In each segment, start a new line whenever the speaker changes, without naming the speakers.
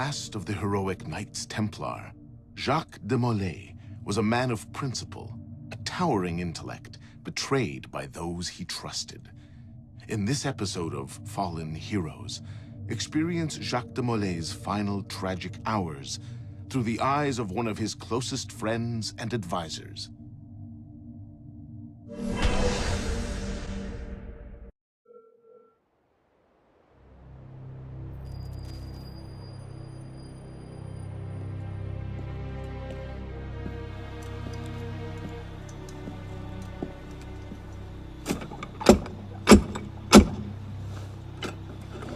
last of the heroic Knights Templar, Jacques de Molay was a man of principle, a towering intellect, betrayed by those he trusted. In this episode of Fallen Heroes, experience Jacques de Molay's final tragic hours through the eyes of one of his closest friends and advisors.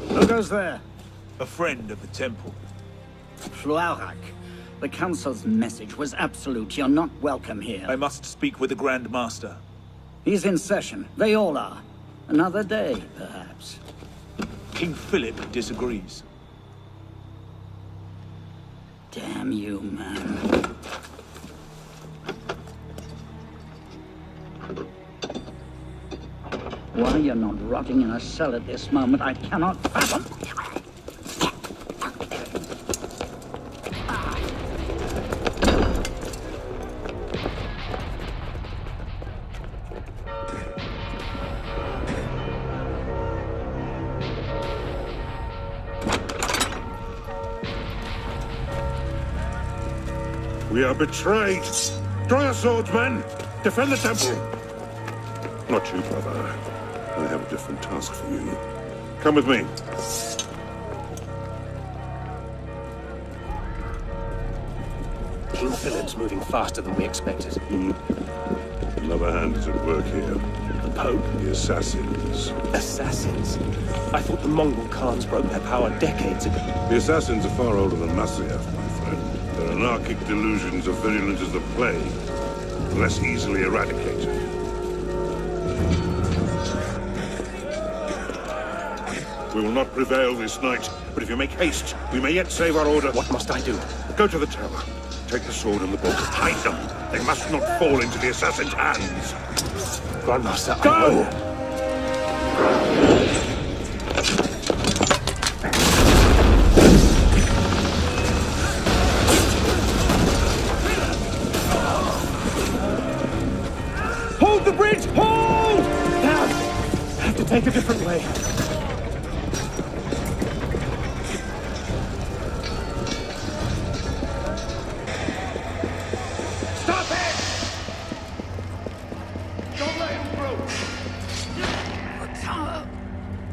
Who goes there?
A friend of the temple.
Flaurak. The Council's message was absolute. You're not welcome here.
I must speak with the Grand Master.
He's in session. They all are. Another day, perhaps.
King Philip disagrees.
Damn you, man. Why you're not rotting in a cell at this moment, I cannot fathom.
We are betrayed! Draw your swords, men! Defend the temple! Not you, brother. I have a different task for you. Come with me.
King Philip's moving faster than we expected.
Another hand is at work here.
The Pope?
The Assassins.
Assassins? I thought the Mongol Khans broke their power decades ago.
The Assassins are far older than Masyaf, my friend. Their anarchic delusions are virulent as the plague, less easily eradicated. We will not prevail this night, but if you make haste, we may yet save our order.
What must I do?
Go to the tower. Take the sword and the book. Hide them. They must not fall into the assassin's hands.
Grandmaster,
Go!
Hold the bridge! Hold! Now! I have to take a different way.
Stop it! Don't let him through!
The tower.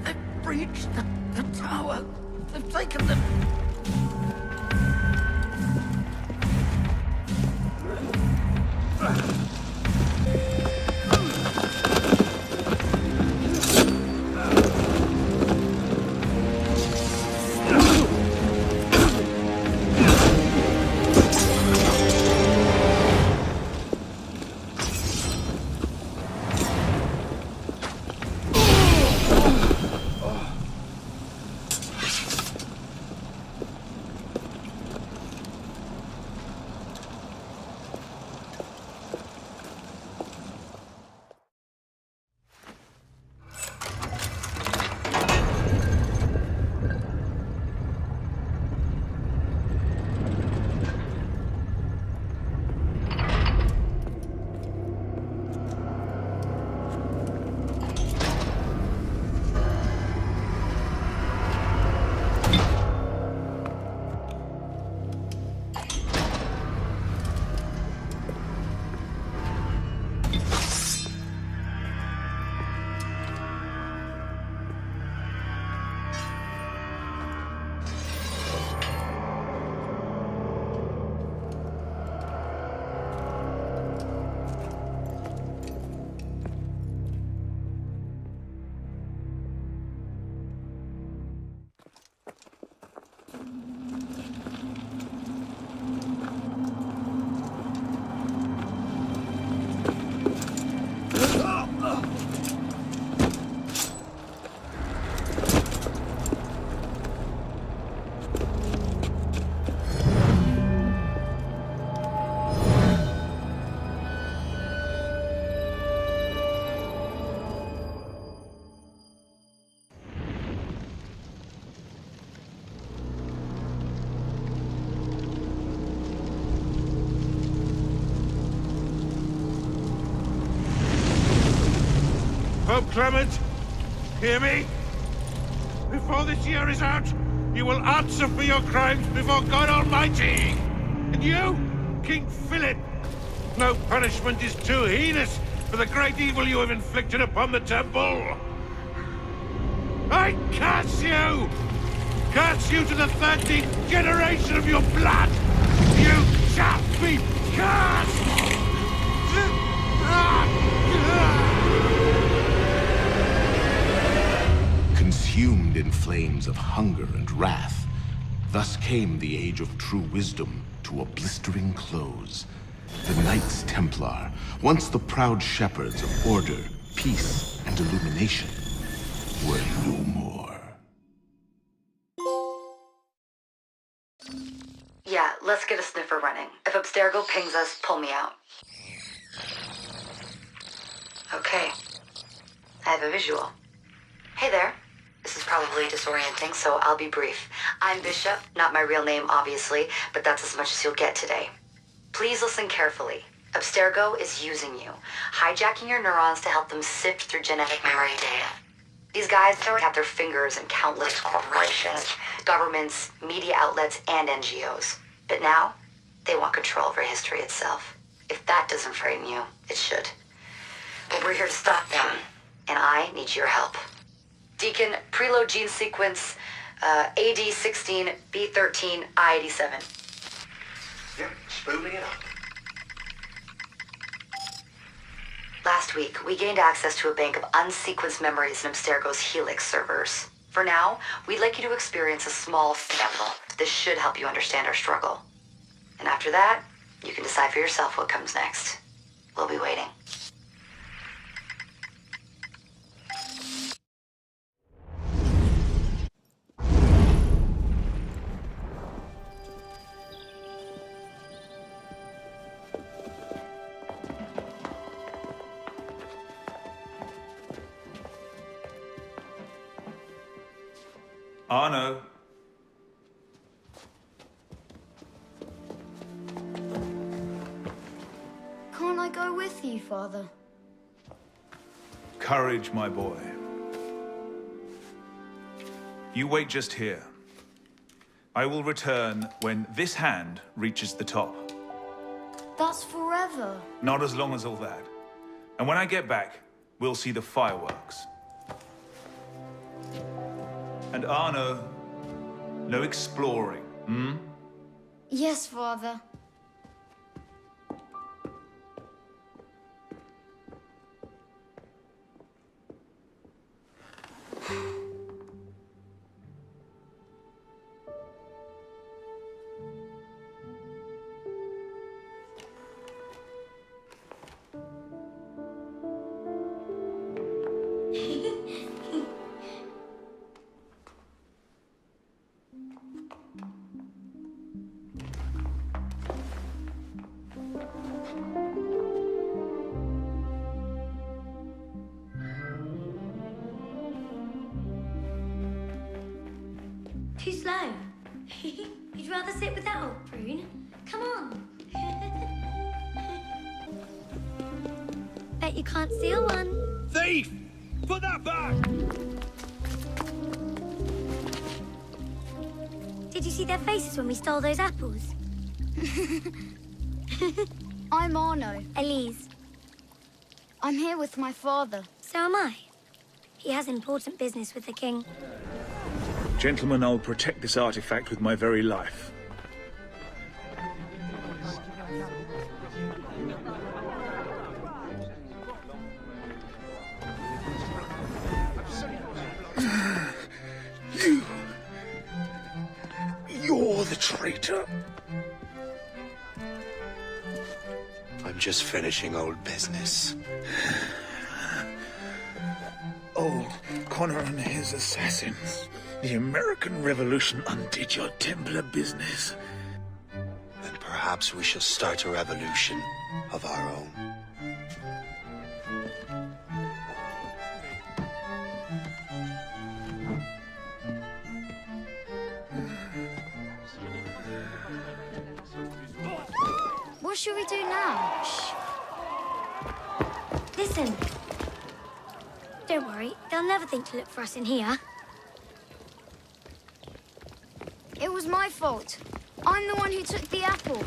They've breached the tower. They've taken them.
Pope Clement, hear me? Before this year is out, you will answer for your crimes before God Almighty! And you, King Philip, no punishment is too heinous for the great evil you have inflicted upon the temple. I curse you! Curse you to the 13th generation of your blood! You shall be cursed!
Consumed in flames of hunger and wrath, thus came the age of true wisdom to a blistering close. The Knights Templar, once the proud shepherds of order, peace, and illumination, were no more.
Yeah, let's get a sniffer running. If Abstergo pings us, pull me out. Okay. I have a visual. Hey there. This is probably disorienting, so I'll be brief. I'm Bishop, not my real name, obviously, but that's as much as you'll get today. Please listen carefully. Abstergo is using you, hijacking your neurons to help them sift through genetic memory data. These guys have their fingers in countless corporations, governments, media outlets, and NGOs. But now, they want control over history itself. If that doesn't frighten you, it should. But we're here to stop them, and I need your help. Deacon, preload gene sequence AD16, B13, I87.
Yep, spooling it up.
Last week, we gained access to a bank of unsequenced memories in Abstergo's Helix servers. For now, we'd like you to experience a small sample. This should help you understand our struggle. And after that, you can decide for yourself what comes next. We'll be waiting.
Arno.
Can't I go with you, Father?
Courage, my boy. You wait just here. I will return when this hand reaches the top.
That's forever.
Not as long as all that. And when I get back, we'll see the fireworks. And Arno, no exploring, hmm?
Yes, Father.
Too slow. You'd rather sit without, Prune? Come on. Bet you can't steal one.
Thief! Put that back!
Did you see their faces when we stole those apples?
I'm Arno.
Elise.
I'm here with my father.
So am I. He has important business with the king.
Gentlemen, I'll protect this artifact with my very life.
You're the traitor. I'm just finishing old business.
Old Connor and his assassins. The American Revolution undid your Templar business.
Then perhaps we shall start a revolution of our own.
What should we do now?
Listen. Don't worry, they'll never think to look for us in here.
It was my fault. I'm the one who took the apple.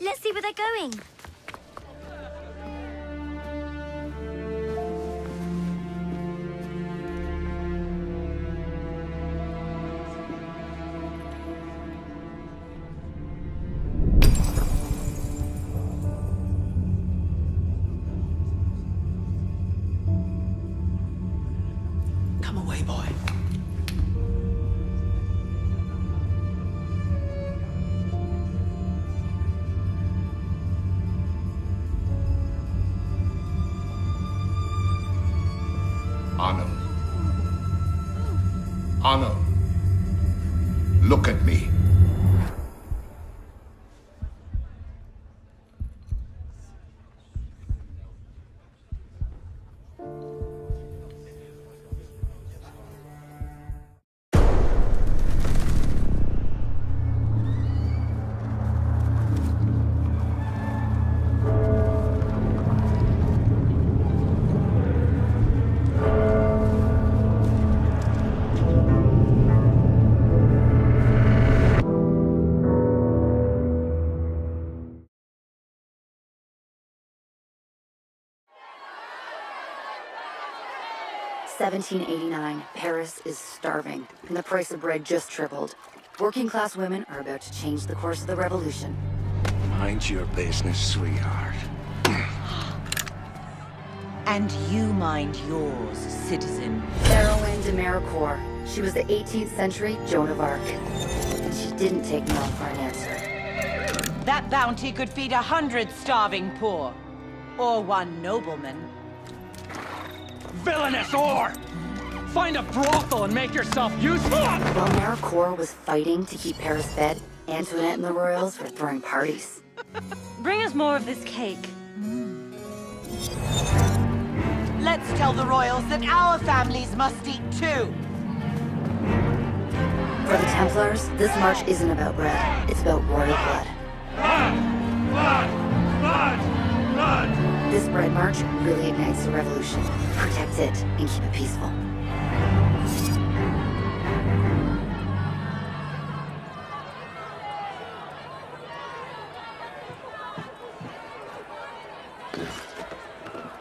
Let's see where they're going.
Come away, boy.
Anno, look at me.
$17.89. Paris is starving, and the price of bread just tripled. Working class women are about to change the course of the revolution.
Mind your business, sweetheart.
And you mind yours, citizen.
Heroine de Maricourt. She was the 18th century Joan of Arc. And she didn't take no for an answer.
That bounty could feed 100 starving poor. Or one nobleman.
Villainous whore! Find a brothel and make yourself useful!
While Maricourt was fighting to keep Paris fed, Antoinette and the royals were throwing parties.
Bring us more of this cake.
Let's tell the royals that our families must eat too.
For the Templars, this march isn't about bread. It's about royal blood.
Blood! Blood! Blood!
This bread march really ignites the revolution. Protect it and keep it peaceful.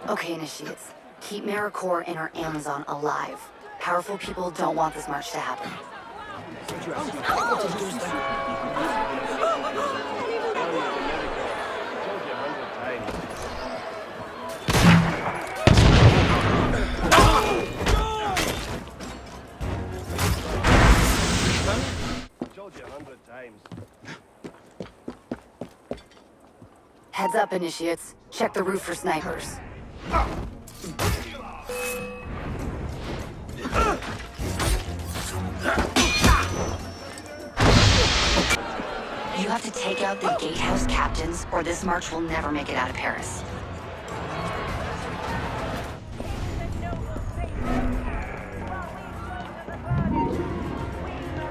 Okay, initiates. Keep Maricourt and her Amazon alive. Powerful people don't want this march to happen. Heads up, initiates. Check the roof for snipers. You have to take out the gatehouse captains, or this march will never make it out of Paris.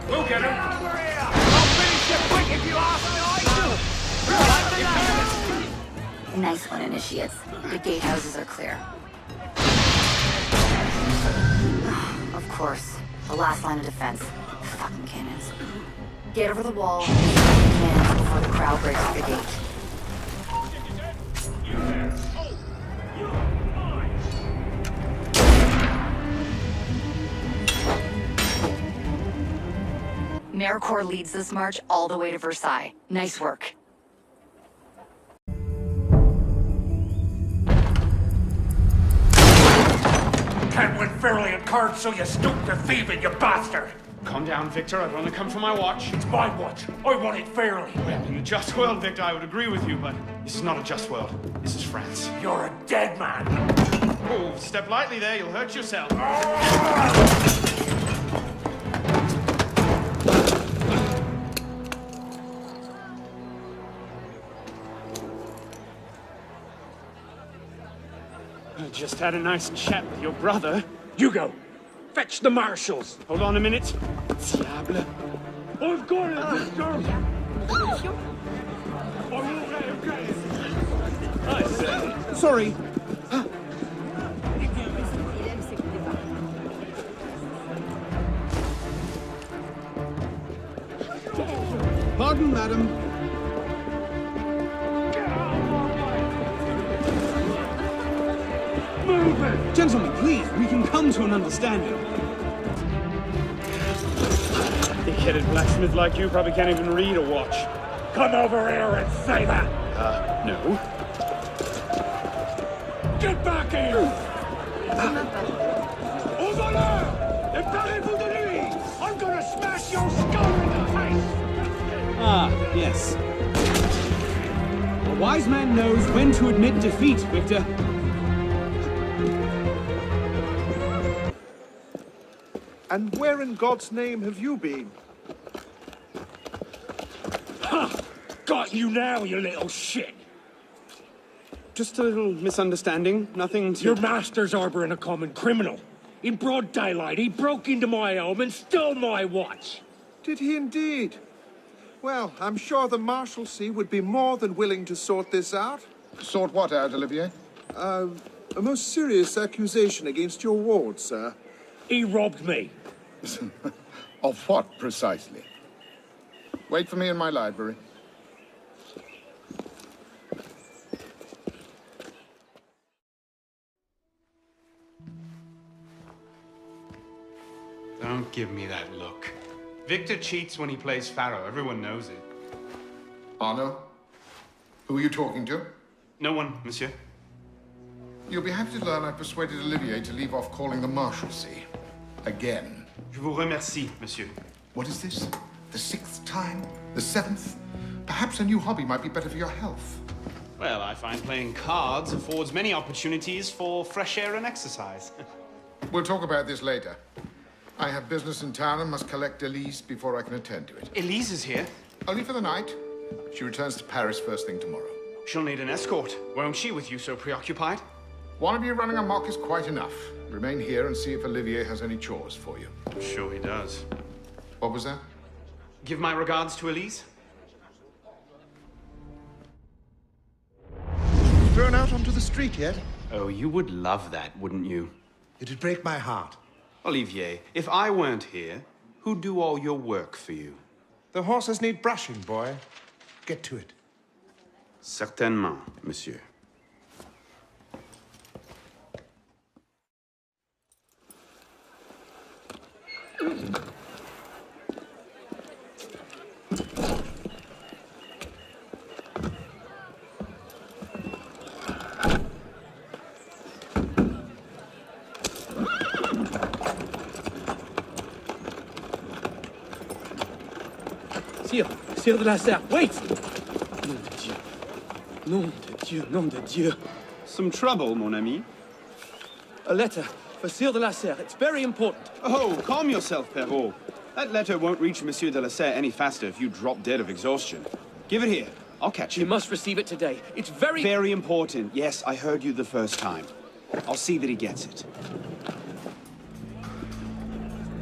We'll get him! I'll finish you quick if you ask me,
Nice one, initiates. The gatehouses are clear. Of course. The last line of defense. Fucking cannons. Get over the wall and use the cannons before the crowd breaks through the gate. Maricourt leads this march all the way to Versailles. Nice work.
Can't win fairly at cards, so you stoop to thieving, you bastard!
Calm down, Victor. I've only come for my watch.
It's my watch. I want it fairly.
Well, in a just world, Victor, I would agree with you, but this is not a just world. This is France.
You're a dead man.
Oh, step lightly there. You'll hurt yourself. I just had a nice chat with your brother.
Hugo, fetch the marshals.
Hold on a minute. Diable.
I've got it, Victor. Okay.
Sorry.
pardon, madam.
Move it!
Gentlemen, please, we can come to an understanding.
Thick-headed blacksmith like you probably can't even read a watch. Come over here and say that!
No.
Get back here! Au voleur! Emparez-vous de lui! I'm gonna smash your skull in the face!
Ah, yes. A wise man knows when to admit defeat, Victor.
And where in God's name have you been?
Ha! Got you now, you little shit!
Just a little misunderstanding, nothing to...
Your master's harboring a common criminal. In broad daylight, he broke into my home and stole my watch.
Did he indeed? Well, I'm sure the Marshalsea would be more than willing to sort this out.
Sort what out, Olivier?
A most serious accusation against your ward, sir.
He robbed me.
Of what, precisely? Wait for me in my library.
Don't give me that look. Victor cheats when he plays Pharaoh. Everyone knows it.
Arno? Who are you talking to?
No one, monsieur.
You'll be happy to learn I persuaded Olivier to leave off calling the Marshalsea. Again.
Je vous remercie, monsieur.
What is this? The 6th time? The 7th? Perhaps a new hobby might be better for your health.
Well, I find playing cards affords many opportunities for fresh air and exercise.
We'll talk about this later. I have business in town and must collect Elise before I can attend to it.
Elise is here.
Only for the night. She returns to Paris first thing tomorrow.
She'll need an escort, won't she, with you so preoccupied?
One of you running amok is quite enough. Remain here and see if Olivier has any chores for you.
I'm sure he does.
What was that?
Give my regards to Elise.
Thrown out onto the street yet?
Oh, you would love that, wouldn't you?
It'd break my heart.
Olivier, if I weren't here, who'd do all your work for you?
The horses need brushing, boy. Get to it.
Certainement, monsieur.
Sire de la Serre, wait! Nom de Dieu. Nom de Dieu, nom de Dieu.
Some trouble, mon ami?
A letter for Sire de la Serre. It's very important.
Oh, calm yourself, Perrault. That letter won't reach Monsieur de la Serre any faster if you drop dead of exhaustion. Give it here. I'll catch
You
him.
must receive it today. It's very...
Very important. Yes, I heard you the first time. I'll see that he gets it.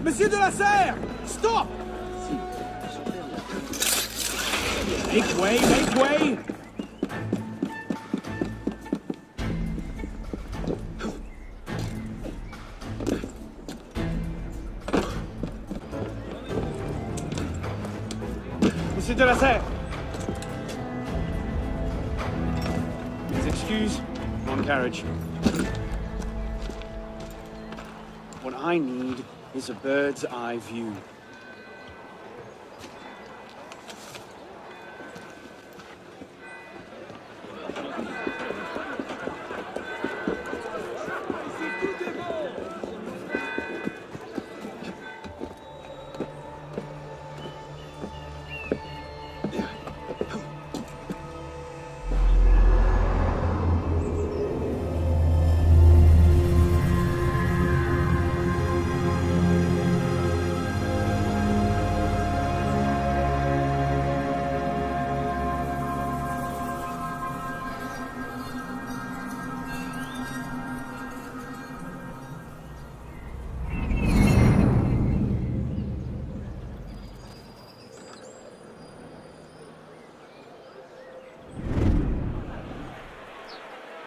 Monsieur de la Serre! Stop! Make way, make way! Monsieur de la Serre! Please excuse, one carriage. What I need is a bird's eye view.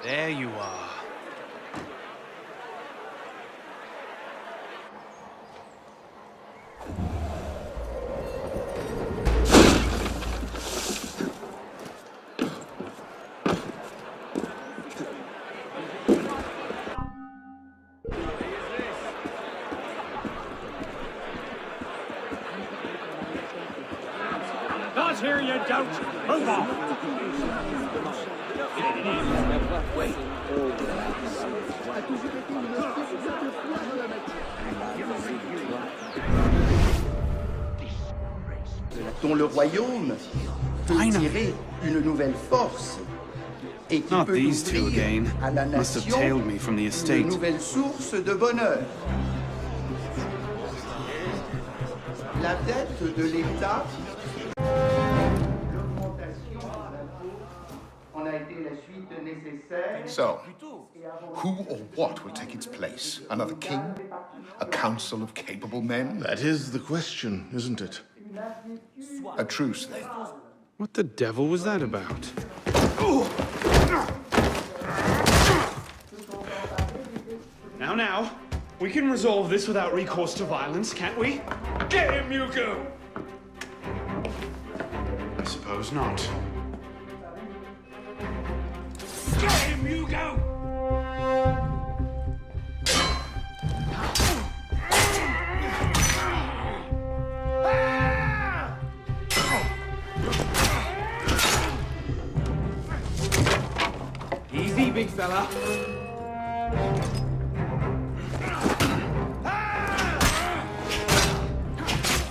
There you are.
don't! Move on! Wait.
Dont le royaume peut tirer une nouvelle force et qui peut ouvrir à la nation une nouvelle source de bonheur. La dette de l'État, l'augmentation des impôts en a été la suite nécessaire.
So, who or what will take its place? Another king? A council of capable men?
That is the question, isn't it?
A truce, then.
What the devil was that about? Now, we can resolve this without recourse to violence, can't we?
Get him, Hugo!
I suppose not.
Get him, Hugo!
Easy, big fella.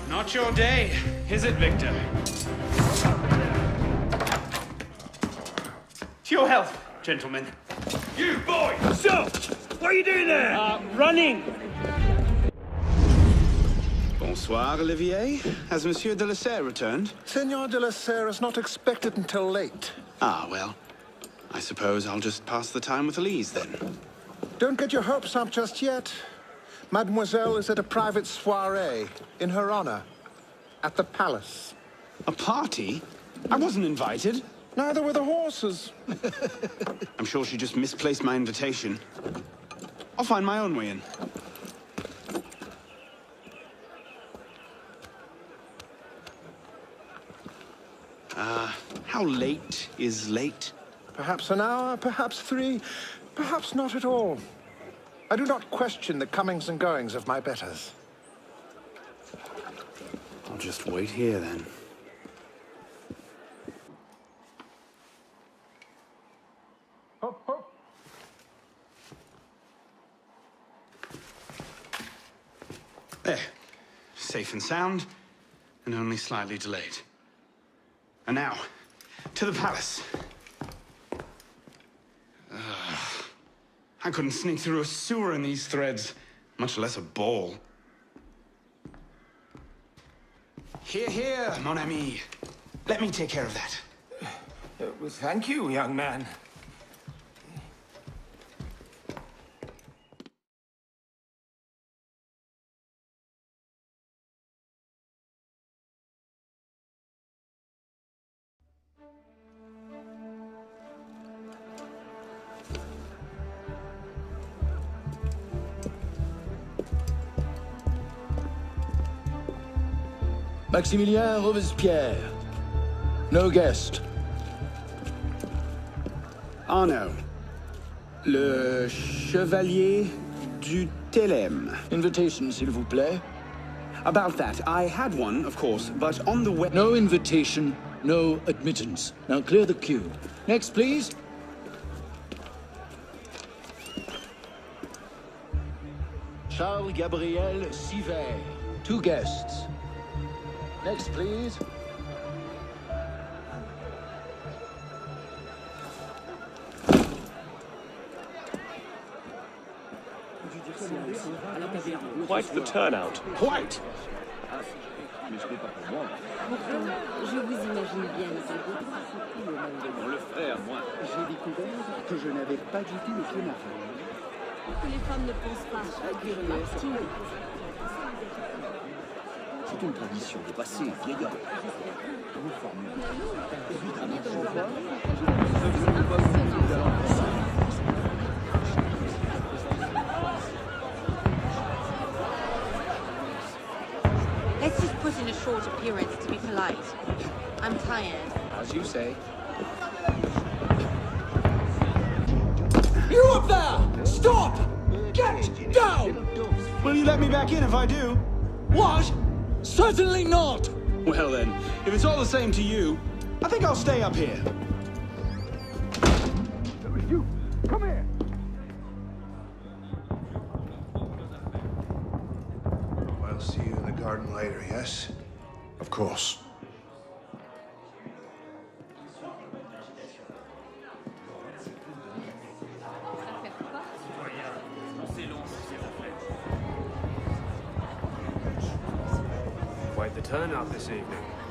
Not your day, is it, Victor? To your health, gentlemen.
You boy! So, what are you doing there?
Running!
Bonsoir, Olivier. Has Monsieur de la Serre returned?
Senor de la Serre is not expected until late.
Ah, well, I suppose I'll just pass the time with Elise, then.
Don't get your hopes up just yet. Mademoiselle is at a private soiree in her honor at the palace.
A party? I wasn't invited.
Neither were the horses.
I'm sure she just misplaced my invitation. I'll find my own way in. How late is late?
Perhaps an hour, perhaps 3, perhaps not at all. I do not question the comings and goings of my betters.
I'll just wait here, then.
Hop, hop.
There. Safe and sound, and only slightly delayed. And now, to the palace. I couldn't sneak through a sewer in these threads, much less a ball. Here, here, mon ami. Let me take care of that.
Well, thank you, young man.
Maximilien Robespierre. No guest.
Arnaud. Le Chevalier du Télème.
Invitation, s'il vous plaît.
About that, I had one, of course, but on the way...
No invitation, no admittance. Now clear the queue. Next, please. Charles Gabriel Siver. 2 guests. Next, please.
Quite the turnout. Quite!
Je vous imagine bien ici.
On le ferait à moi.
J'ai découvert que je n'avais pas du tout le climat. Que les femmes ne pensent pas à partir.
C'est une tradition dépassée, vieillard.
Let's just put in a short appearance to be polite. I'm tired.
As you say.
You up there! Stop! Get down!
Will you let me back in if I do?
What? Certainly not!
Well then, if it's all the same to you,
I think I'll stay up here.
You, come here.
I'll see you in the garden later, yes?
Of course.
Quite the turnout this evening.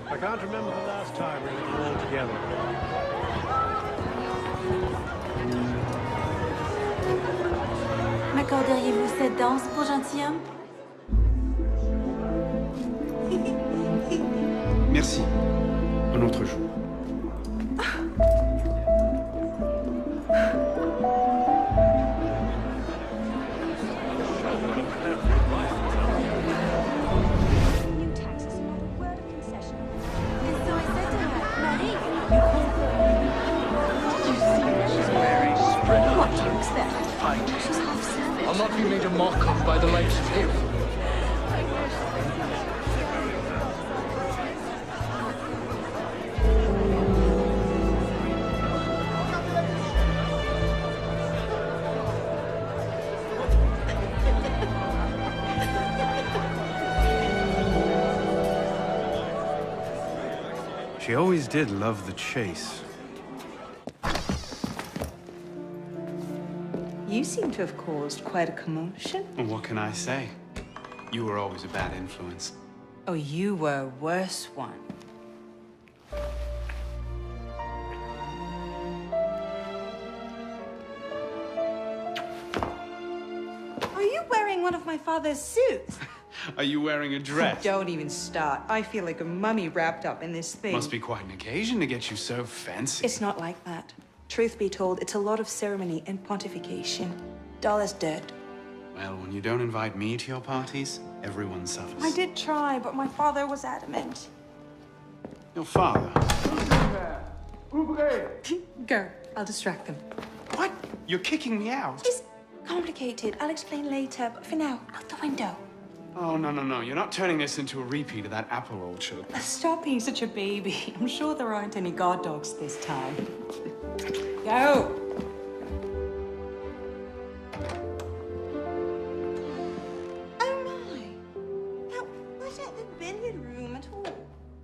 I can't remember the last time we were all together.
M'accorderiez-vous cette danse pour gentilhomme?
Merci. Un autre jour.
I'll not be made a mock of by the likes of him.
She always did love the chase.
You seem to have caused quite a commotion.
Well, what can I say? You were always a bad influence.
Oh, you were a worse one. Are you wearing one of my father's suits?
Are you wearing a dress?
Don't even start. I feel like a mummy wrapped up in this thing.
Must be quite an occasion to get you so fancy.
It's not like that. Truth be told, it's a lot of ceremony and pontification. Dull as dirt.
Well, when you don't invite me to your parties, everyone suffers.
I did try, but my father was adamant.
Your father?
Go. I'll distract them.
What? You're kicking me out?
It's complicated. I'll explain later, but for now, out the window.
Oh, no. You're not turning this into a repeat of that apple orchard.
Stop being such a baby. I'm sure there aren't any guard dogs this time. Go! Oh, my. That wasn't the billiard room at all,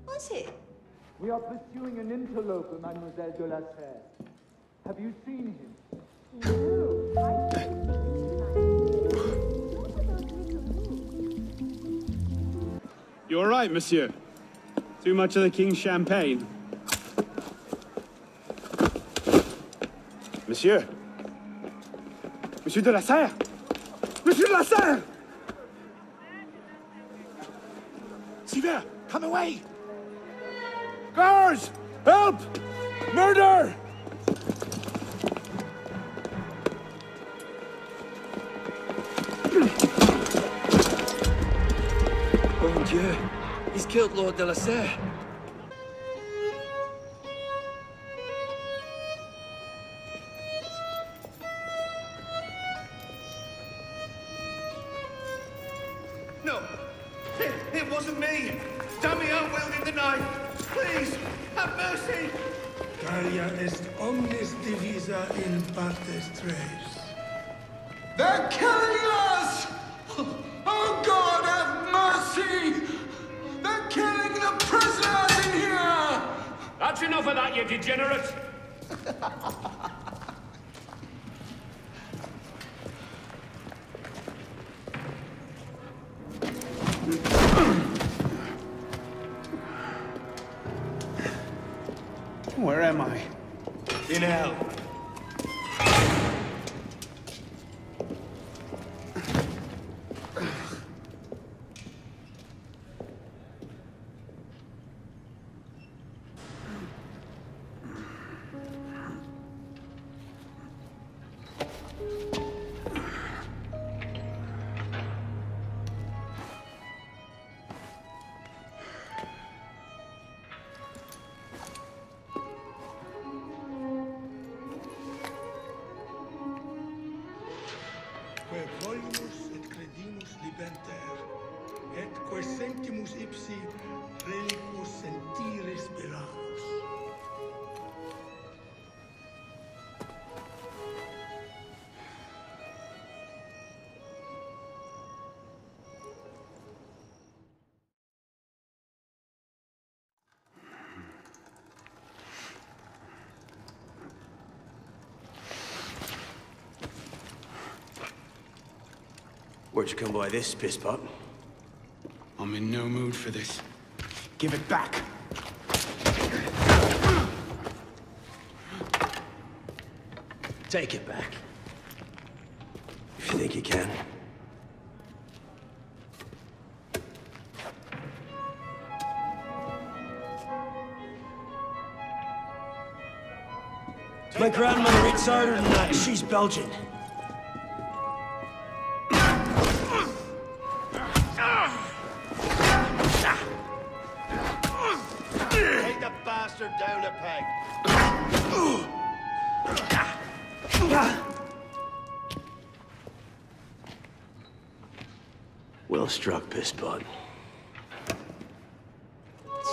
was it?
We are pursuing an interloper, Mademoiselle de la Serre. Have you seen him?
You all right, monsieur? Too much of the king's champagne? Monsieur? Monsieur de la Serre? Monsieur de la Serre!
Siver, come away!
Guards! Help! Murder!
Bon Dieu, he's killed Lord de la Serre.
No, it wasn't me. Dummy, I wielded the knife. Please, have mercy.
Talia est omnis divisa in partes tres.
They're killing us! Oh God, have mercy! They're killing the prisoners in here!
That's enough of that, you degenerate!
Where am I?
In hell.
Que volimus et credimus libenter, et que sentimus ipsi reliquos sentiris speramus.
Where'd you come by this, pisspot?
I'm in no mood for this. Give it back.
Take it back. If you think you can. My grandmother eats harder than that. She's Belgian.
Take the bastard down a peg.
Well struck, pisspot.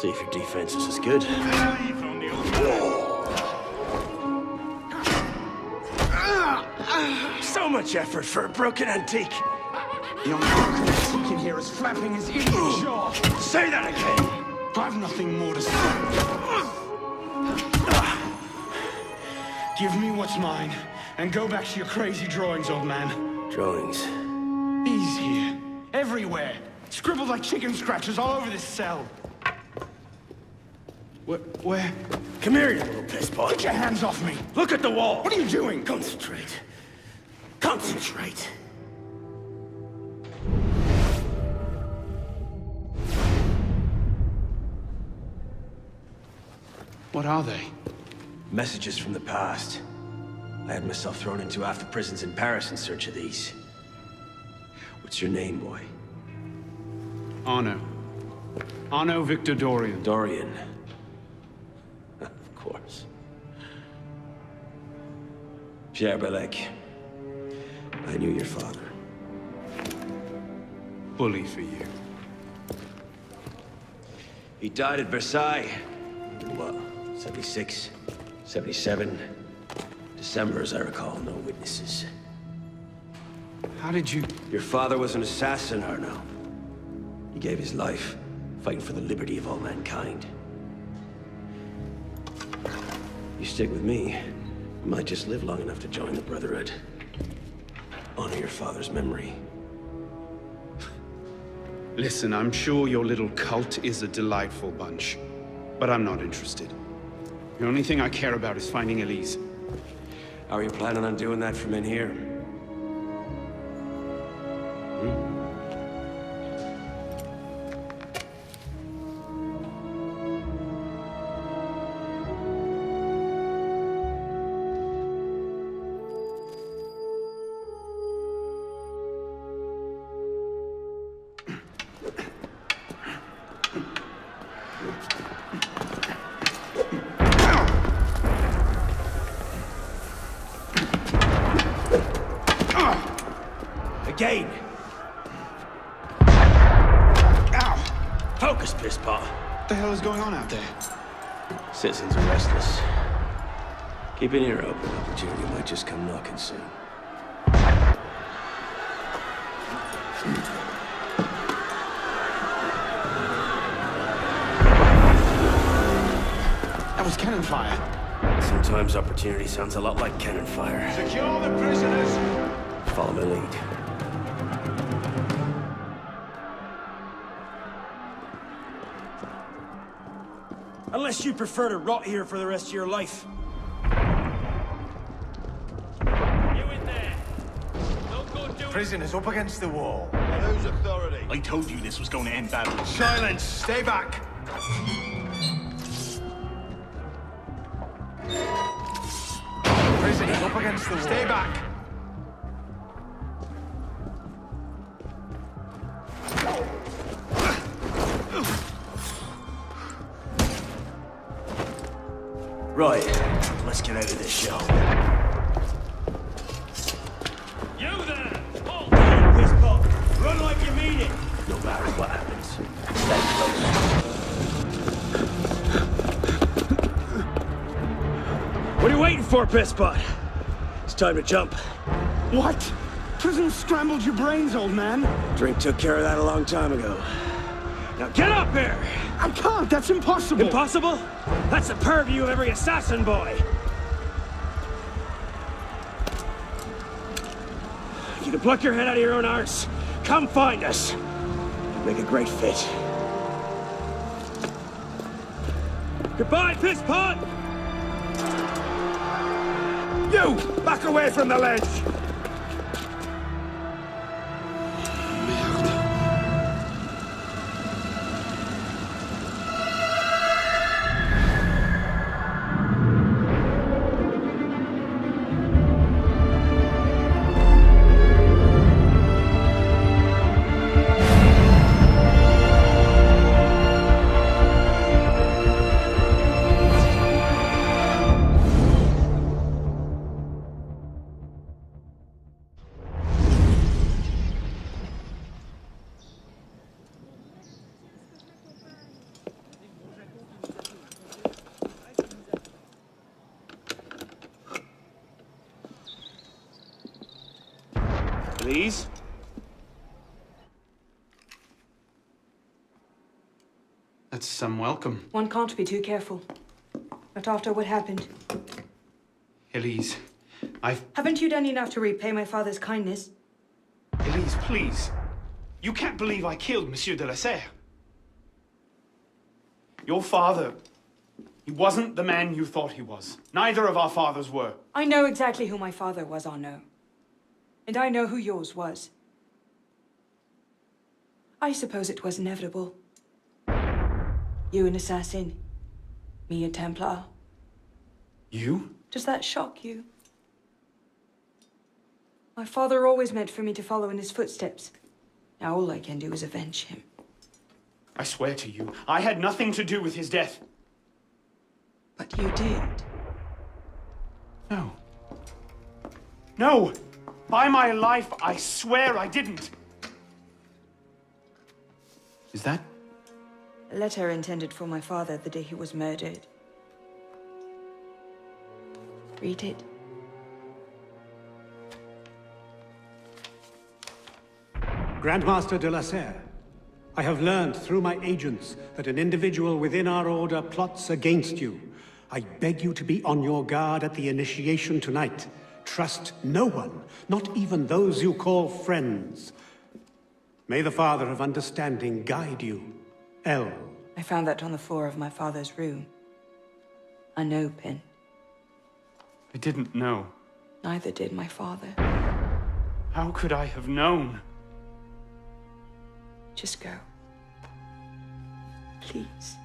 See if your defense is as good. So much effort for a broken antique.
Young broken antique in here is flapping his idiot jaw.
Say that again.
I've nothing more to say. Give me what's mine, and go back to your crazy drawings, old man.
Drawings?
These here. Everywhere. Scribbled like chicken scratches all over this cell. Where?
Come here, you little pisspot.
Get your hands off me.
Look at the wall.
What are you doing?
Concentrate. Concentrate.
What are they?
Messages from the past. I had myself thrown into half the prisons in Paris in search of these. What's your name, boy?
Arno. Arno Victor Dorian.
Dorian. Of course. Pierre Belec. I knew your father.
Bully for you.
He died at Versailles. What, 76? 77? December, as I recall, no witnesses.
How did you...
Your father was an assassin, Arno. He gave his life, fighting for the liberty of all mankind. You stick with me, you might just live long enough to join the Brotherhood. Honor your father's memory.
Listen, I'm sure your little cult is a delightful bunch, but I'm not interested. The only thing I care about is finding Elise.
How are you planning on doing that from in here? Again! Ow! Focus, pisspot!
What the hell is going on out there?
Citizens are restless. Keep an ear open. Opportunity might just come knocking soon.
That was cannon fire.
Sometimes opportunity sounds a lot like cannon fire.
Secure the prisoners!
Follow my lead. Unless you prefer to rot here for the rest of your life.
Prisoners up against the wall.
Whose authority?
I told you this was going to end badly.
Silence! Stay back!
Prisoners up against the wall.
Stay back!
Right, let's get out of this show.
You there! Hold!
Pisspot, run like you mean it! No matter what happens, stay close. What are you waiting for, pisspot? It's time to jump.
What? Prison scrambled your brains, old man.
Drink took care of that a long time ago. Now get up here!
I can't, that's impossible!
Impossible? That's the purview of every assassin boy! You can pluck your head out of your own arse,
come find us. You'd make a great fit. Goodbye, piss pot! You! Back away from the ledge!
Please? That's some welcome.
One can't be too careful. Not after what happened.
Elise,
Haven't you done enough to repay my father's kindness?
Elise, please. You can't believe I killed Monsieur de la Serre. Your father, he wasn't the man you thought he was. Neither of our fathers were.
I know exactly who my father was, Arnaud. And I know who yours was. I suppose it was inevitable. You an assassin, me a Templar.
You?
Does that shock you? My father always meant for me to follow in his footsteps. Now all I can do is avenge him.
I swear to you, I had nothing to do with his death.
But you did.
No. No! By my life, I swear I didn't. Is that?
A letter intended for my father the day he was murdered. Read it.
Grandmaster de la Serre, I have learned through my agents that an individual within our order plots against you. I beg you to be on your guard at the initiation tonight. Trust no one, not even those you call friends. May the Father of Understanding guide you. L.
I found that on the floor of my father's room. A no pin.
I didn't know.
Neither did my father.
How could I have known?
Just go. Please.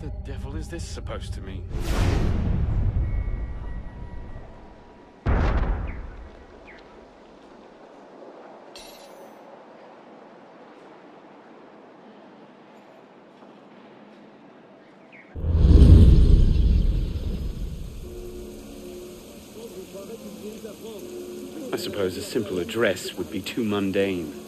The devil is this supposed to mean?
I suppose a simple address would be too mundane.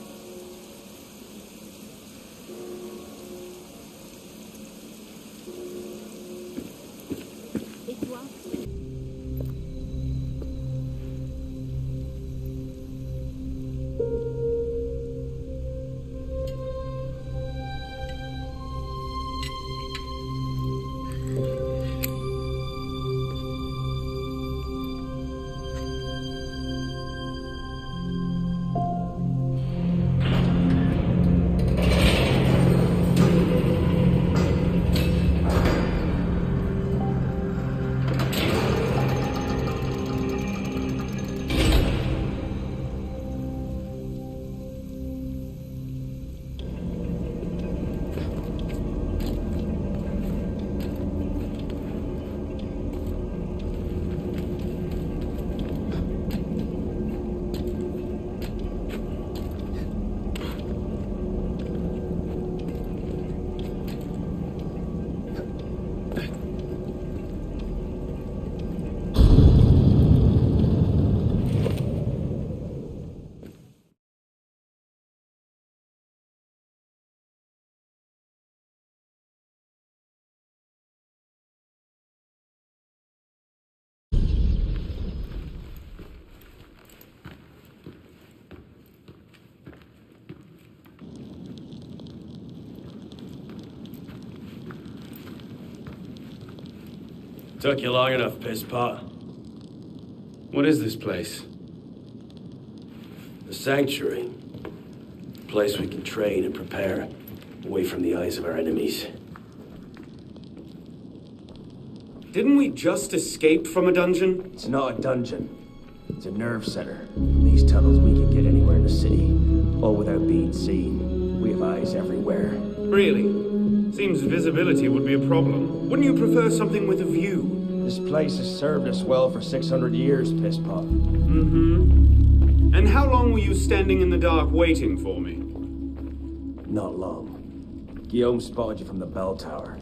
Took you long enough, pisspot.
What is this place?
The sanctuary. A place we can train and prepare, away from the eyes of our enemies.
Didn't we just escape from a dungeon?
It's not a dungeon. It's a nerve center. From these tunnels, we can get anywhere in the city, all without being seen. We have eyes everywhere.
Really? Seems visibility would be a problem. Wouldn't you prefer something with a view?
This place has served us well for 600 years, pisspot.
Mm-hmm. And how long were you standing in the dark waiting for me?
Not long. Guillaume spotted you from the bell tower.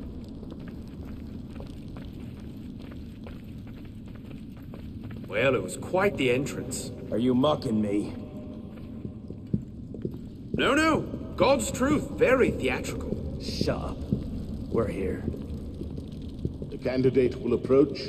Well, it was quite the entrance.
Are you mocking me?
No. God's truth. Very theatrical.
Shut up. We're here.
The candidate will approach.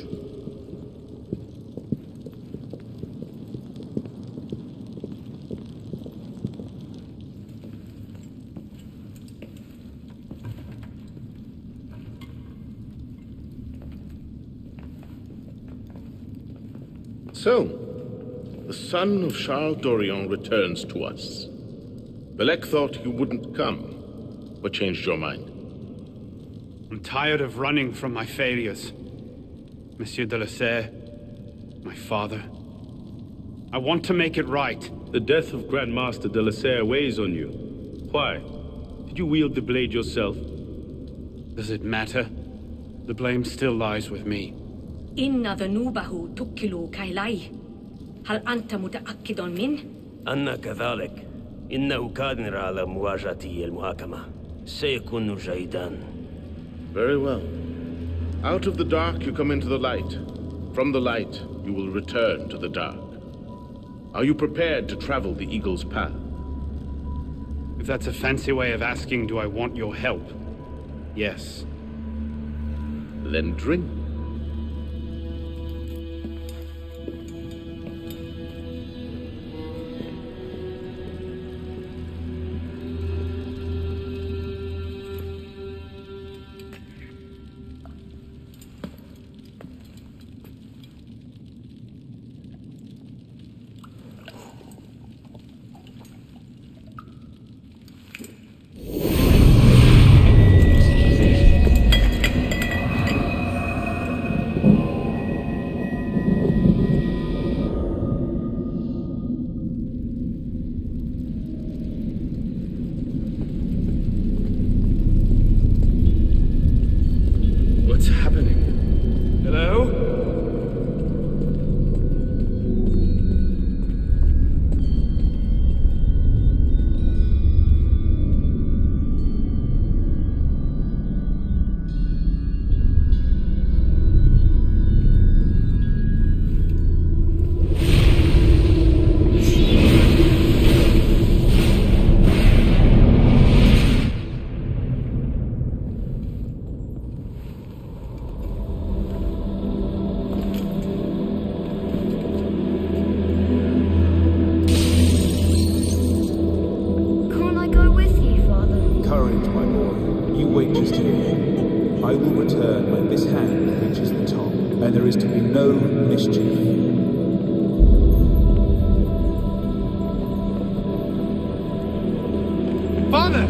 So, the son of Charles Dorion returns to us. Belek thought you wouldn't come. What changed your mind?
I'm tired of running from my failures. Monsieur de la Serre, my father. I want to make it right.
The death of Grand Master de la Serre weighs on you. Why? Did you wield the blade yourself?
Does it matter? The blame still lies with me.
إن ذنوبه تكل كيليه. هل أنت متأكد منه؟
أنا كذلك. إنه قادر على مواجهة المحاكمة. سيكون جيدا.
Very well. Out of the dark you come into the light. From the light you will return to the dark. Are you prepared to travel the Eagle's path?
If that's a fancy way of asking, do I want your help? Yes.
Then drink.
Father,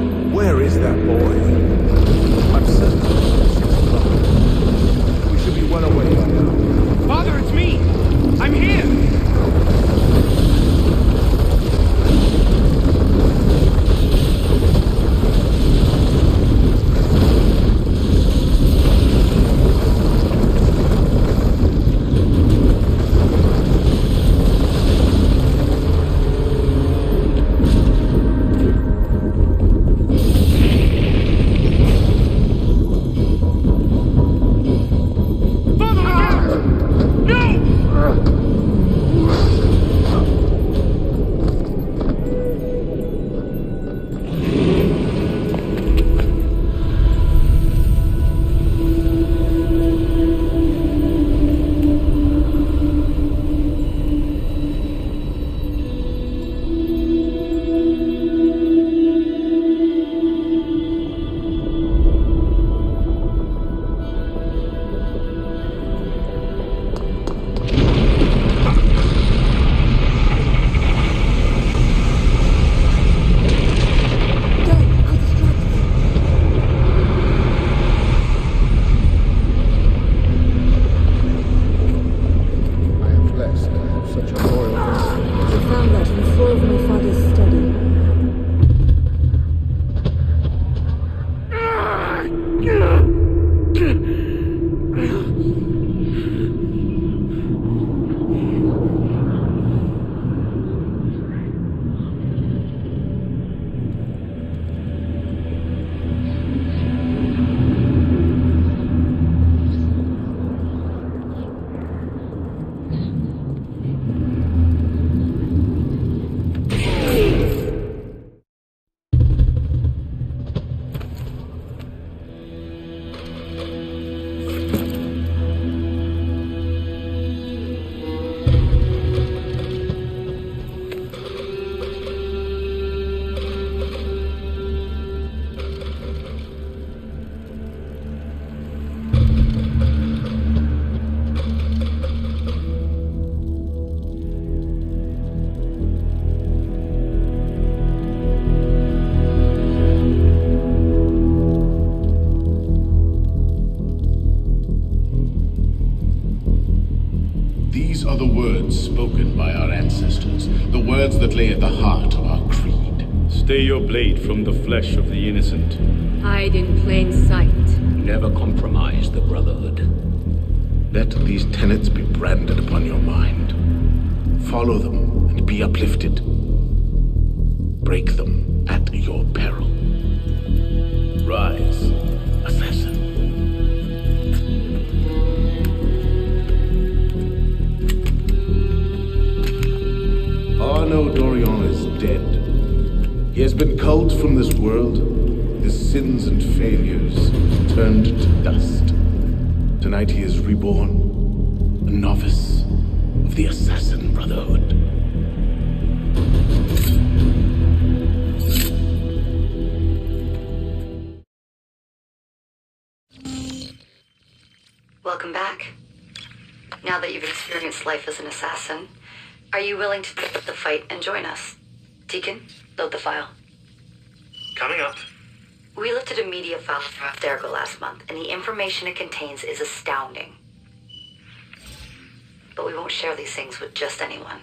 These are the words spoken by our ancestors, the words that lay at the heart of our creed.
Stay your blade from the flesh of the innocent.
Hide in plain sight.
Never compromise the Brotherhood.
Let these tenets be branded upon your mind. Follow them and be uplifted. Break them at your peril. Rise, assassin. Arnaud Dorian is dead. He has been culled from this world, his sins and failures turned to dust. Tonight he is reborn, a novice of the Assassin Brotherhood.
Welcome back. Now that you've experienced life as an assassin, are you willing to pick up the fight and join us? Deacon, load the file.
Coming up.
We lifted a media file from Abstergo last month, and the information it contains is astounding. But we won't share these things with just anyone.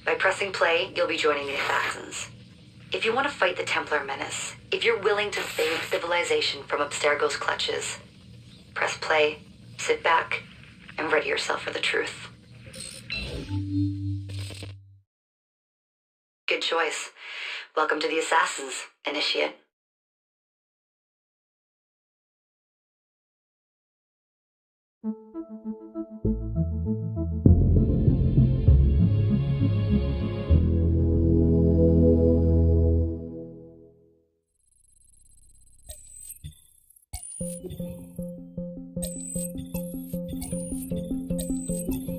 By pressing play, you'll be joining the Assassins. If you want to fight the Templar menace, if you're willing to save civilization from Abstergo's clutches, press play, sit back, and ready yourself for the truth. Good choice. Welcome to the Assassins, Initiate.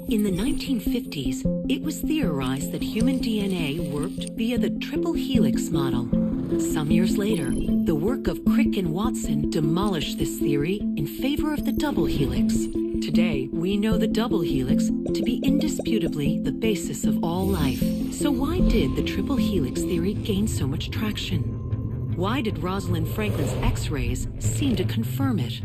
In the 1950s, it was theorized that human DNA worked via the triple helix model. Some years later, the work of Crick and Watson demolished this theory in favor of the double helix. Today, we know the double helix to be indisputably the basis of all life. So why did the triple helix theory gain so much traction? Why did Rosalind Franklin's X-rays seem to confirm it?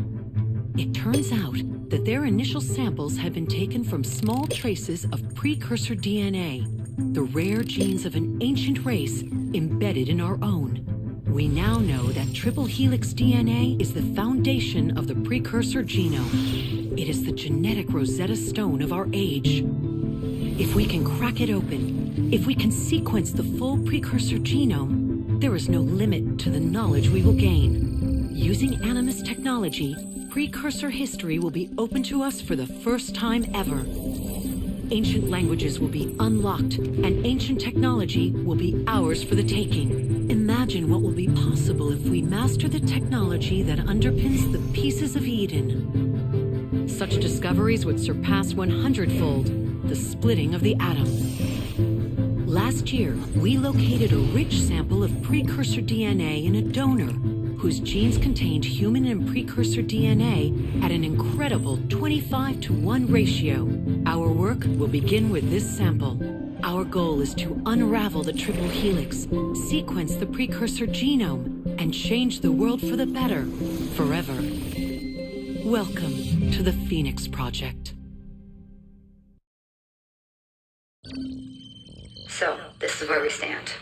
It turns out that their initial samples had been taken from small traces of precursor DNA, the rare genes of an ancient race embedded in our own. We now know that triple helix DNA is the foundation of the precursor genome. It is the genetic Rosetta Stone of our age. If we can crack it open, if we can sequence the full precursor genome, there is no limit to the knowledge we will gain. Using Animus technology, precursor history will be open to us for the first time ever. Ancient languages will be unlocked, and ancient technology will be ours for the taking. Imagine what will be possible if we master the technology that underpins the pieces of Eden. Such discoveries would surpass 100-fold the splitting of the atom. Last year, we located a rich sample of precursor DNA in a donor whose genes contained human and precursor DNA at an incredible 25-to-1 ratio. Our work will begin with this sample. Our goal is to unravel the triple helix, sequence the precursor genome, and change the world for the better, forever. Welcome to the Phoenix Project.
So, this is where we stand.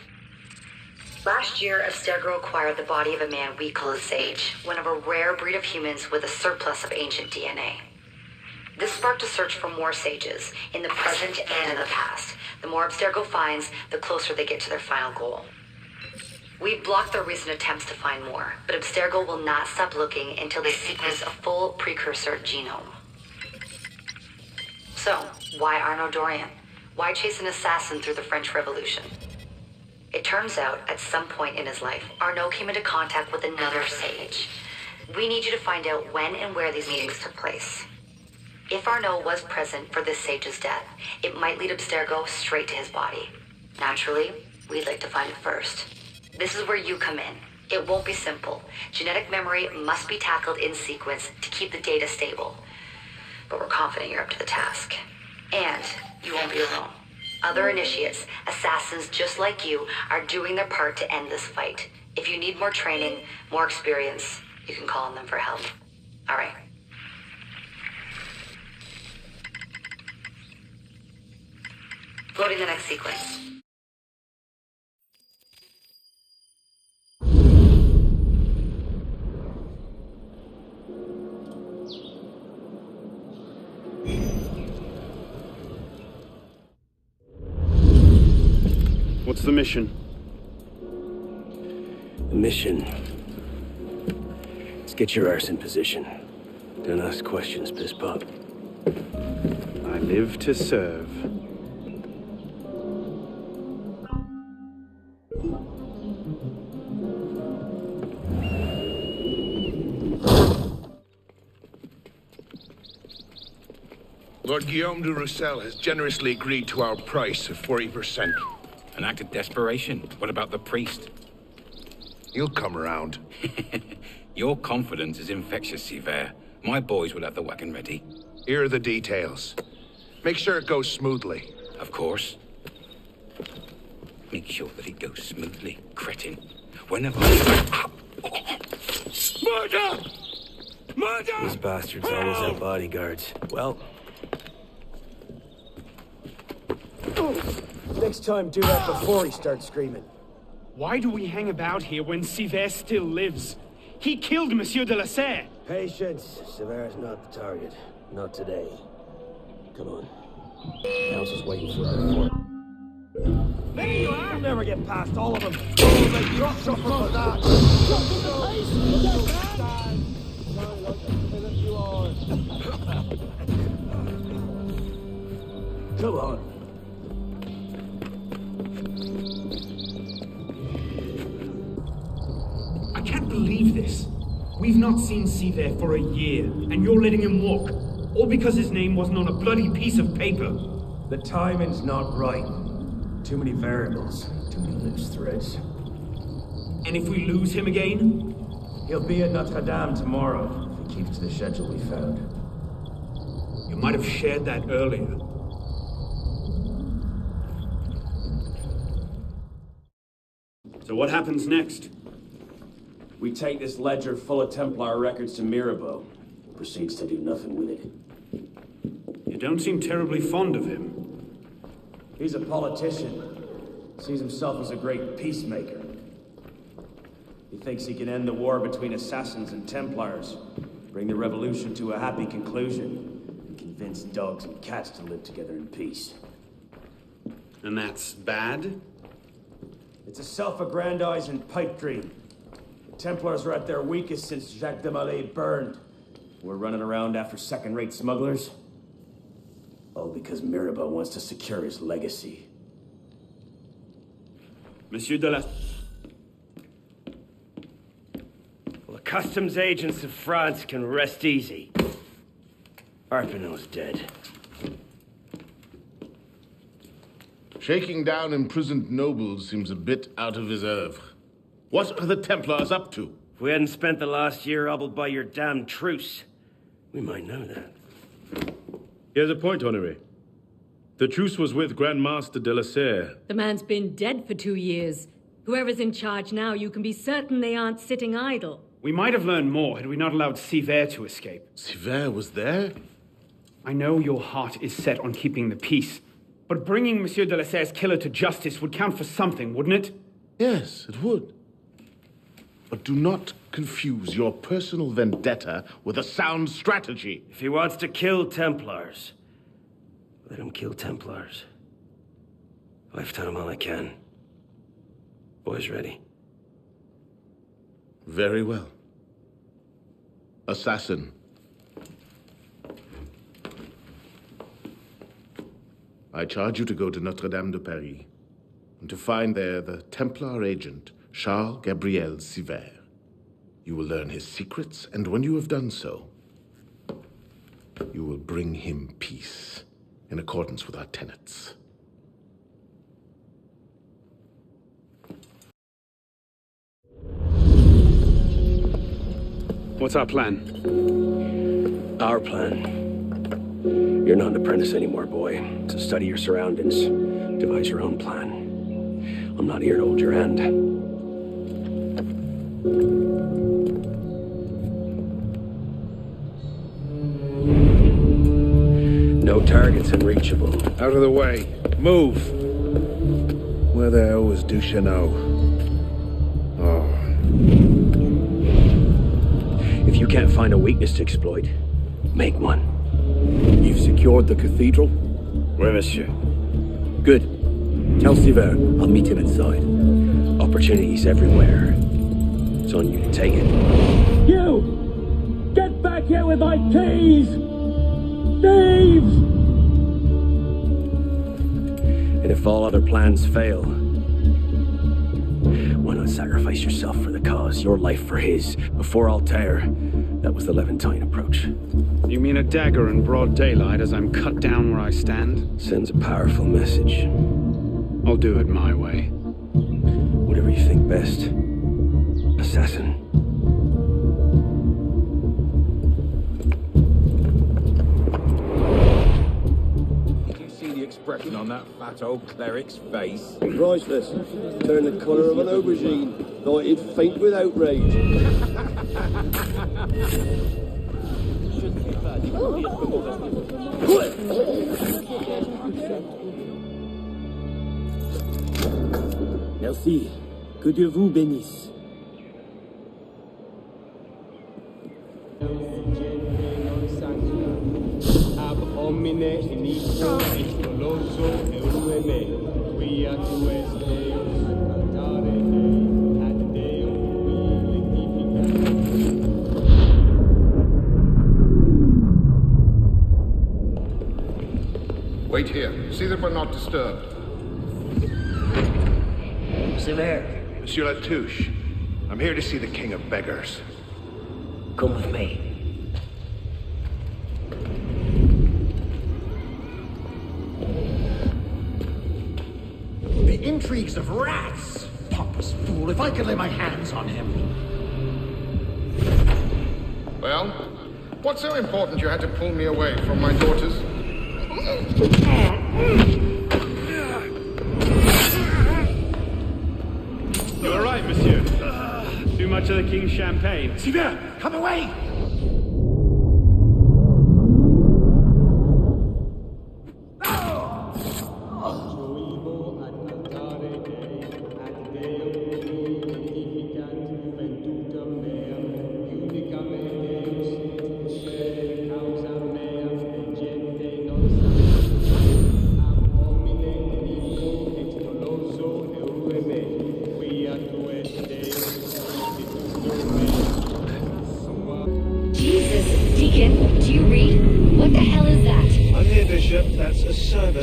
Last year, Abstergo acquired the body of a man we call a Sage, one of a rare breed of humans with a surplus of ancient DNA. This sparked a search for more Sages, in the present and in the past. The more Abstergo finds, the closer they get to their final goal. We've blocked their recent attempts to find more, but Abstergo will not stop looking until they sequence a full precursor genome. So, why Arnaud Dorian? Why chase an assassin through the French Revolution? It turns out, at some point in his life, Arnaud came into contact with another Sage. We need you to find out when and where these meetings took place. If Arnaud was present for this Sage's death, it might lead Abstergo straight to his body. Naturally, we'd like to find it first. This is where you come in. It won't be simple. Genetic memory must be tackled in sequence to keep the data stable. But we're confident you're up to the task. And you won't be alone. Other initiates, assassins just like you, are doing their part to end this fight. If you need more training, more experience, you can call on them for help. All right. Loading the next sequence.
What's the mission?
The mission. Let's get your arse in position. Don't ask questions, piss pop.
I live to serve.
Lord Guillaume de Roussel has generously agreed to our price of 40%.
An act of desperation. What about the priest?
He'll come around.
Your confidence is infectious, Sivert. My boys will have the wagon ready.
Here are the details. Make sure it goes smoothly.
Of course. Make sure that it goes smoothly, cretin. Whenever
Murder! Murder! These bastards always have bodyguards. Well... Next time, do that before he starts screaming.
Why do we hang about here when Sivert still lives? He killed Monsieur de la Serre.
Patience. Sever's not the target. Not today. Come on. House is waiting for our report. There you are! You'll never get past all of them. You'll suffer for that. Come on.
I can't believe this. We've not seen Sivert for a year, and you're letting him walk. All because his name wasn't on a bloody piece of paper.
The timing's not right. Too many variables, too many loose threads.
And if we lose him again?
He'll be at Notre Dame tomorrow, if he keeps to the schedule we found.
You might have shared that earlier. So what happens next?
We take this ledger full of Templar records to Mirabeau. Proceeds to do nothing with it.
You don't seem terribly fond of him.
He's a politician. Sees himself as a great peacemaker. He thinks he can end the war between assassins and Templars, bring the revolution to a happy conclusion, and convince dogs and cats to live together in peace.
And that's bad?
It's a self-aggrandizing pipe dream. The Templars are at their weakest since Jacques de Molay burned. We're running around after second-rate smugglers. All because Mirabeau wants to secure his legacy.
Monsieur de la...
Well, the customs agents of France can rest easy. Arpinot's dead.
Shaking down imprisoned nobles seems a bit out of his oeuvre. What are the Templars up to?
If we hadn't spent the last year hobbled by your damn truce, we might know that.
Here's a point, Honoré. The truce was with Grand Master de la Serre.
The man's been dead for 2 years. Whoever's in charge now, you can be certain they aren't sitting idle.
We might have learned more had we not allowed Sivert to escape.
Sivert was there?
I know your heart is set on keeping the peace, but bringing Monsieur de la Serre's killer to justice would count for something, wouldn't it?
Yes, it would. But do not confuse your personal vendetta with a sound strategy.
If he wants to kill Templars, let him kill Templars. I've done him all I can. Boys ready?
Very well. Assassin. I charge you to go to Notre Dame de Paris and to find there the Templar agent, Charles Gabriel Sivert. You will learn his secrets, and when you have done so, you will bring him peace in accordance with our tenets.
What's our plan?
Our plan? You're not an apprentice anymore, boy. So study your surroundings. Devise your own plan. I'm not here to hold your hand.
No targets unreachable.
Out of the way. Move! Where the hell was Duchesneau? Oh.
If you can't find a weakness to exploit, make one.
You've secured the cathedral?
Oui, monsieur.
Good. Tell Siver I'll meet him inside.
Opportunities everywhere. It's on you to take it.
You! Get back here with my keys! Thieves!
And if all other plans fail, why not sacrifice yourself for the cause, your life for his? Before Altair, that was the Levantine approach.
You mean a dagger in broad daylight as I'm cut down where I stand?
Sends a powerful message.
I'll do it my way.
Whatever you think best, assassin.
Expression on that fat old cleric's face.
Priceless. Turn the colour of an aubergine, though it'd faint with outrage.
Merci. Que Dieu vous bénisse. Ab homine iniquo et doloso eueme, quia tu es Deus, cantare Dei, ad Deo qui
Wait here. See that we're not disturbed.
Siver.
Monsieur Latouche, I'm here to see the King of Beggars.
Come with me.
The intrigues of rats! Pompous fool, if I could lay my hands on him.
Well, what's so important you had to pull me away from my daughters?
You all right, monsieur? Too much of the king's champagne.
Siver, come away!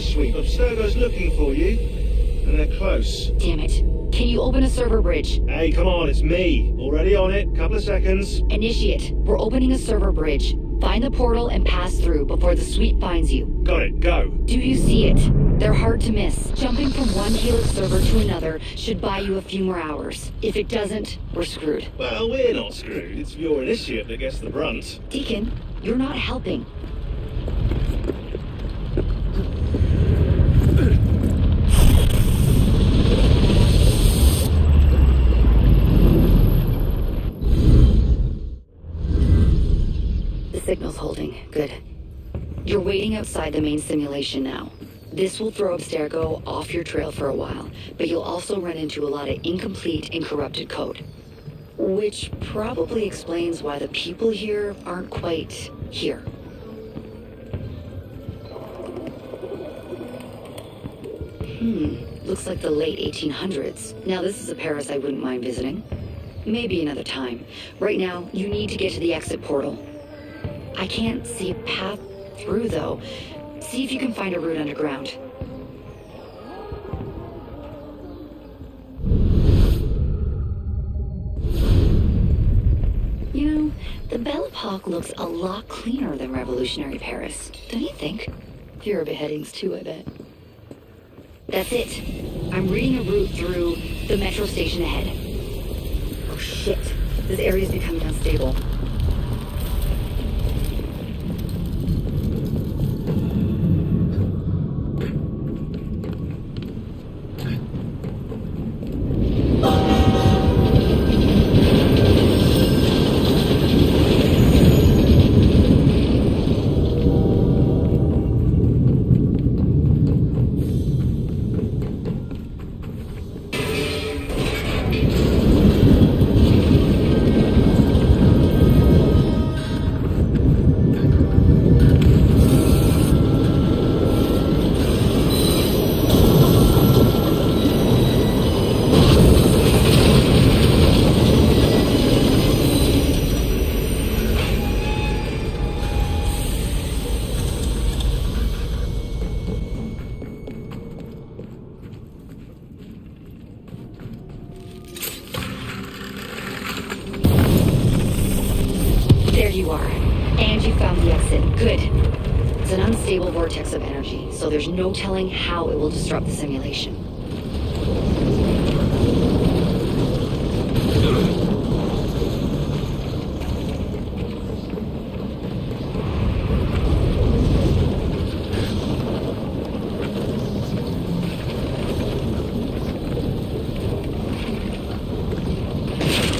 Suite of servers looking for you, and they're close.
Damn it. Can you open a server bridge?
Hey, come on, it's me. Already on it. Couple of seconds.
Initiate. We're opening a server bridge. Find the portal and pass through before the suite finds you.
Got it, go.
Do you see it? They're hard to miss. Jumping from one Helix server to another should buy you a few more hours. If it doesn't, we're screwed.
Well, we're not screwed. It's your initiative that gets the brunt.
Deacon, you're not helping. Signal's holding. Good. You're waiting outside the main simulation now. This will throw Abstergo off your trail for a while, but you'll also run into a lot of incomplete and corrupted code. Which probably explains why the people here aren't quite here. Looks like the late 1800s. Now this is a Paris I wouldn't mind visiting. Maybe another time. Right now, you need to get to the exit portal. I can't see a path through, though. See if you can find a route underground. You know, the Belle Epoque looks a lot cleaner than revolutionary Paris, don't you think? Fewer beheadings, too, I bet. That's it. I'm reading a route through the metro station ahead. Oh, shit. This area's becoming unstable. you are. And you found the exit. Good. It's an unstable vortex of energy, so there's no telling how it will disrupt the simulation.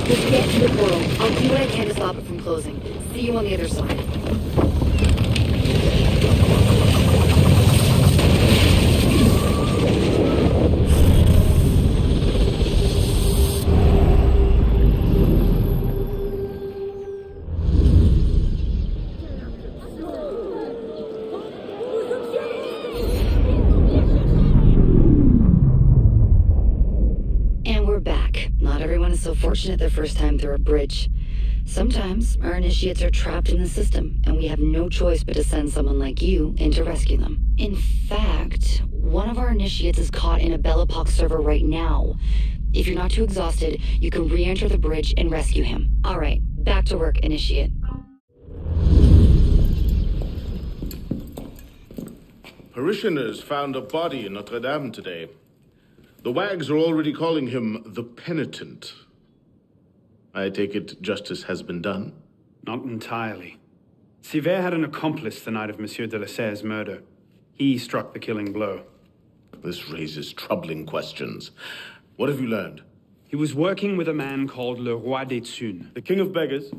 Just get to the portal. I'll do what I can to stop it from closing. See you on the other side. And we're back. Not everyone is so fortunate their first time through a bridge. Sometimes our initiates are trapped in the system, and we have no choice but to send someone like you in to rescue them. In fact, one of our initiates is caught in a Bellapox server right now. If you're not too exhausted, you can re-enter the bridge and rescue him. All right, back to work, initiate.
Parishioners found a body in Notre Dame today. The wags are already calling him the Penitent. I take it justice has been done?
Not entirely. Sivert had an accomplice the night of Monsieur de la Serre's murder. He struck the killing blow.
This raises troubling questions. What have you learned?
He was working with a man called Le Roi des Thunes.
The King of Beggars?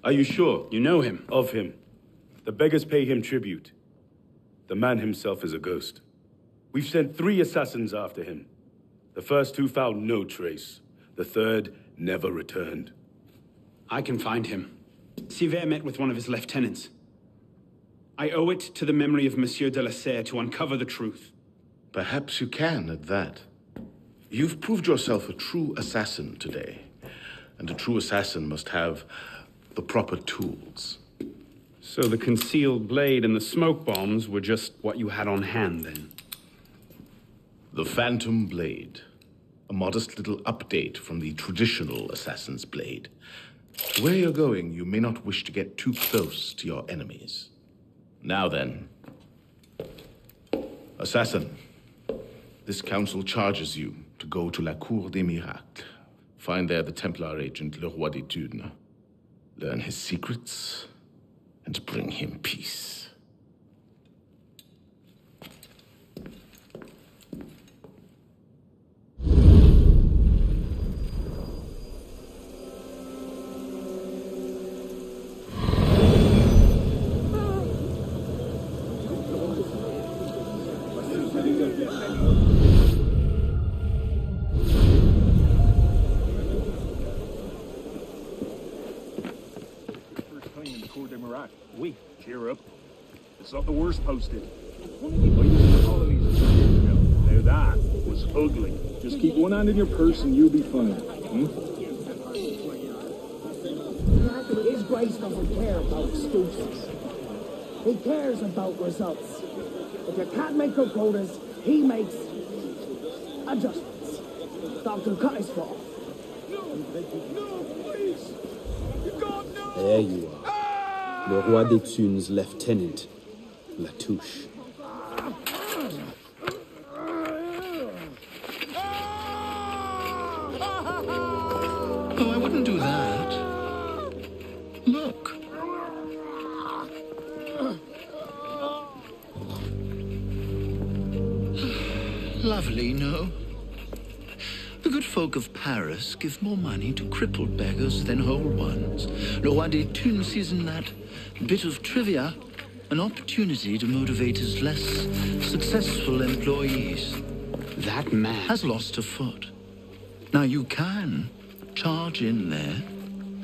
Are you sure?
You know him?
Of him. The beggars pay him tribute. The man himself is a ghost. We've sent 3 assassins after him. The first 2 found no trace. The third never returned.
I can find him. Sivert met with one of his lieutenants. I owe it to the memory of Monsieur de la Serre to uncover the truth.
Perhaps you can at that. You've proved yourself a true assassin today. And a true assassin must have the proper tools.
So the concealed blade and the smoke bombs were just what you had on hand, then?
The Phantom Blade. A modest little update from the traditional assassin's blade. Where you're going, you may not wish to get too close to your enemies. Now then. Assassin, this council charges you to go to La Cour des Miracles. Find there the Templar agent, Le Roi des Thunes. Learn his secrets, and bring him peace.
We cheer up. It's not the worst posted. Now that was ugly.
Just keep one hand in your purse and you'll be fine.
His Grace doesn't care about excuses. He cares about results. If you can't make your quotas, he makes adjustments. Dr. Kaisfall.
No, please! God, no!
There you are. Le Roi des Thunes' lieutenant, Latouche.
Oh, I wouldn't do that. Look. Lovely, no? The good folk of Paris give more money to crippled beggars than whole ones. Le Roi des Thunes sees in that bit of trivia an opportunity to motivate his less successful employees.
That man
has lost a foot. Now you can charge in there,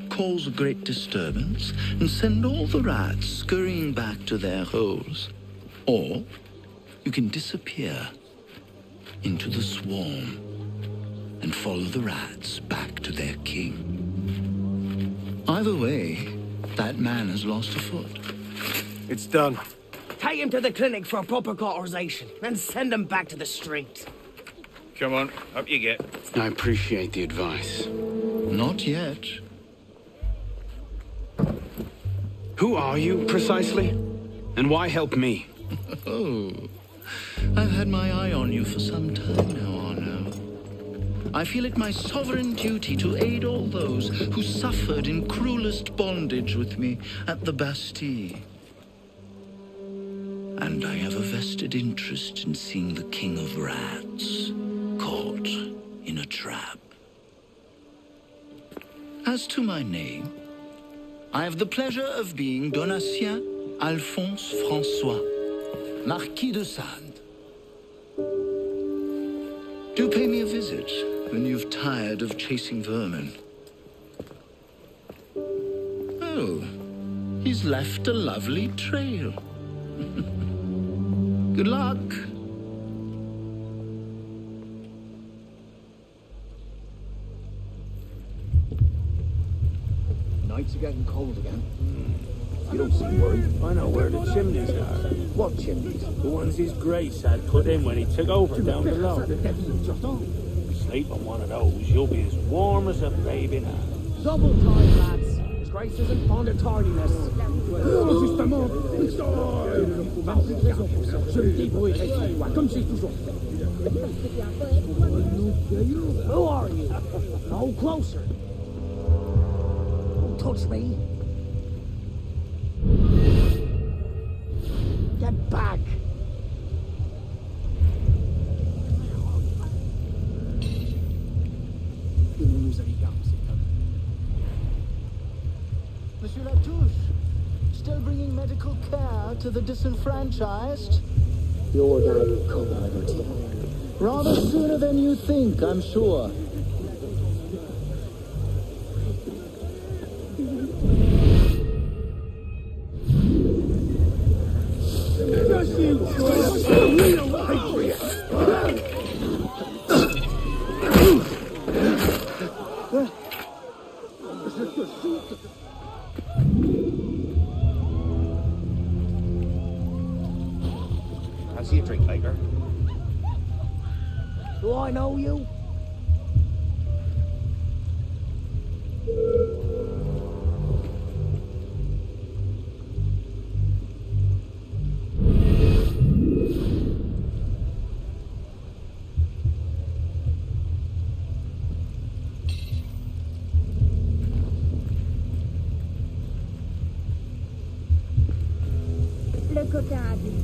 cause a great disturbance, and send all the rats scurrying back to their holes. Or you can disappear into the swarm and follow the rats back to their king. Either way, that man has lost a foot.
It's done.
Take him to the clinic for proper cauterization, then send him back to the street.
Come on, up you get.
I appreciate the advice.
Not yet.
Who are you, precisely? And why help me?
Oh, I've had my eye on you for some time now, Arno. I feel it my sovereign duty to aid all those who suffered in cruelest bondage with me at the Bastille. And I have a vested interest in seeing the King of Rats caught in a trap. As to my name, I have the pleasure of being Donatien Alphonse François, Marquis de Sade. Do pay me a visit when you've tired of chasing vermin. Oh, he's left a lovely trail. Good luck.
Nights are getting cold again. You don't seem worried.
I know where the chimneys are.
What chimneys?
The ones his Grace had put in when he took over down below. Sleep on one of those, you'll be as warm as a babe in a...
Double time, lads. His Grace isn't fond of tardiness. Who are you? No closer. Don't touch me. Get back.
Monsieur Latouche, still bringing medical care to the disenfranchised?
Your day will come, Liberty.
Rather sooner than you think, I'm sure.
Fancy a drink later?
Do I know you?
Le cotade.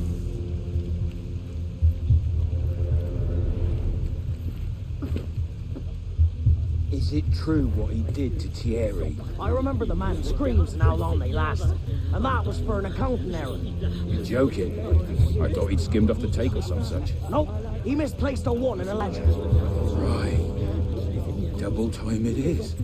Is it true what he did to Thierry?
I remember the man's screams and how long they lasted. And that was for an accounting error.
You're joking. I thought he'd skimmed off the take or some such.
Nope, he misplaced a 1 in a ledger.
Right. Double time it is.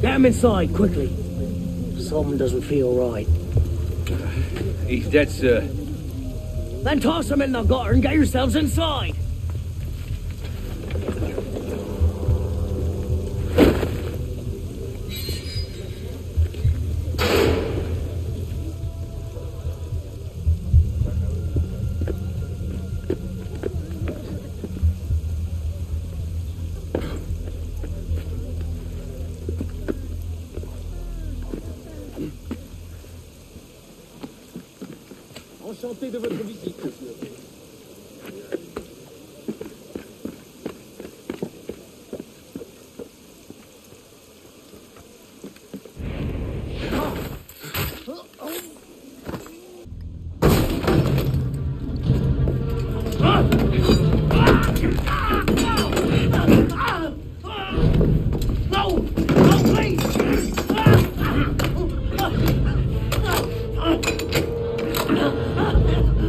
Get him inside, quickly. Something doesn't feel right.
He's dead, sir.
Then toss him in the gutter and get yourselves inside.
Enchanté de votre visite, monsieur.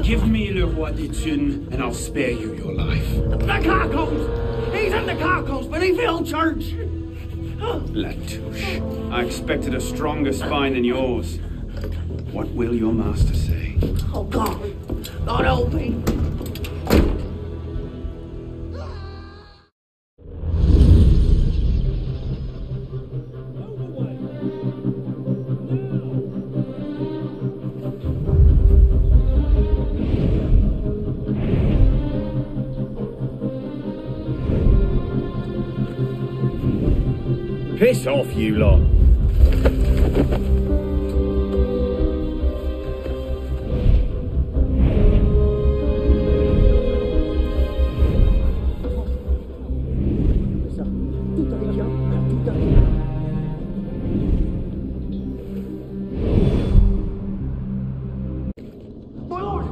Give me le roi des thunes, and I'll spare you your life.
The carcos! He's in the carcos, but he filled church!
Latouche, I expected a stronger spine than yours. What will your master say?
Oh, God! God help me!
Piss off, you lot.
My lord!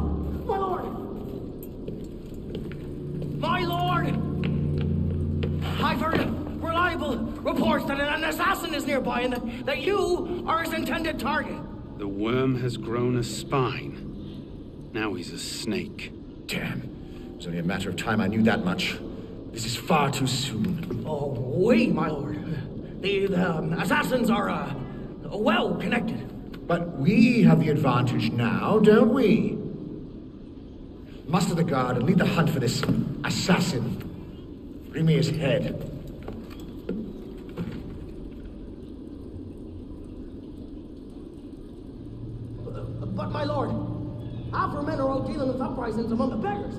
My lord! My lord! I've heard reliable reports that an assassin is nearby and that you are his intended target.
The worm has grown a spine. Now he's a snake.
Damn. It was only a matter of time I knew that much. This is far too soon.
Oh, oui, my lord. The assassins are, well connected.
But we have the advantage now, don't we? Muster the guard and lead the hunt for this assassin. Bring me his head.
But, my lord, our men are out dealing with uprisings among the beggars.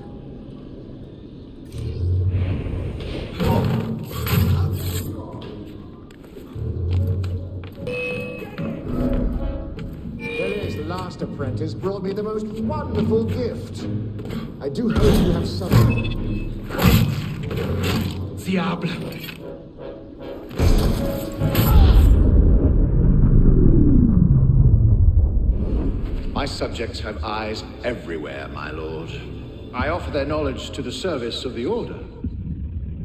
Dele's last apprentice brought me the most wonderful gift. I do hope you have something. Diable! My subjects have eyes everywhere, my lord. I offer their knowledge to the service of the Order.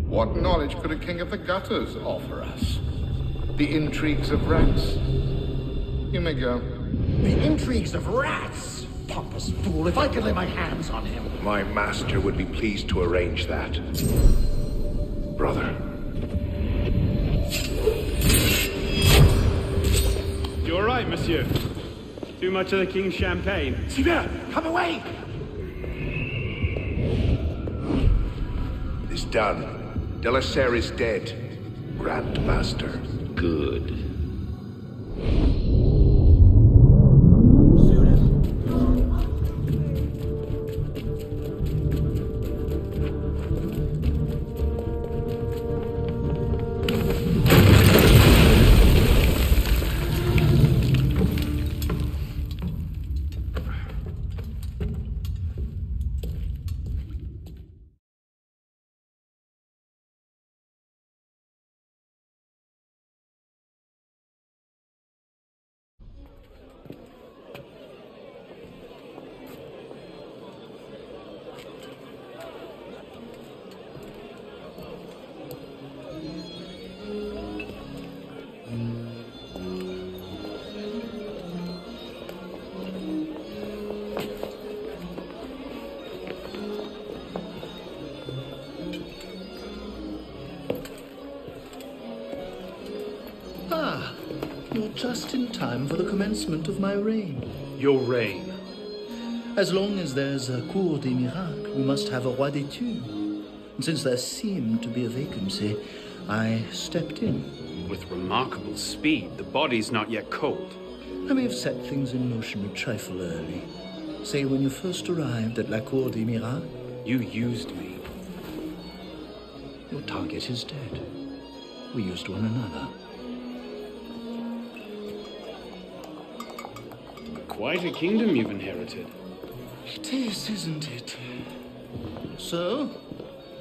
What knowledge could a king of the gutters offer us? The intrigues of rats? You may go.
The intrigues of rats! Pompous fool, if I could lay my hands on him.
My master would be pleased to arrange that. Brother.
You all right, monsieur? Too much of the king's champagne?
Sylvain, come away!
It is done. Delaserre is dead. Grand Master.
Good.
Ah, you're just in time for the commencement of my reign.
Your reign?
As long as there's a Cour des Miracles, we must have a Roi des Tunes. And since there seemed to be a vacancy, I stepped in.
With remarkable speed. The body's not yet cold.
I may have set things in motion a trifle early. Say, when you first arrived at La Cour des Miracles.
You used me.
Your target is dead. We used one another.
Quite a kingdom you've inherited.
It is, isn't it? So,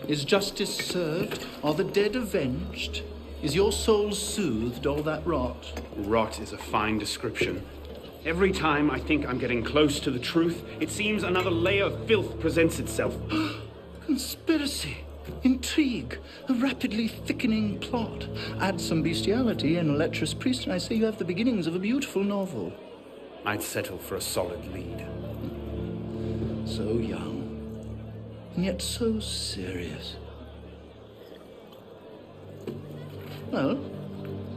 is justice served? Are the dead avenged? Is your soul soothed, all that rot?
Rot is a fine description. Every time I think I'm getting close to the truth, it seems another layer of filth presents itself.
Conspiracy, intrigue, a rapidly thickening plot. Add some bestiality and a lecherous priest, and I say you have the beginnings of a beautiful novel.
I'd settle for a solid lead.
So young, and yet so serious. Well,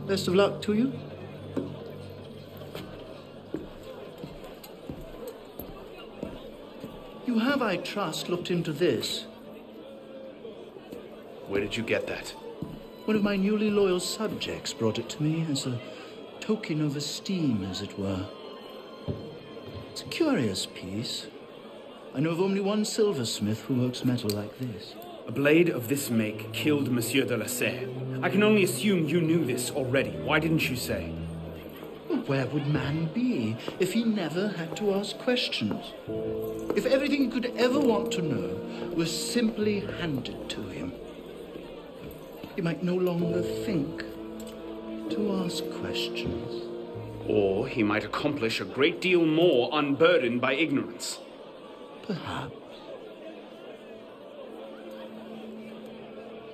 best of luck to you. You have, I trust, looked into this.
Where did you get that?
One of my newly loyal subjects brought it to me as a token of esteem, as it were. It's a curious piece. I know of only one silversmith who works metal like this.
A blade of this make killed Monsieur de la Serre. I can only assume you knew this already. Why didn't you say?
Where would man be if he never had to ask questions? If everything he could ever want to know was simply handed to him? He might no longer think to ask questions.
Or he might accomplish a great deal more unburdened by ignorance.
Perhaps.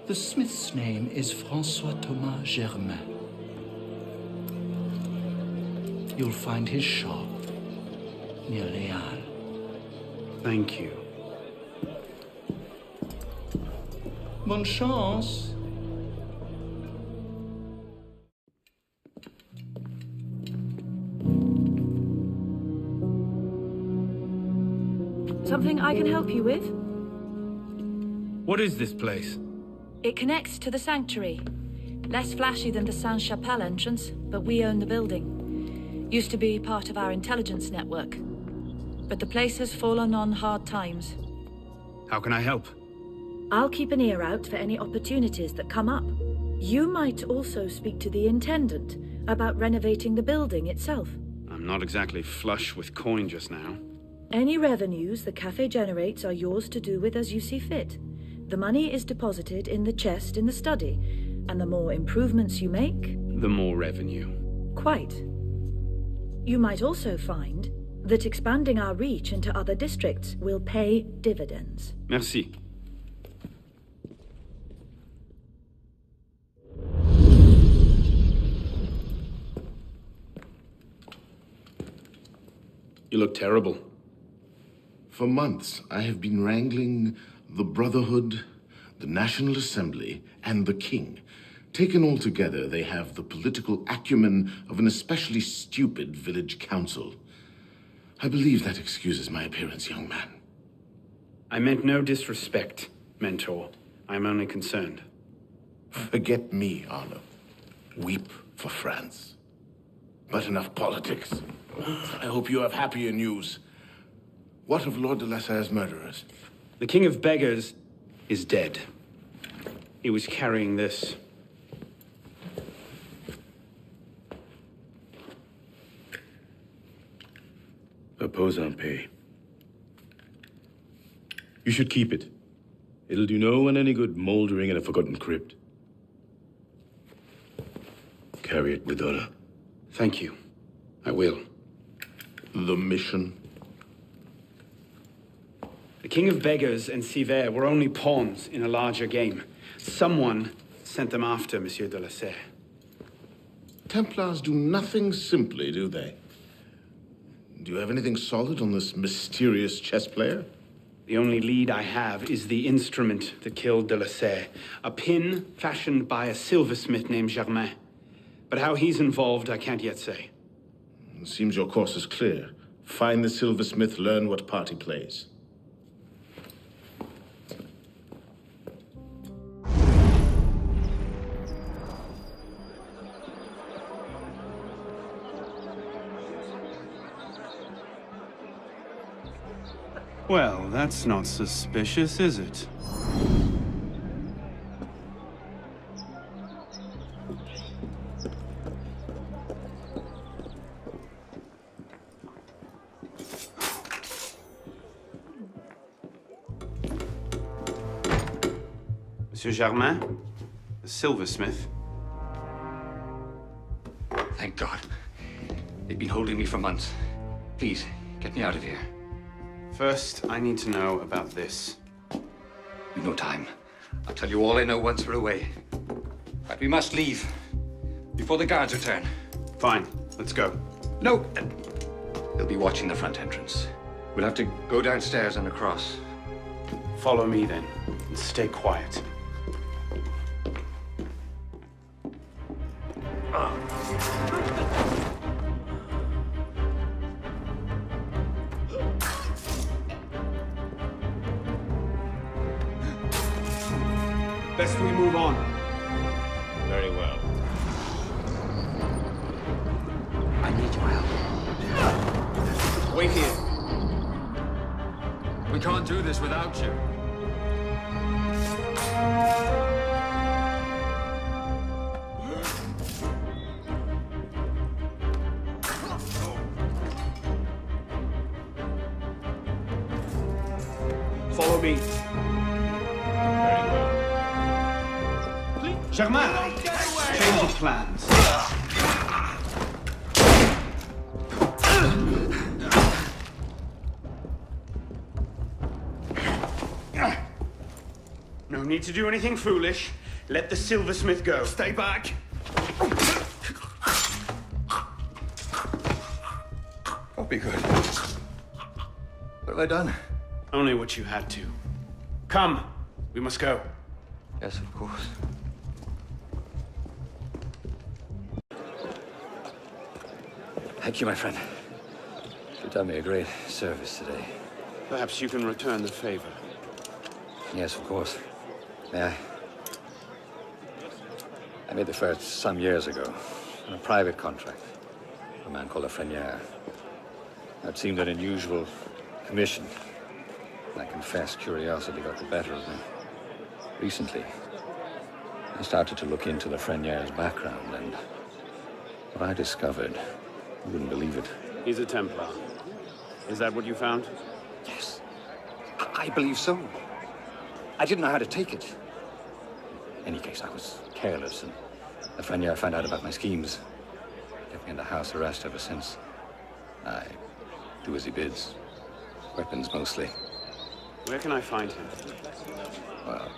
The smith's name is François Thomas Germain. You'll find his shop near Les Halles.
Thank you.
Bonne chance.
Something I can help you with?
What is this place?
It connects to the sanctuary. Less flashy than the Sainte-Chapelle entrance, but we own the building. Used to be part of our intelligence network. But the place has fallen on hard times.
How can I help?
I'll keep an ear out for any opportunities that come up. You might also speak to the Intendant about renovating the building itself.
I'm not exactly flush with coin just now.
Any revenues the cafe generates are yours to do with as you see fit. The money is deposited in the chest in the study, and the more improvements you make...
the more revenue.
Quite. You might also find that expanding our reach into other districts will pay dividends.
Merci. You look terrible.
For months, I have been wrangling the Brotherhood, the National Assembly, and the King. Taken all together, they have the political acumen of an especially stupid village council. I believe that excuses my appearance, young man.
I meant no disrespect, Mentor. I'm only concerned.
Forget me, Arno. Weep for France. But enough politics. I hope you have happier news. What of Lord de la Serre's murderers?
The King of Beggars is dead. He was carrying this.
A posant pay. You should keep it. It'll do no one any good moldering in a forgotten crypt. Carry it with honor.
Thank you. I will.
The mission?
The King of Beggars and Sivert were only pawns in a larger game. Someone sent them after Monsieur de la Serre.
Templars do nothing simply, do they? Do you have anything solid on this mysterious chess player?
The only lead I have is the instrument that killed de la Serre. A pin fashioned by a silversmith named Germain. But how he's involved, I can't yet say.
It seems your course is clear. Find the silversmith, learn what part he plays.
Well, that's not suspicious, is it? Monsieur Germain, the silversmith.
Thank God. They've been holding me for months. Please, get me out of here.
First, I need to know about this.
We've no time. I'll tell you all I know once we're away. But we must leave before the guards return.
Fine, let's go.
No! They'll be watching the front entrance. We'll have to go downstairs and across.
Follow me then, and stay quiet. Best we move on.
Very well.
I need your help.
Wait here.
We can't do this without you.
Follow me.
Germain, change of plans.
No need to do anything foolish. Let the silversmith go.
Stay back.
Oh, be good. What have I done?
Only what you had to. Come, we must go.
Yes, of course. Thank you, my friend. You've done me a great service today.
Perhaps you can return the favor.
Yes, of course. Yeah. I made the first some years ago on a private contract for a man called a Frenier. That seemed an unusual commission. I confess curiosity got the better of me. Recently, I started to look into the Frenier's background, and what I discovered, you wouldn't believe it.
He's a Templar. Is that what you found?
Yes. I believe so. I didn't know how to take it. In any case, I was careless, and the Frenier found out about my schemes. Kept me under house arrest ever since. I do as he bids. Weapons, mostly.
Where can I find him?
Well,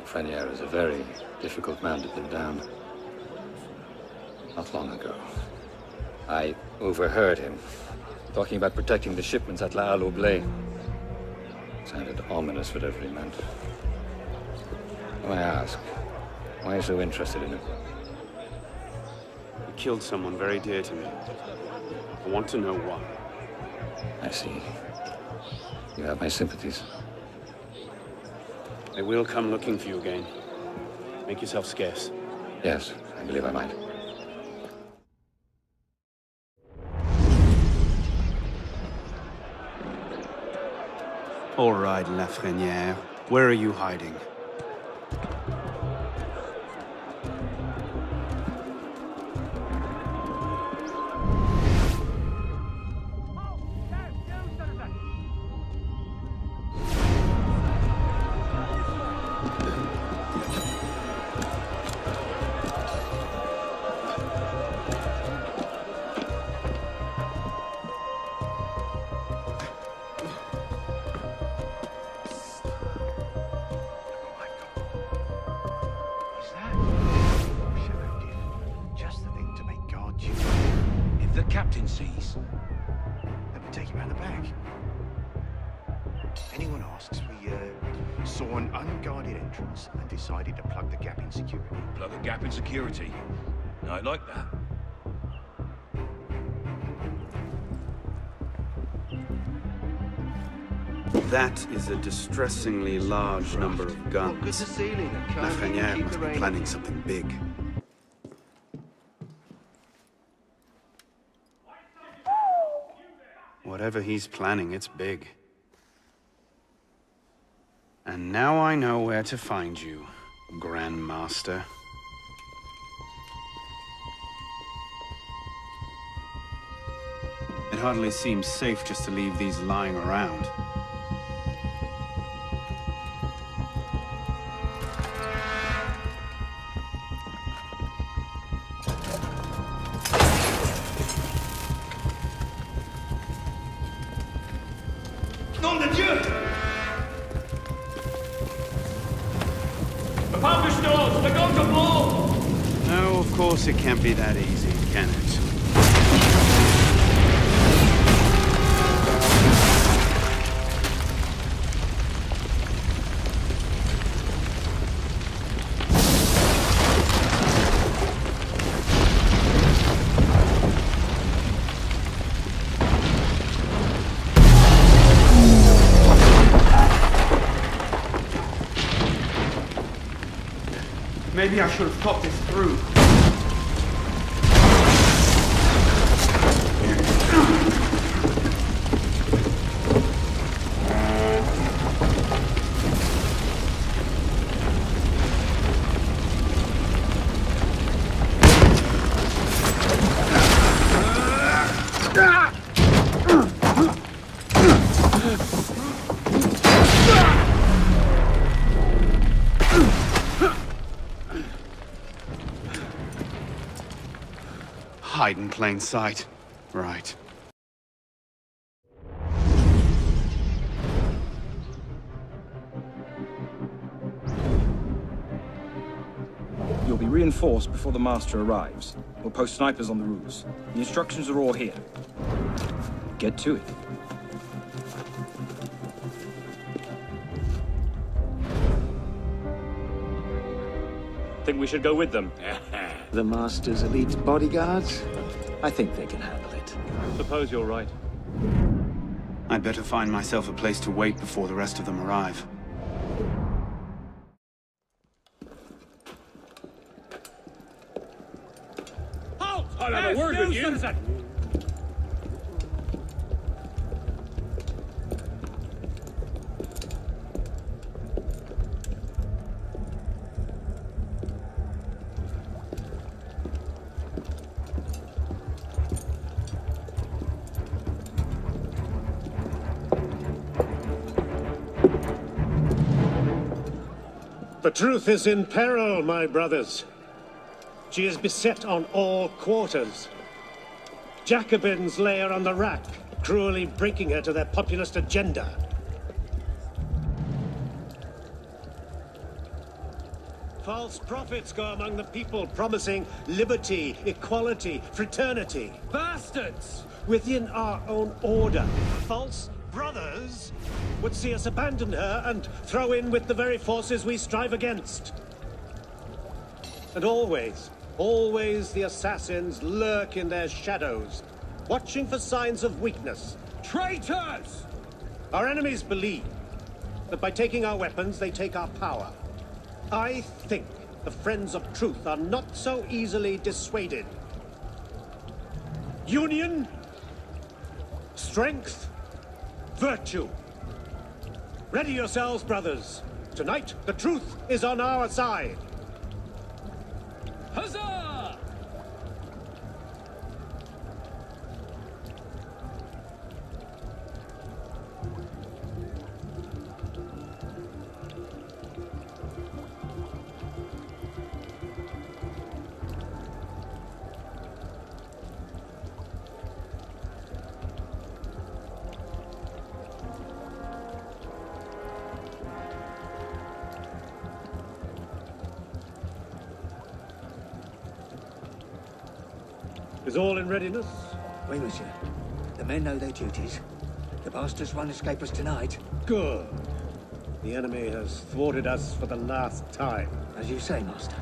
Frenier is a very difficult man to pin down. Not long ago, I overheard him talking about protecting the shipments at La Halle au Blé. Sounded ominous, whatever he meant. I ask, why are you so interested in him?
He killed someone very dear to me. I want to know why.
I see. You have my sympathies.
They will come looking for you again. Make yourself scarce.
Yes, I believe I might.
All right, Lafreniere. Where are you hiding?
captain sees, then we take him around the back. Anyone asks, we saw an unguarded entrance and decided to plug the gap in security.
Plug a gap in security? I like that.
That is a distressingly large number of guns. Lafreniere must be planning something big. Whatever he's planning, it's big. And now I know where to find you, Grand Master. It hardly seems safe just to leave these lying around.
Nom de Dieu!
The powder stores! They're going to blow! No, of course it can't be that easy, can it?
Maybe I should have thought this through.
hide in plain sight. Right.
You'll be reinforced before the Master arrives. We'll post snipers on the roofs. The instructions are all here. Get to it.
Think we should go with them?
The Master's elite bodyguards? I think they can handle it.
Suppose you're right.
I'd better find myself a place to wait before the rest of them arrive.
Halt!
I'll have a word with you.
Citizen.
The truth is in peril, my brothers. She is beset on all quarters. Jacobins lay her on the rack, cruelly breaking her to their populist agenda. False prophets go among the people promising liberty, equality, fraternity. Bastards! Within our own order, false brothers would see us abandon her and throw in with the very forces we strive against. And always the assassins lurk in their shadows, watching for signs of weakness. Traitors! Our enemies believe that by taking our weapons, they take our power. I think the friends of truth are not so easily dissuaded. Union, strength, virtue. Ready yourselves, brothers. Tonight, the truth is on our side. Huzzah! Is all in readiness?
Oui, monsieur. The men know their duties. The bastards won't escape us tonight.
Good. The enemy has thwarted us for the last time.
As you say, Master.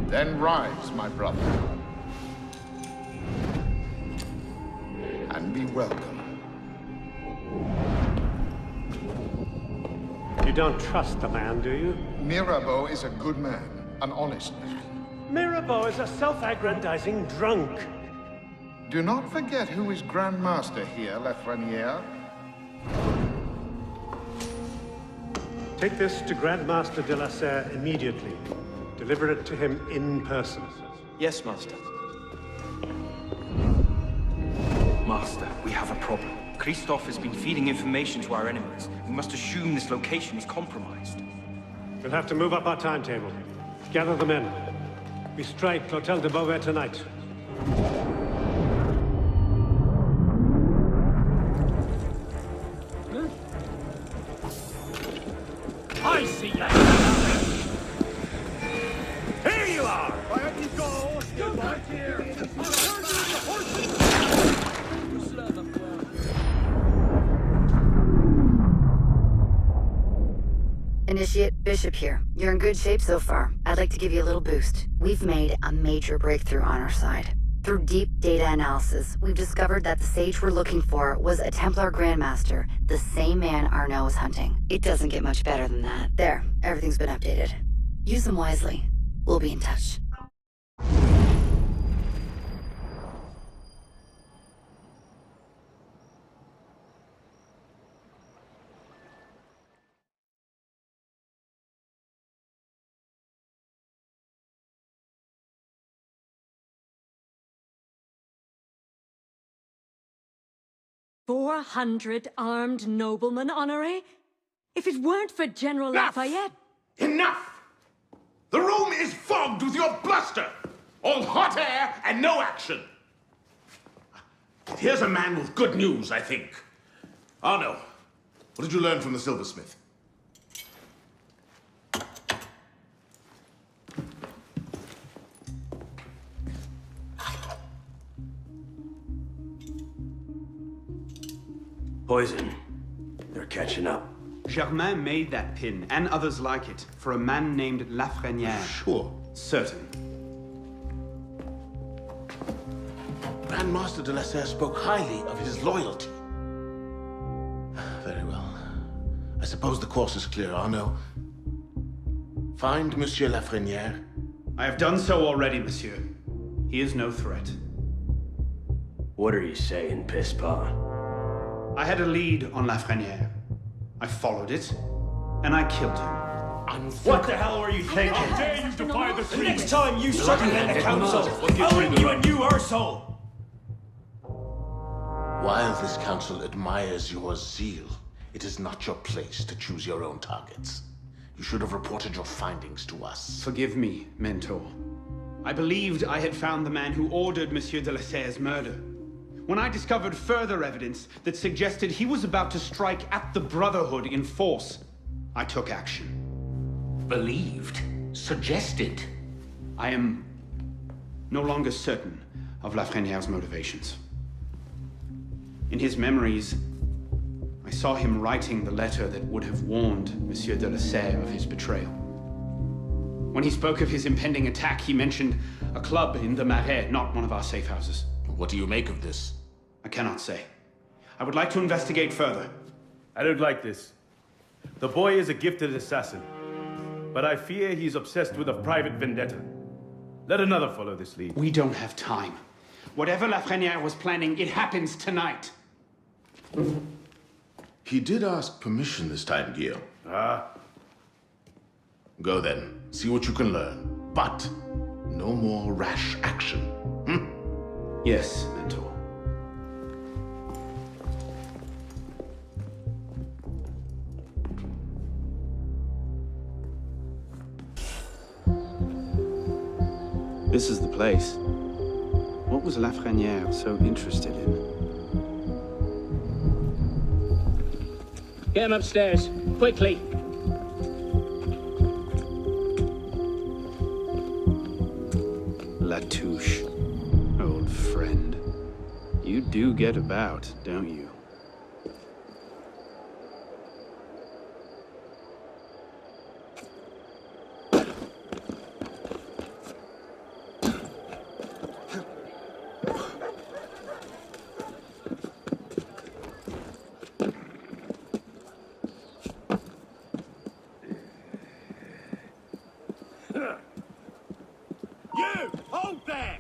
Then rise, my brother, and be welcome.
You don't trust the man, do you?
Mirabeau is a good man, an honest man.
Mirabeau is a self-aggrandizing drunk.
Do not forget who is Grand Master here, Lafreniere.
Take this to Grand Master de la Serre immediately. Deliver it to him in person.
Yes, Master. Master, we have a problem. Christophe has been feeding information to our enemies. We must assume this location is compromised.
We'll have to move up our timetable. Gather the men. We strike Clotel de Beauvais tonight.
I see you! Here you are! Where you go? Get back here! I'll turn you into horses!
Initiate Bishop here. You're in good shape so far. I'd like to give you a little boost. We've made a major breakthrough on our side. Through deep data analysis, we've discovered that the sage we're looking for was a Templar Grandmaster, the same man Arnaud is hunting. It doesn't get much better than that. There, everything's been updated. Use them wisely. We'll be in touch.
"400 armed noblemen, Honoré? If it weren't for General Lafayette..."
Enough! The room is fogged with your bluster! All hot air and no action! Here's a man with good news, I think. Arnaud, what did you learn from the silversmith?
Poison. They're catching up.
Germain made that pin, and others like it, for a man named Lafreniere.
Sure.
Certain.
Grandmaster de la Serre spoke highly of his loyalty. Very well. I suppose the course is clear, Arnaud. Find Monsieur Lafreniere.
I have done so already, monsieur. He is no threat.
What are you saying, Pisspah?
I had a lead on Lafreniere. I followed it, and I killed him.
What the hell were you thinking?
How dare you defy the queen?
Next time you circumvent the council, I'll link you a new arsehole!
While this council admires your zeal, it is not your place to choose your own targets. You should have reported your findings to us.
Forgive me, Mentor. I believed I had found the man who ordered Monsieur de la Serre's murder. When I discovered further evidence that suggested he was about to strike at the Brotherhood in force, I took action.
Believed? Suggested?
I am no longer certain of Lafreniere's motivations. In his memories, I saw him writing the letter that would have warned Monsieur de la Serre of his betrayal. When he spoke of his impending attack, he mentioned a club in the Marais, not one of our safe houses.
What do you make of this?
I cannot say. I would like to investigate further.
I don't like this. The boy is a gifted assassin, but I fear he's obsessed with a private vendetta. Let another follow this lead.
We don't have time. Whatever Lafreniere was planning, it happens tonight.
He did ask permission this time, Guillaume.
Ah.
Go then. See what you can learn. But no more rash action.
Yes, Mentor. This is the place. What was Lafreniere so interested in?
Get him upstairs, quickly.
Latouche, old friend. You do get about, don't you?
You! Hold there!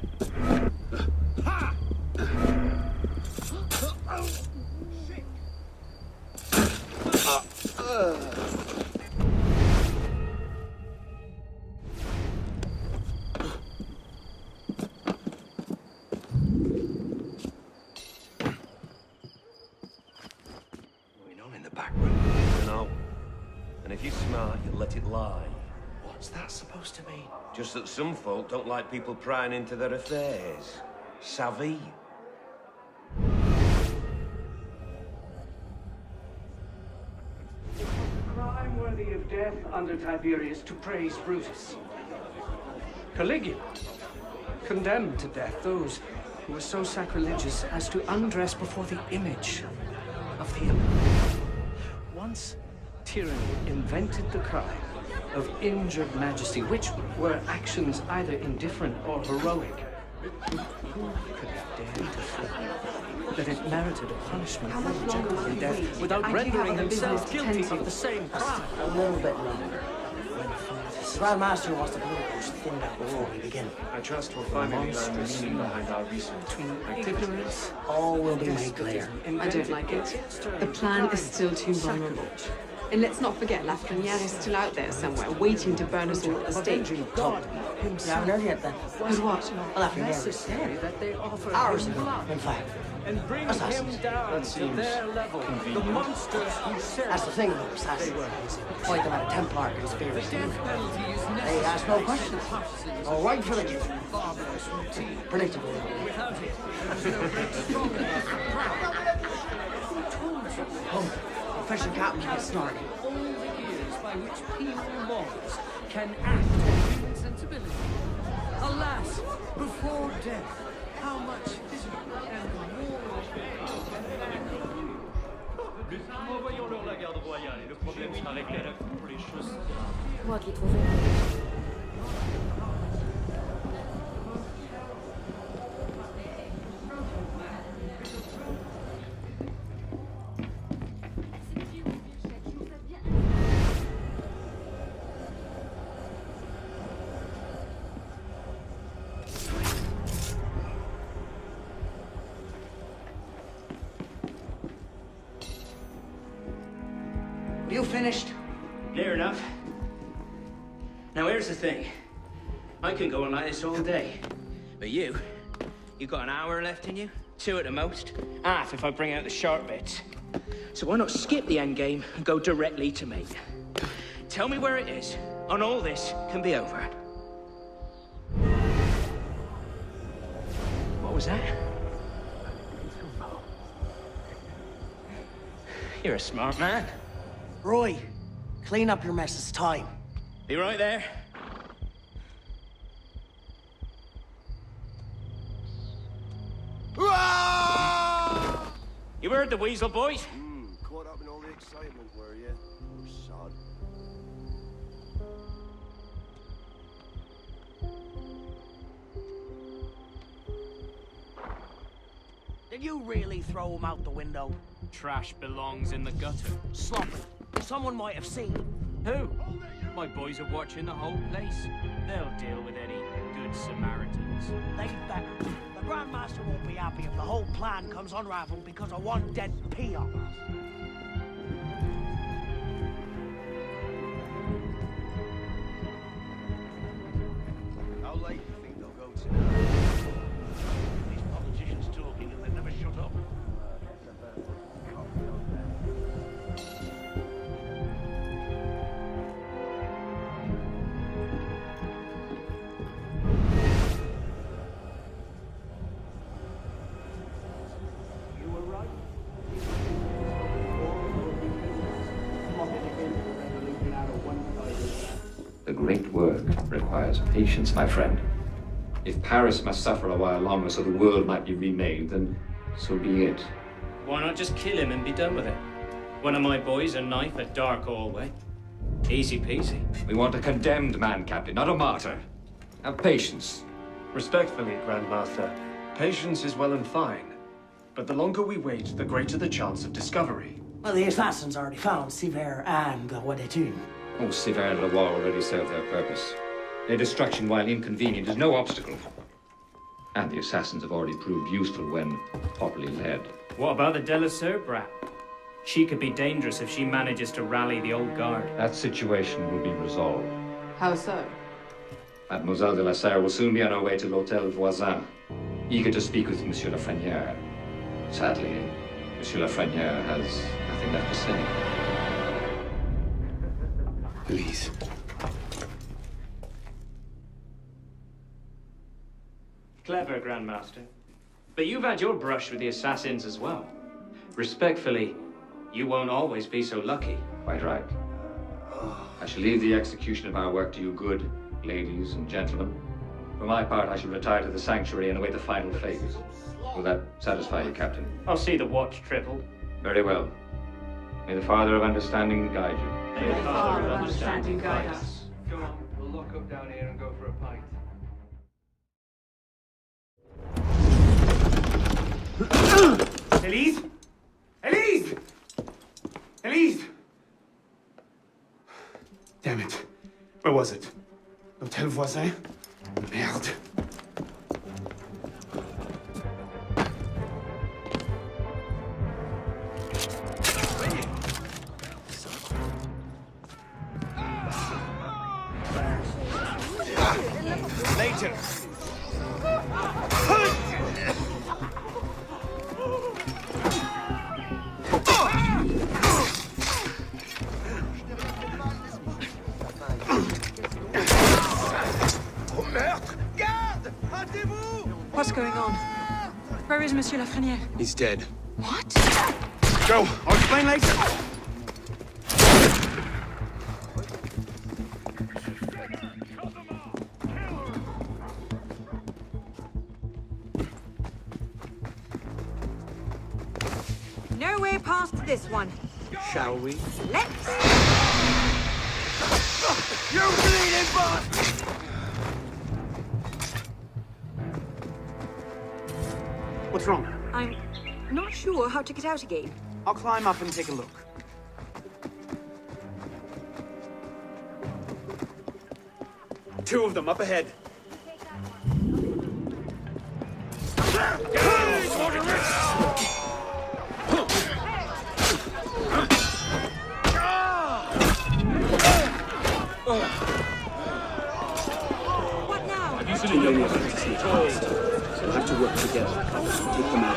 If you're smart, you'll let it lie. What's that supposed to mean? Just that some folk don't like people prying into their affairs. Savvy?
It was a crime worthy of death under Tiberius to praise Brutus. Caligula condemned to death those who were so sacrilegious as to undress before the image of the emperor. Once tyranny invented the crime of injured majesty, which were actions either indifferent or heroic,
That it merited a punishment more gentle than death without rendering himself guilty of the same crime.
A little bit longer. The Grand Master wants the politics thinned out before we begin.
I trust we'll finally learn the meaning behind our recent activities.
All will be made clear.
I don't like it. The plan is still too vulnerable. And let's not forget, Lafreniere is still out there somewhere, waiting to burn us all at the stake.
You haven't heard yet, then?
With what?
Lafreniere is dead. Ours, in fact.
And bring
Assassins.
him down to their level. The monsters who serve.
That's the thing about assassins. Fight them at a Templar conspiracy. They ask no questions. Go right for the kill. Predictable. Come, official captain get started.
All the years by which penal laws can act on human sensibility. Alas, before death, how much physical and moral
Envoyons-leur la garde royale et le problème sera réglé à la fin pour les choses.
Moi qui trouvais.
You finished?
Near enough. Now here's the thing. I can go on like this all day. But you got an hour left in you? 2 at the most. Half if I bring out the sharp bits. So why not skip the end game and go directly to me? Tell me where it is, and all this can be over. What was that? You're a smart man.
Roy, clean up your mess. It's time.
Be right there. You heard the weasel, boys?
Caught up in all the excitement, were you? Oh, sod.
Did you really throw him out the window?
Trash belongs in the gutter.
Sloppy. Someone might have seen.
Who? My boys are watching the whole place. They'll deal with any good Samaritans.
They'd better. The Grand Master won't be happy if the whole plan comes unraveled because of one dead peon.
How late do you think they'll go tonight?
These politicians talking and they never shut up.
The great work requires patience, my friend. If Paris must suffer a while longer so the world might be remade, then so be it.
Why not just kill him and be done with it? One of my boys, a knife, a dark hallway. Easy peasy.
We want a condemned man, Captain, not a martyr. Have patience.
Respectfully, Grandmaster, patience is well and fine. But the longer we wait, the greater the chance of discovery.
Well, the assassins already found Siver and Wadetun.
Oh, Siver and Leroy already served their purpose. Their destruction, while inconvenient, is no obstacle. And the assassins have already proved useful when properly led.
What about the Delaseur brat? She could be dangerous if she manages to rally the old guard.
That situation will be resolved.
How so?
Mademoiselle de la Serre will soon be on her way to l'Hôtel Voisin, eager to speak with Monsieur Lafreniere. Sadly, Monsieur Lafreniere has nothing left to say.
Please.
Clever, Grandmaster. But you've had your brush with the assassins as well. Respectfully, you won't always be so lucky.
Quite right. I shall leave the execution of our work to you good ladies and gentlemen. For my part, I shall retire to the sanctuary and await the final phase. Will that satisfy you, Captain?
I'll see the watch triple.
Very well. May the Father of Understanding guide you.
May the Father of Understanding guide us.
Come on, we'll lock up down here and go for a pint.
Elise? Elise! Elise! Damn it. Where was it? L'Hôtel Voisin? Merde. Later.
What's going on? Where is Monsieur Lafreniere?
He's dead.
What?
Go. I'll explain later.
No way past this one.
Shall we?
Let's.
You bleeding bastard! What's wrong?
I'm not sure how to get out again.
I'll climb up and take a look. Two of them up ahead.
What now?
Have you seen any of them? We'll have to work together. Take them out.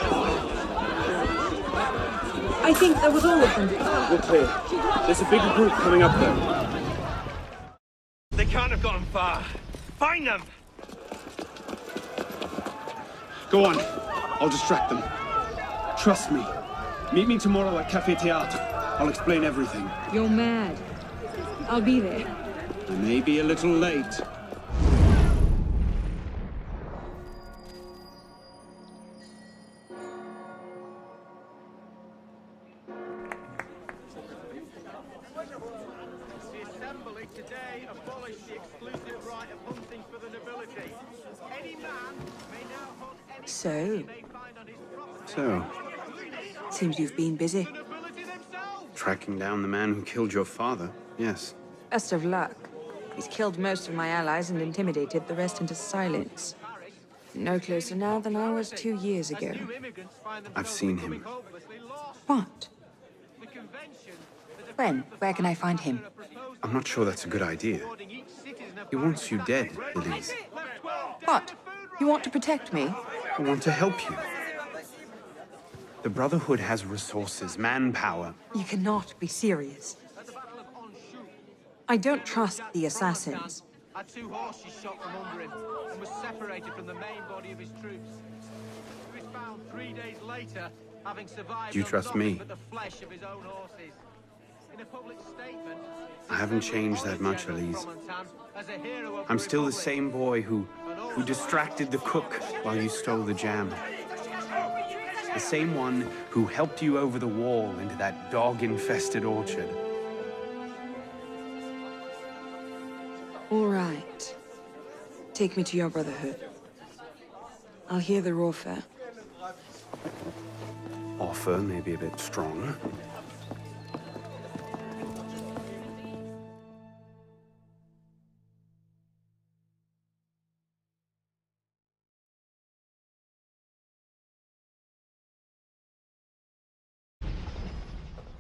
I think that was all of them.
We're clear. There's a bigger group coming up there.
They can't have gotten far. Find them!
Go on. I'll distract them. Trust me. Meet me tomorrow at Café Théâtre. I'll explain everything.
You're mad. I'll be there.
I may be a little late.
So, seems you've been busy.
Tracking down the man who killed your father, yes.
Best of luck. He's killed most of my allies and intimidated the rest into silence. No closer now than I was 2 years ago.
I've seen him.
What? When? Where can I find him?
I'm not sure that's a good idea. He wants you dead, Elise.
What? You want to protect me?
I want to help you. The Brotherhood has resources, manpower.
You cannot be serious. I don't trust the assassins.
Had 2 horses shot from under him and was separated from the main body of his troops. He was found 3 days later, having survived.
Do you trust me?
But the flesh of his own horses. In a public statement,
I haven't changed that much, Elise. I'm still the same boy who distracted the cook while you stole the jam. The same one who helped you over the wall into that dog-infested orchard.
All right. Take me to your Brotherhood. I'll hear the offer.
Offer may be a bit strong.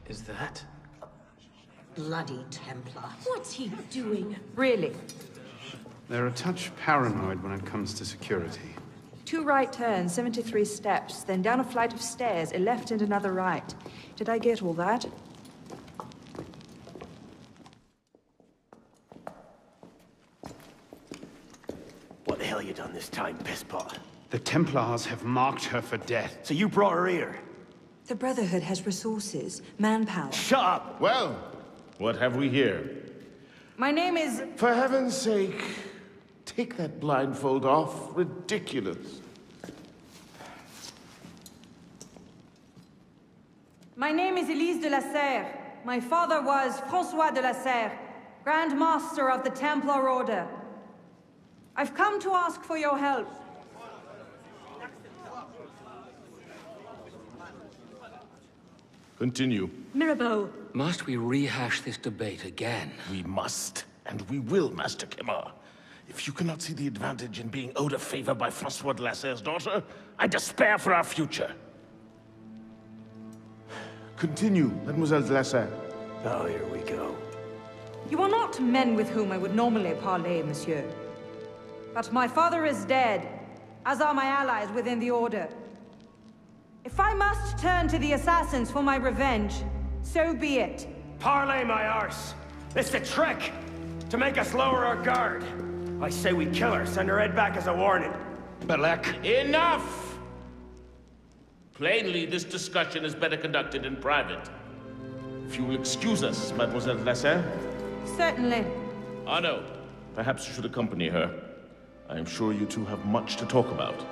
Is that?
Bloody Templar.
What's he doing?
Really?
They're a touch paranoid when it comes to security.
2 right turns, 73 steps, then down a flight of stairs, a left and another right. Did I get all that?
What the hell you done this time, pisspot?
The Templars have marked her for death.
So you brought her here?
The Brotherhood has resources, manpower.
Shut up!
Well, what have we here?
My name is...
For heaven's sake, take that blindfold off. Ridiculous.
My name is Elise de la Serre. My father was François de la Serre, Grand Master of the Templar Order. I've come to ask for your help.
Continue.
Mirabeau.
Must we rehash this debate again?
We must, and we will, Master Kimar. If you cannot see the advantage in being owed a favor by Francois de la Serre's daughter, I despair for our future. Continue, Mademoiselle de la Serre.
Oh, here we go.
You are not men with whom I would normally parley, monsieur. But my father is dead, as are my allies within the Order. If I must turn to the assassins for my revenge, so be it.
Parley, my arse! It's a trick! To make us lower our guard. I say we kill her, send her head back as a warning. Belek.
Enough! Plainly, this discussion is better conducted in private. If you will excuse us, Mademoiselle de la Serre.
Certainly.
Arno, perhaps you should accompany her. I am sure you two have much to talk about.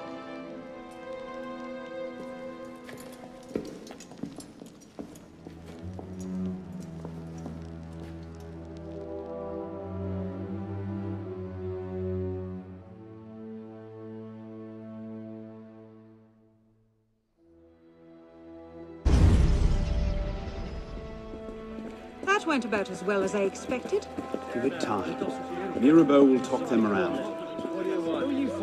That went about as well as I expected.
Give it time. Mirabeau will talk them around.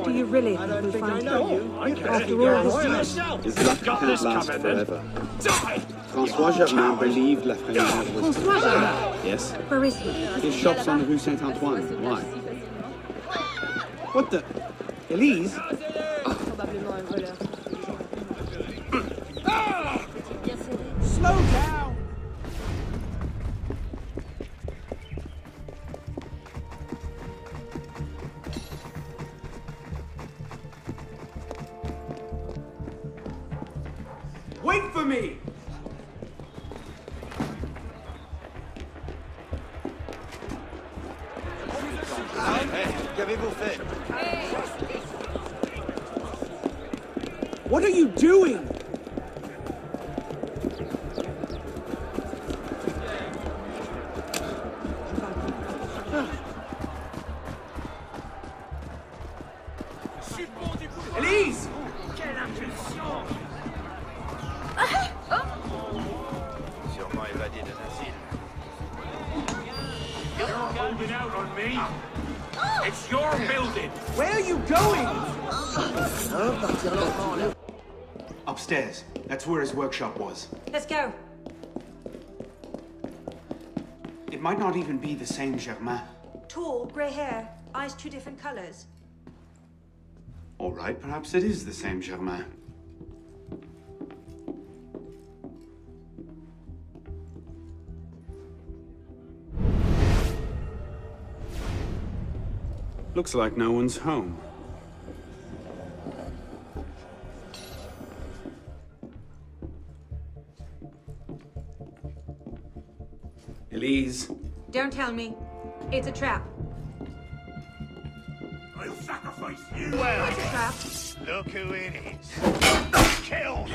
Do you really think we'll find her? After all this time?
His luck can't last forever. Francois Germain believed Lafrenière was...
Francois Germain?
Yes.
Where is he?
His shop's on the Rue Saint-Antoine. Why? What the... Elise?
Slow down! Wait for me!
Qu'avez-vous fait?
What are you doing? Elise!
Quelle impulsion!
Sûrement évadé d'un asile.
You're holding out on me? It's your building!
Where are you going?
Upstairs. That's where his workshop was.
Let's go.
It might not even be the same Germain.
Tall, grey hair, eyes two different colors.
All right, perhaps it is the same Germain. Looks like no one's home. Elise.
Don't tell me. It's a trap.
I'll sacrifice you!
Well, it's a trap.
Look who it is. Kill!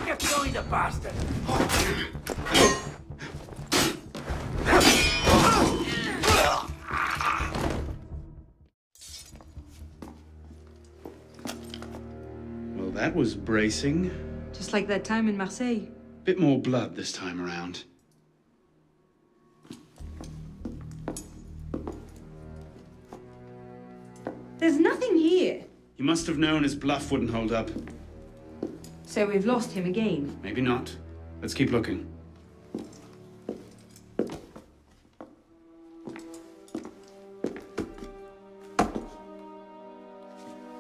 Get behind the bastard!
Well, that was bracing.
Just like that time in Marseille.
Bit more blood this time around.
There's nothing here.
He must have known his bluff wouldn't hold up.
So we've lost him again.
Maybe not. Let's keep looking.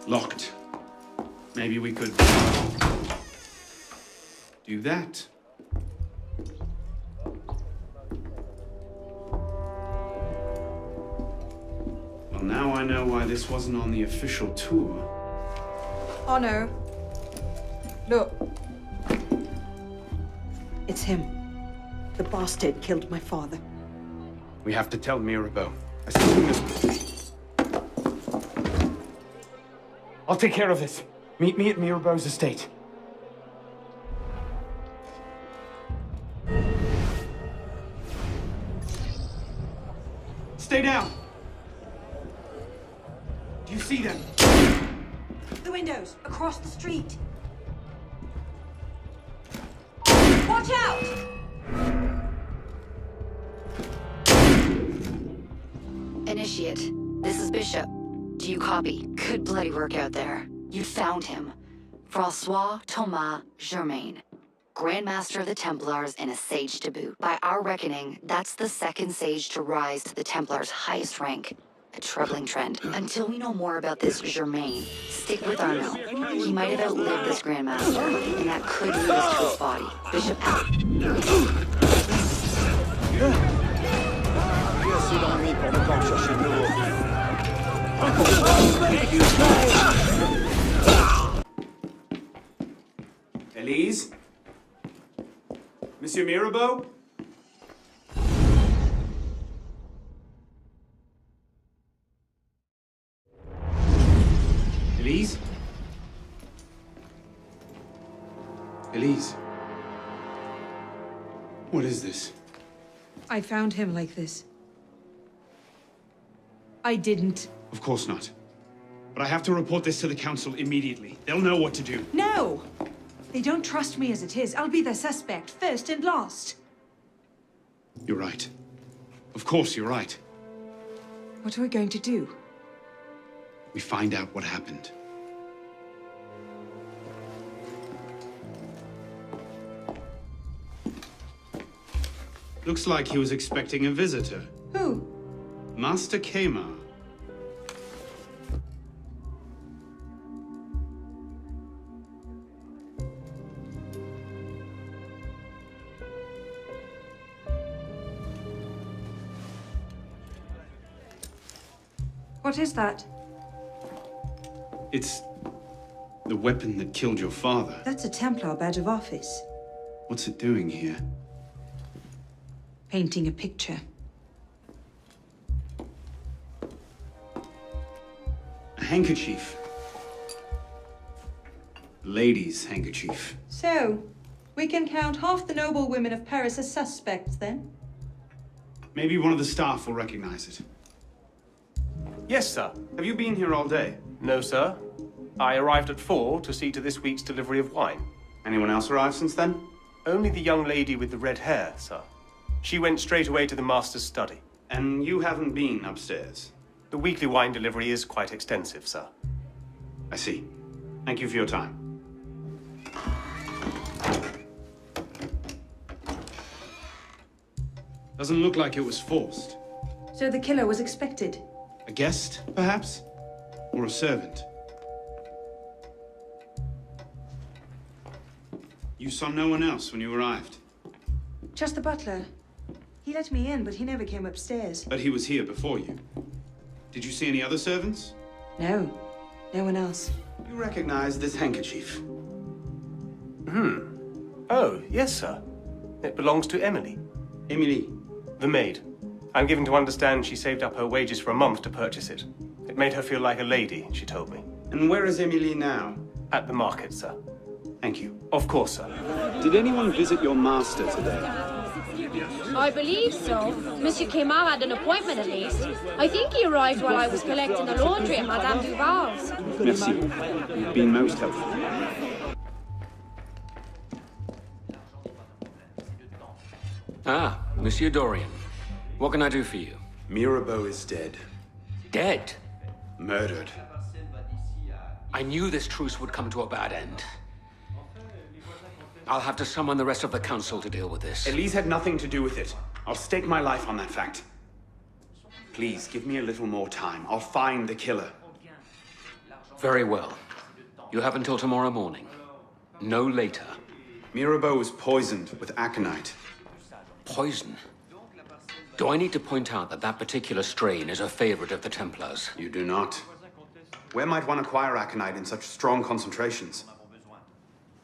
Locked. Maybe we could do that. Well, now I know why this wasn't on the official tour.
Oh no. Look. It's him. The bastard killed my father.
We have to tell Mirabeau. As soon as... I'll take care of this. Meet me at Mirabeau's estate. Stay down. Do you see them?
The windows, across the street. Watch out!
Initiate, this is Bishop. Do you copy? Good bloody work out there. You found him. Francois Thomas Germain, Grand Master of the Templars and a Sage to boot. By our reckoning, that's the second Sage to rise to the Templars' highest rank. A troubling trend. Until we know more about this Germain, stick with Arno. He might have outlived this Grandmaster, and that could lead us to his body. Bishop out.
Elise? Monsieur Mirabeau? Elise? Elise? What is this?
I found him like this. I didn't.
Of course not. But I have to report this to the council immediately. They'll know what to do.
No! They don't trust me as it is. I'll be their suspect, first and last.
You're right. Of course you're right.
What are we going to do?
We find out what happened. Looks like he was expecting a visitor.
Who?
Master Kemar.
What is that?
It's the weapon that killed your father.
That's a Templar badge of office.
What's it doing here?
Painting a picture.
A handkerchief. Lady's handkerchief.
So, we can count half the noble women of Paris as suspects, then?
Maybe one of the staff will recognize it.
Yes, sir.
Have you been here all day?
No, sir. I arrived at 4 to see to this week's delivery of wine.
Anyone else arrived since then?
Only the young lady with the red hair, sir. She went straight away to the master's study.
And you haven't been upstairs?
The weekly wine delivery is quite extensive, sir.
I see. Thank you for your time. Doesn't look like it was forced.
So the killer was expected?
A guest, perhaps? Or a servant? You saw no one else when you arrived?
Just the butler. He let me in, but he never came upstairs.
But he was here before you. Did you see any other servants?
No. No one else.
You recognize this handkerchief?
Oh, yes, sir. It belongs to Emily.
Emily?
The maid. I'm given to understand she saved up her wages for a month to purchase it. It made her feel like a lady, she told me.
And where is Emily now?
At the market, sir.
Thank you.
Of course, sir.
Did anyone visit your master today?
I believe so. Monsieur Kemar had an appointment, at least. I think he arrived while I was collecting the laundry at Madame Duval's.
Merci. You've been most helpful.
Ah, Monsieur Dorian. What can I do for you?
Mirabeau is dead.
Dead?
Murdered.
I knew this truce would come to a bad end. I'll have to summon the rest of the council to deal with this.
Elise had nothing to do with it. I'll stake my life on that fact. Please, give me a little more time. I'll find the killer.
Very well. You have until tomorrow morning. No later.
Mirabeau was poisoned with aconite.
Poison? Do I need to point out that that particular strain is a favorite of the Templars?
You do not. Where might one acquire aconite in such strong concentrations?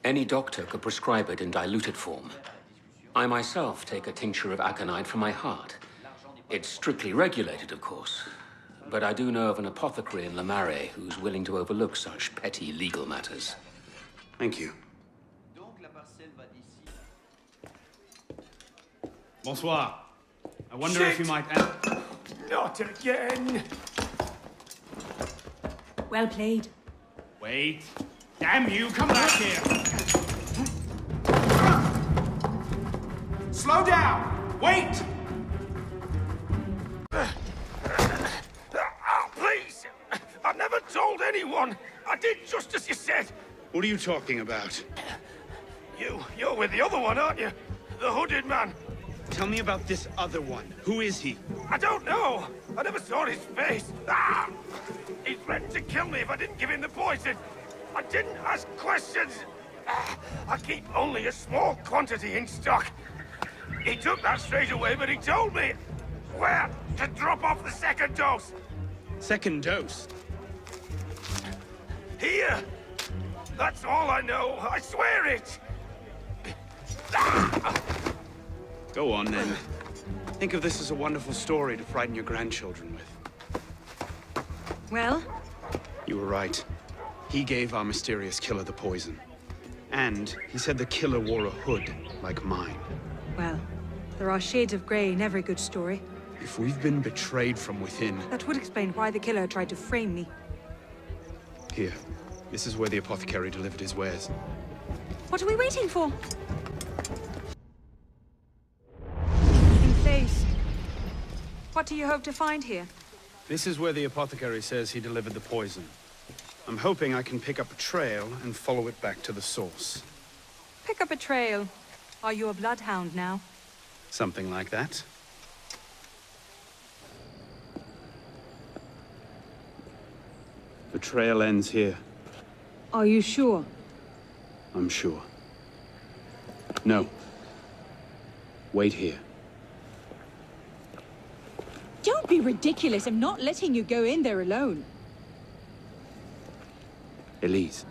Any doctor could prescribe it in diluted form. I myself take a tincture of aconite for my heart. It's strictly regulated, of course. But I do know of an apothecary in Le Marais who's willing to overlook such petty legal matters.
Thank you. Bonsoir. I wonder if you might...
Not again!
Well played.
Wait. Damn you, come back here! Slow down! Wait!
Please! I've never told anyone! I did just as you said!
What are you talking about?
You're with the other one, aren't you? The hooded man.
Tell me about this other one. Who is he?
I don't know. I never saw his face. Ah! He threatened to kill me if I didn't give him the poison. I didn't ask questions. Ah! I keep only a small quantity in stock. He took that straight away, but he told me where to drop off the second dose.
Second dose?
Here. That's all I know. I swear it. Ah!
Go on, then. Think of this as a wonderful story to frighten your grandchildren with.
Well?
You were right. He gave our mysterious killer the poison. And he said the killer wore a hood, like mine.
Well, there are shades of grey in every good story.
If we've been betrayed from within...
That would explain why the killer tried to frame me.
Here. This is where the apothecary delivered his wares.
What are we waiting for? Face. What do you hope to find here?
This is where the apothecary says he delivered the poison. I'm hoping I can pick up a trail and follow it back to the source.
Pick up a trail. Are you a bloodhound now?
Something like that. The trail ends here.
Are you sure?
I'm sure. No. Wait here.
Don't be ridiculous. I'm not letting you go in there alone.
Elise.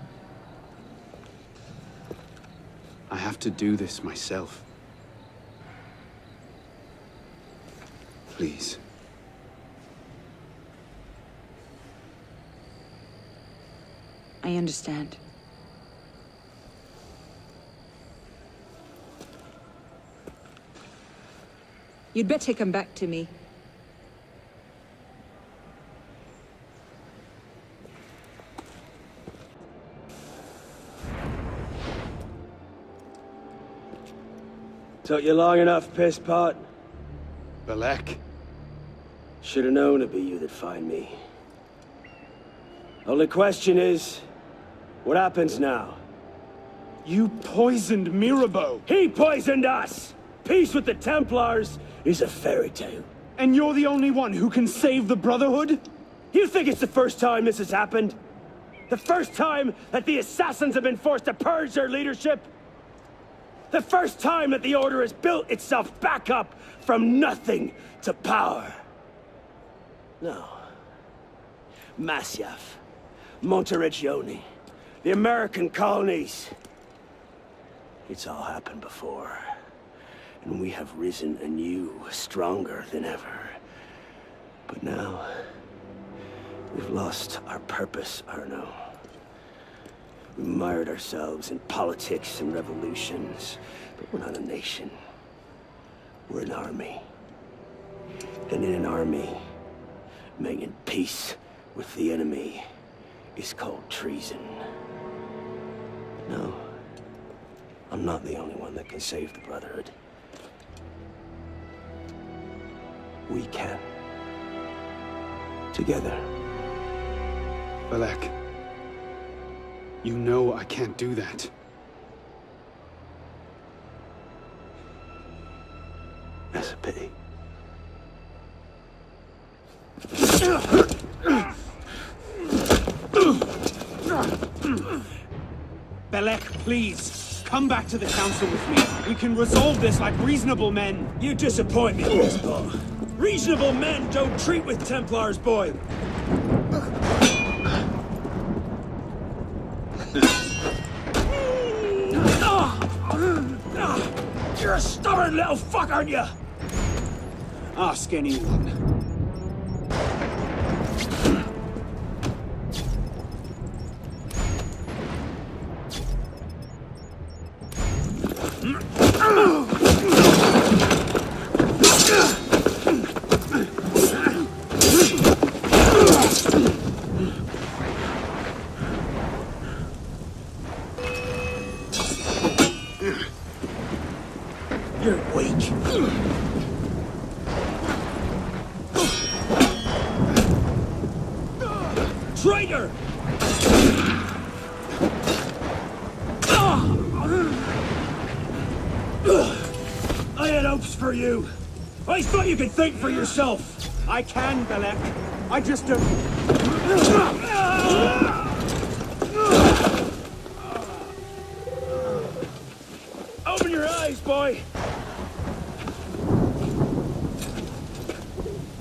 I have to do this myself. Please.
I understand. You'd better come back to me.
Took you long enough, piss pot.
Belek.
Should have known it'd be you that find me. Only question is, what happens now?
You poisoned Mirabeau.
He poisoned us! Peace with the Templars is a fairy tale.
And you're the only one who can save the Brotherhood?
You think it's the first time this has happened? The first time that the Assassins have been forced to purge their leadership? The first time that the Order has built itself back up from nothing to power? No. Masyaf, Monteriggioni, the American colonies. It's all happened before. And we have risen anew, stronger than ever. But now, we've lost our purpose, Arno. We mired ourselves in politics and revolutions, but we're not a nation. We're an army. And in an army, making peace with the enemy is called treason. No, I'm not the only one that can save the Brotherhood. We can. Together.
Belek. You know I can't do that.
That's a pity.
Belek, please. Come back to the council with me. We can resolve this like reasonable men.
You disappoint me, Baseball. Reasonable men don't treat with Templars, boy. You're a stubborn little fuck, aren't you?
Ask anyone.
You're weak. traitor! I had hopes for you. I thought you could think for yourself.
I can, Belek. I just don't...
Open your eyes, boy.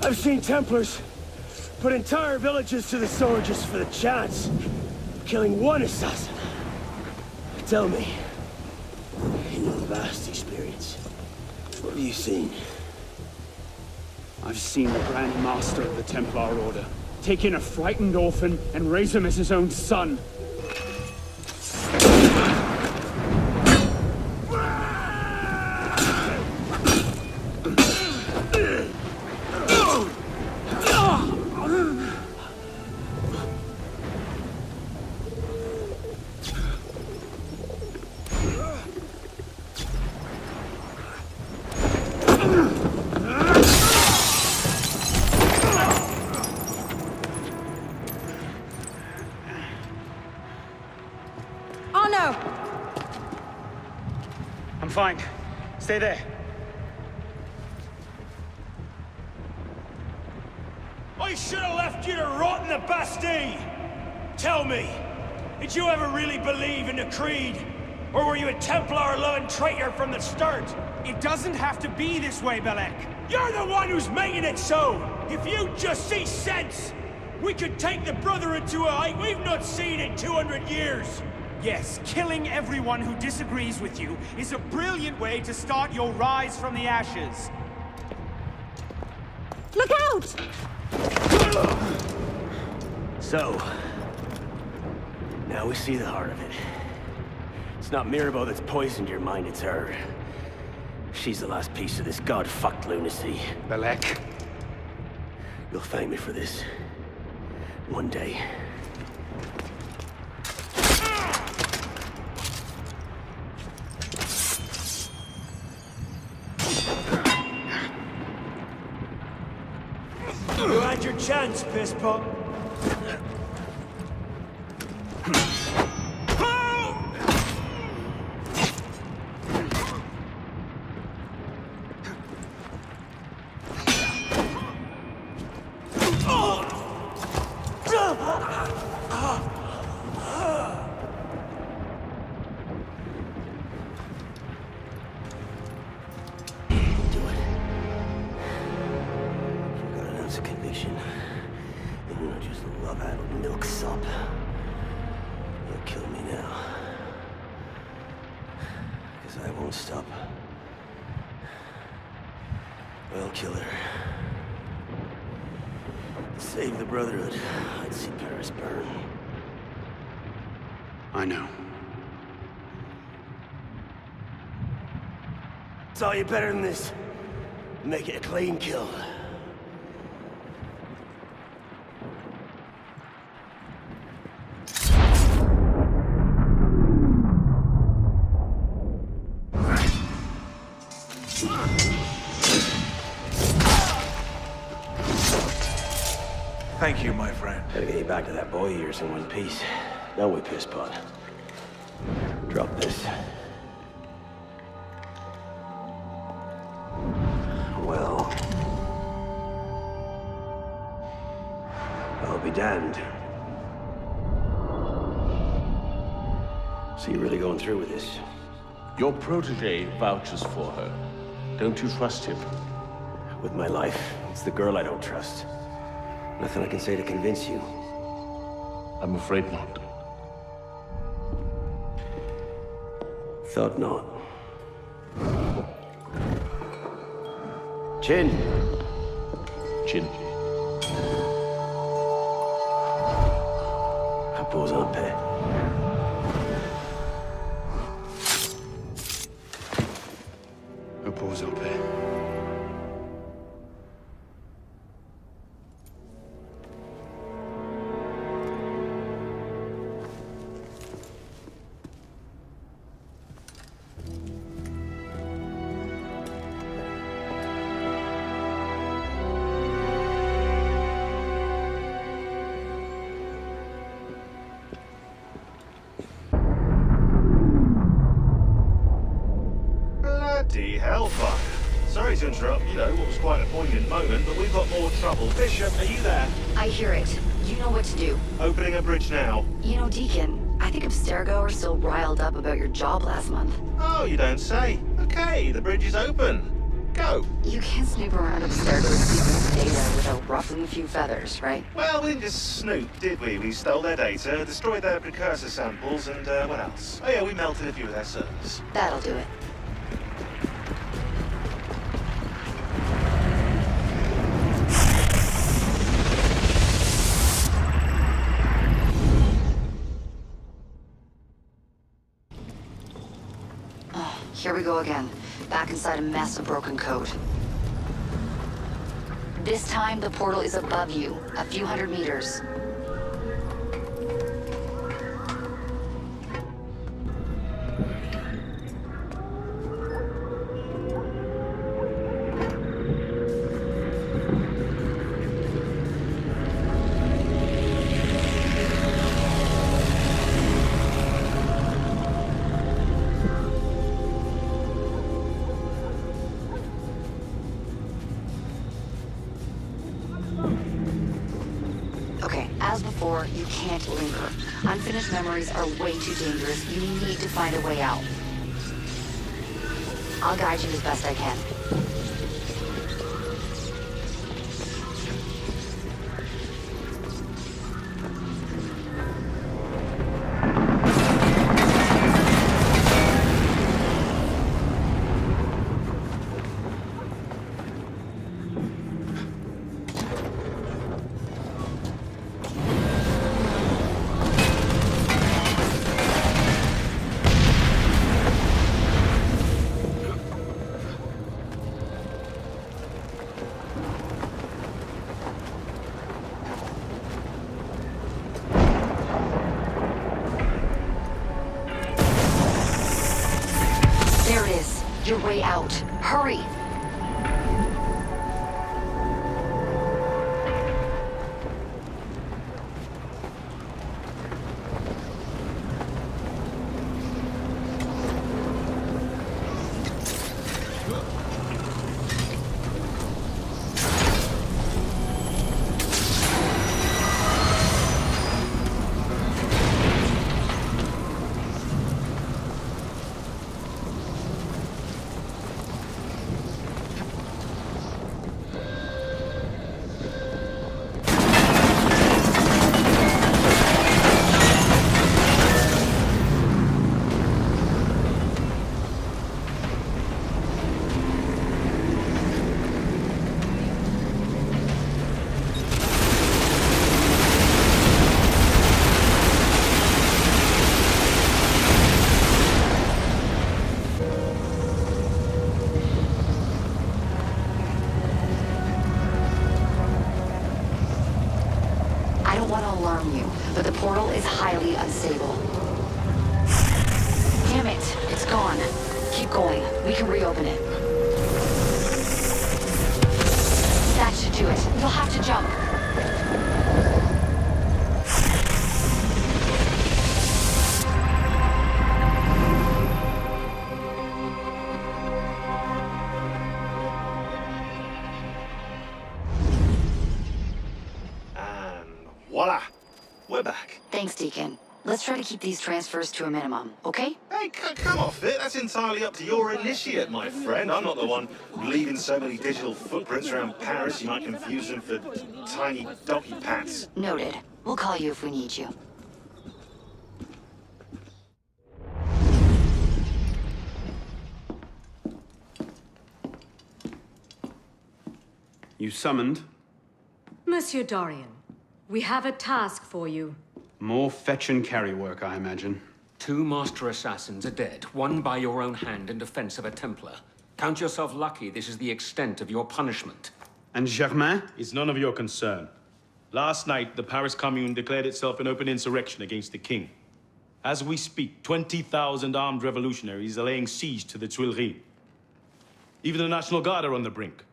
I've seen Templars put entire villages to the sword just for the chance of killing one assassin. Tell me, in your vast experience, what have you seen?
I've seen the Grand Master of the Templar Order take in a frightened orphan and raise him as his own son. I'm fine. Stay there.
I should have left you to rot in the Bastille! Tell me, did you ever really believe in the Creed? Or were you a Templar-loving traitor from the start?
It doesn't have to be this way, Belek.
You're the one who's making it so! If you just see sense, we could take the Brotherhood to a height we've not seen in 200 years!
Yes, killing everyone who disagrees with you is a brilliant way to start your rise from the ashes.
Look out!
So, now we see the heart of it. It's not Mirabeau that's poisoned your mind, it's her. She's the last piece of this god-fucked lunacy.
Belek.
You'll thank me for this. One day. You had your chance, pisspot. Conviction. And you're not just a love-addled milksop. You'll kill me now. Because I won't stop. I'll kill her. To save the Brotherhood, I'd see Paris burn.
I know.
Saw you better than this. Make it a clean kill.
Thank you, my friend.
Gotta get you back to that boy of yours in one piece. Don't we, pisspot? Drop this. Well... I'll be damned. So you're really going through with this?
Your protege vouches for her. Don't you trust him?
With my life, it's the girl I don't trust. Nothing I can say to convince you.
I'm afraid not.
Thought not. Chin.
Chin.
Repose en paix.
Repose en paix.
Bloody hellfire. Sorry to interrupt, you know, what was quite a poignant moment, but we've got more trouble. Bishop, are you there?
I hear it. You know what to do.
Opening a bridge now.
You know, Deacon, I think Abstergo are still riled up about your job last month.
Oh, you don't say. Okay, the bridge is open. Go.
You can't snoop around Abstergo's secret data without ruffling a few feathers, right?
Well, we didn't just snoop, did we? We stole their data, destroyed their precursor samples, and what else? Oh yeah, we melted a few of their servers.
That'll do it. Here we go again. Back inside a mess of broken code. This time, the portal is above you, a few hundred meters. You can't linger. Unfinished memories are way too dangerous. You need to find a way out. I'll guide you as best I can. Your way out. Hurry! But the portal is highly unstable. Damn it, it's gone. Keep going. We can reopen it. That should do it. You'll have to jump.
Voila! We're back.
Thanks, Deacon. Let's try to keep these transfers to a minimum, okay?
Hey, come off it. That's entirely up to your initiate, my friend. I'm not the one leaving so many digital footprints around Paris you might confuse them for tiny donkey pats.
Noted. We'll call you if we need you.
You summoned?
Monsieur Dorian, we have a task for you.
More fetch and carry work, I imagine.
2 master assassins are dead, one by your own hand in defense of a Templar. Count yourself lucky this is the extent of your punishment.
And Germain?
It's none of your concern. Last night, the Paris Commune declared itself an open insurrection against the king. As we speak, 20,000 armed revolutionaries are laying siege to the Tuileries. Even the National Guard are on the brink.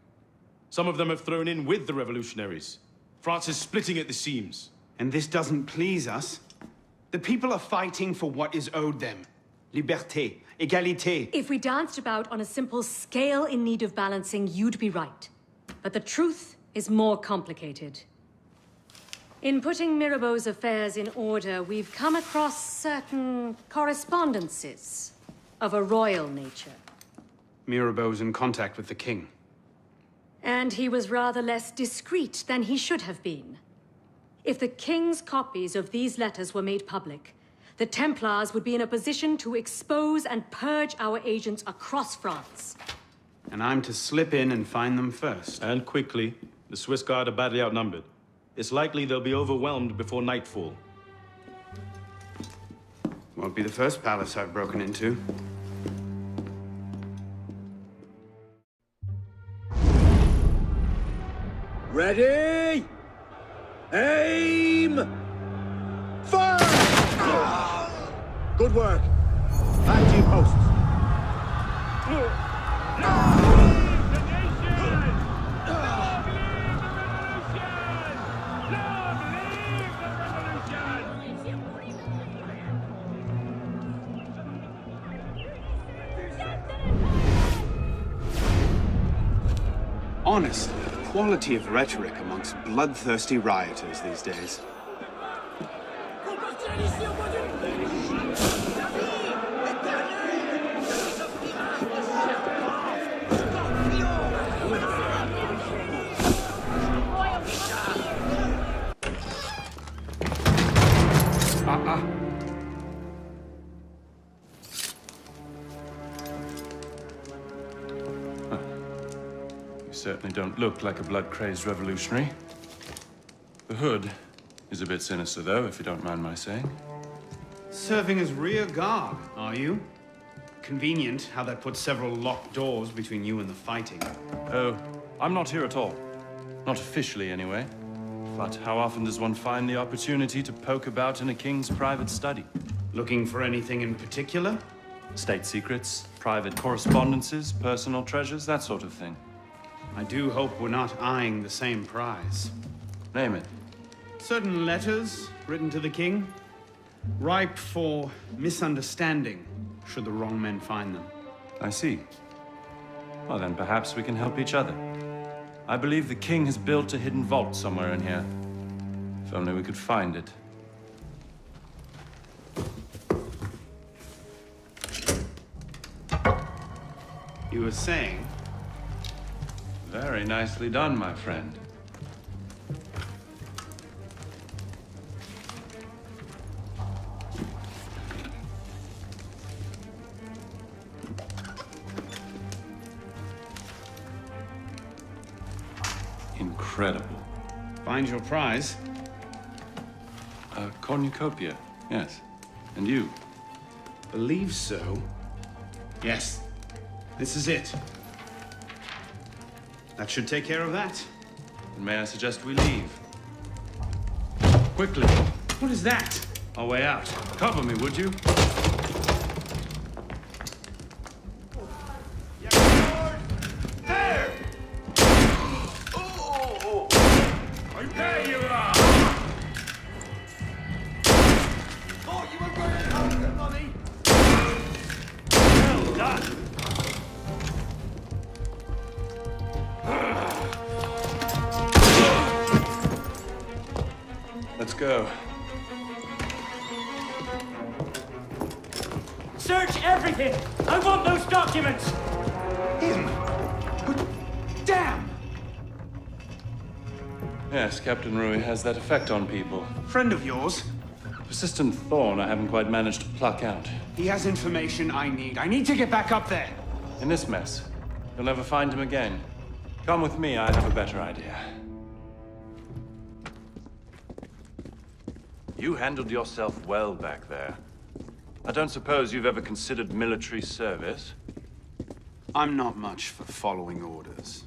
Some of them have thrown in with the revolutionaries. France is splitting at the seams.
And this doesn't please us? The people are fighting for what is owed them. Liberté, Égalité.
If we danced about on a simple scale in need of balancing, you'd be right. But the truth is more complicated. In putting Mirabeau's affairs in order, we've come across certain correspondences of a royal nature.
Mirabeau's in contact with the king.
And he was rather less discreet than he should have been. If the king's copies of these letters were made public, the Templars would be in a position to expose and purge our agents across France.
And I'm to slip in and find them first.
And quickly. The Swiss Guard are badly outnumbered. It's likely they'll be overwhelmed before nightfall.
Won't be the first palace I've broken into.
Ready? Aim! Fire! Good work. Back to your posts.
Honestly, the quality of rhetoric amongst bloodthirsty rioters these days.
Certainly don't look like a blood-crazed revolutionary. The hood is a bit sinister, though, if you don't mind my saying.
Serving as rear guard, are you? Convenient how that puts several locked doors between you and the fighting.
Oh, I'm not here at all. Not officially, anyway. But how often does one find the opportunity to poke about in a king's private study?
Looking for anything in particular?
State secrets, private correspondences, personal treasures, that sort of thing.
I do hope we're not eyeing the same prize.
Name it.
Certain letters written to the king, ripe for misunderstanding, should the wrong men find them.
I see. Well, then perhaps we can help each other. I believe the king has built a hidden vault somewhere in here. If only we could find it.
You were saying?
Very nicely done, my friend. Incredible.
Find your prize?
A cornucopia, yes. And you?
Believe so. Yes. This is it. That should take care of that.
And may I suggest we leave? Quickly.
What is that?
Our way out. Cover me, would you?
There! Oh! There you are! Thought you were running out of money! Well done!
Let's go.
Search everything! I want those documents!
Him? But damn!
Yes, Captain Rui has that effect on people.
Friend of yours?
Persistent thorn I haven't quite managed to pluck out.
He has information I need. I need to get back up there.
In this mess, you'll never find him again. Come with me, I have a better idea. You handled yourself well back there. I don't suppose you've ever considered military service?
I'm not much for following orders.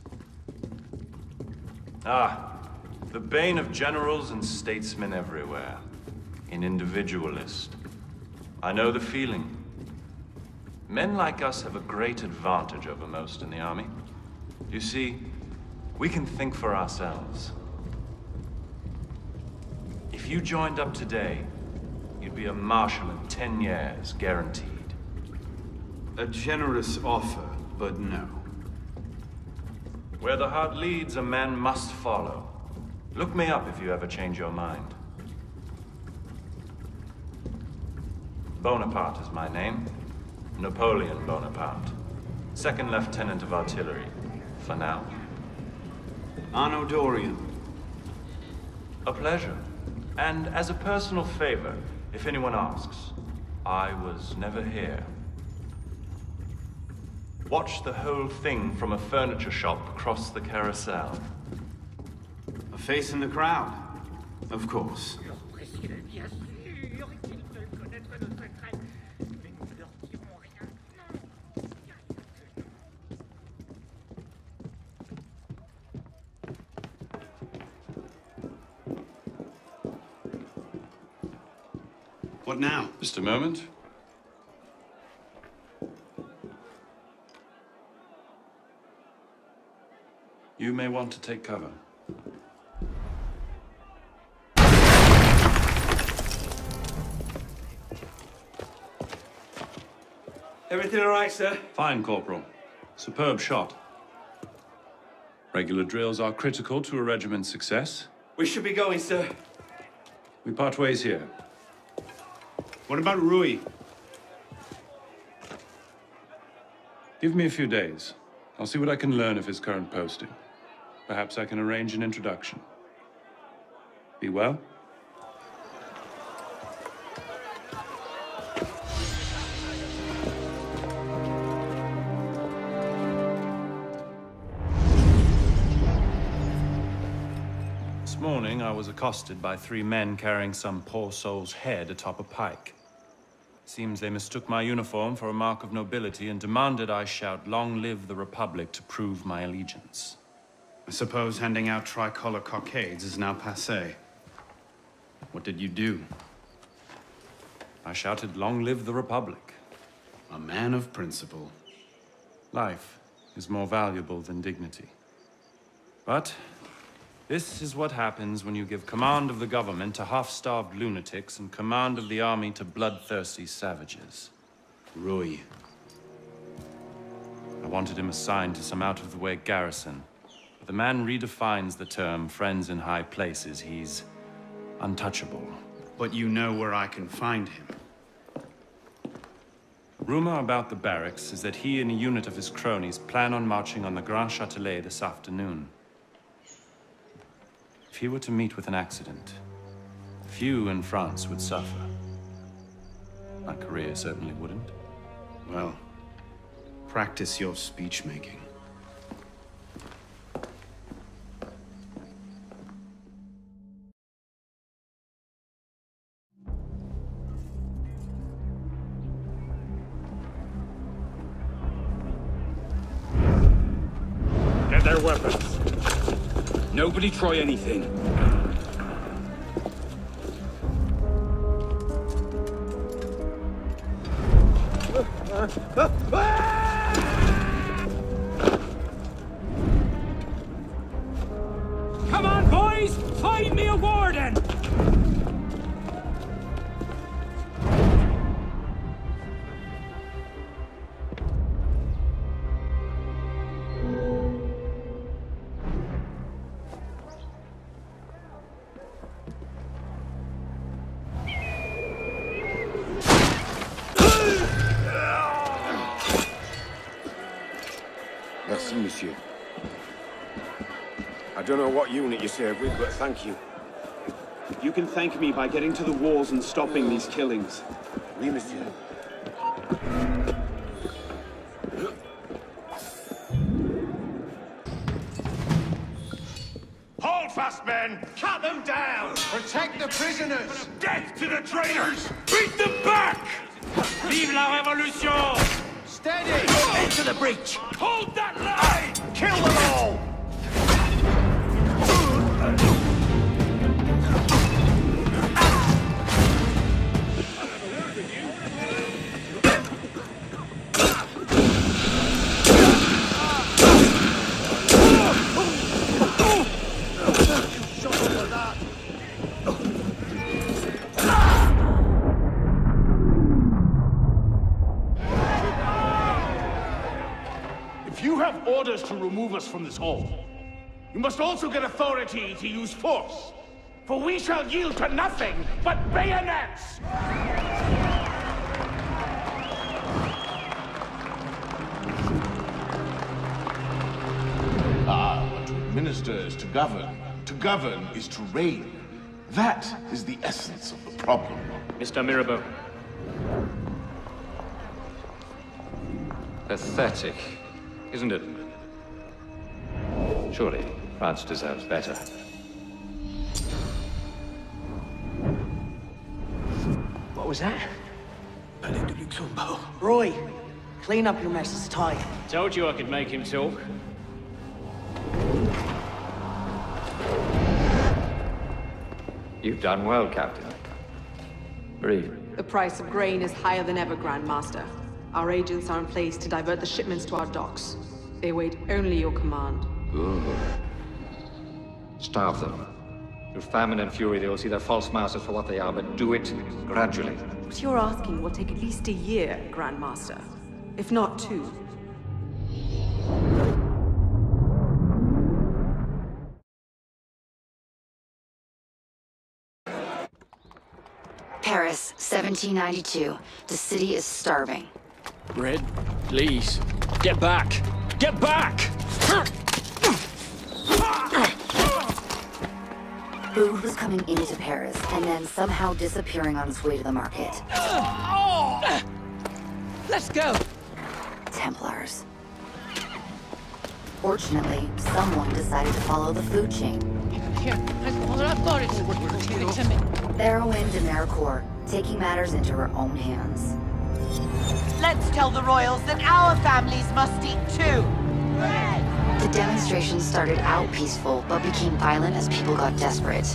Ah, the bane of generals and statesmen everywhere. An individualist. I know the feeling. Men like us have a great advantage over most in the army. You see, we can think for ourselves. If you joined up today, you'd be a marshal in 10 years, guaranteed.
A generous offer, but no.
Where the heart leads, a man must follow. Look me up if you ever change your mind. Bonaparte is my name. Napoleon Bonaparte. Second Lieutenant of Artillery. For now.
Anno Dorian.
A pleasure. And as a personal favor, if anyone asks, I was never here. Watch the whole thing from a furniture shop across the carousel.
A face in the crowd, of course. What now?
Just a moment. You may want to take cover.
Everything all right, sir?
Fine, Corporal. Superb shot. Regular drills are critical to a regiment's success.
We should be going, sir.
We part ways here.
What about Rui?
Give me a few days. I'll see what I can learn of his current posting. Perhaps I can arrange an introduction. Be well. This morning, I was accosted by 3 men carrying some poor soul's head atop a pike. Seems they mistook my uniform for a mark of nobility and demanded I shout, "Long live the Republic," to prove my allegiance.
I suppose handing out tricolor cockades is now passé. What did you do?
I shouted, "Long live the Republic."
A man of principle.
Life is more valuable than dignity. But this is what happens when you give command of the government to half-starved lunatics and command of the army to bloodthirsty savages.
Rui.
I wanted him assigned to some out-of-the-way garrison. But the man redefines the term friends in high places. He's untouchable.
But you know where I can find him.
Rumor about the barracks is that he and a unit of his cronies plan on marching on the Grand Châtelet this afternoon. If he were to meet with an accident, few in France would suffer. My career certainly wouldn't.
Well, practice your speech-making.
Get their weapons. Nobody try anything.
Come on, boys! Find me a warden!
Merci, monsieur. I don't know what unit you serve with, but thank you.
You can thank me by getting to the walls and stopping these killings.
Oui, monsieur.
Hold fast, men! Cut them down! Protect the prisoners! Death to the traitors! Beat them back!
Vive la Révolution!
Steady! Into the breach!
Hold that line!
Kill them all!
remove us from this hall. You must also get authority to use force, for we shall yield to nothing but bayonets!
But to administer is to govern. To govern is to reign. That is the essence of the problem.
Mr. Mirabeau.
Pathetic, isn't it? Surely, France deserves better.
What was that? Roy, clean up your mess, it's time.
Told you I could make him talk.
You've done well, Captain. Breathe.
The price of grain is higher than ever, Grand Master. Our agents are in place to divert the shipments to our docks. They await only your command.
Good. Starve them. Through famine and fury, they will see their false masters for what they are, but do it gradually.
What you're asking will take at least a year, Grand Master. If not 2.
Paris, 1792. The city is starving.
Red, please. Get back! Get back!
Food was coming into Paris and then somehow disappearing on its way to the market.
Let's go!
Templars. Fortunately, someone decided to follow the food chain.
Here, I've got it. Give it to me.
Erwin de Mericourt, taking matters into her own hands.
Let's tell the royals that our families must eat too.
The demonstrations started out peaceful, but became violent as people got desperate.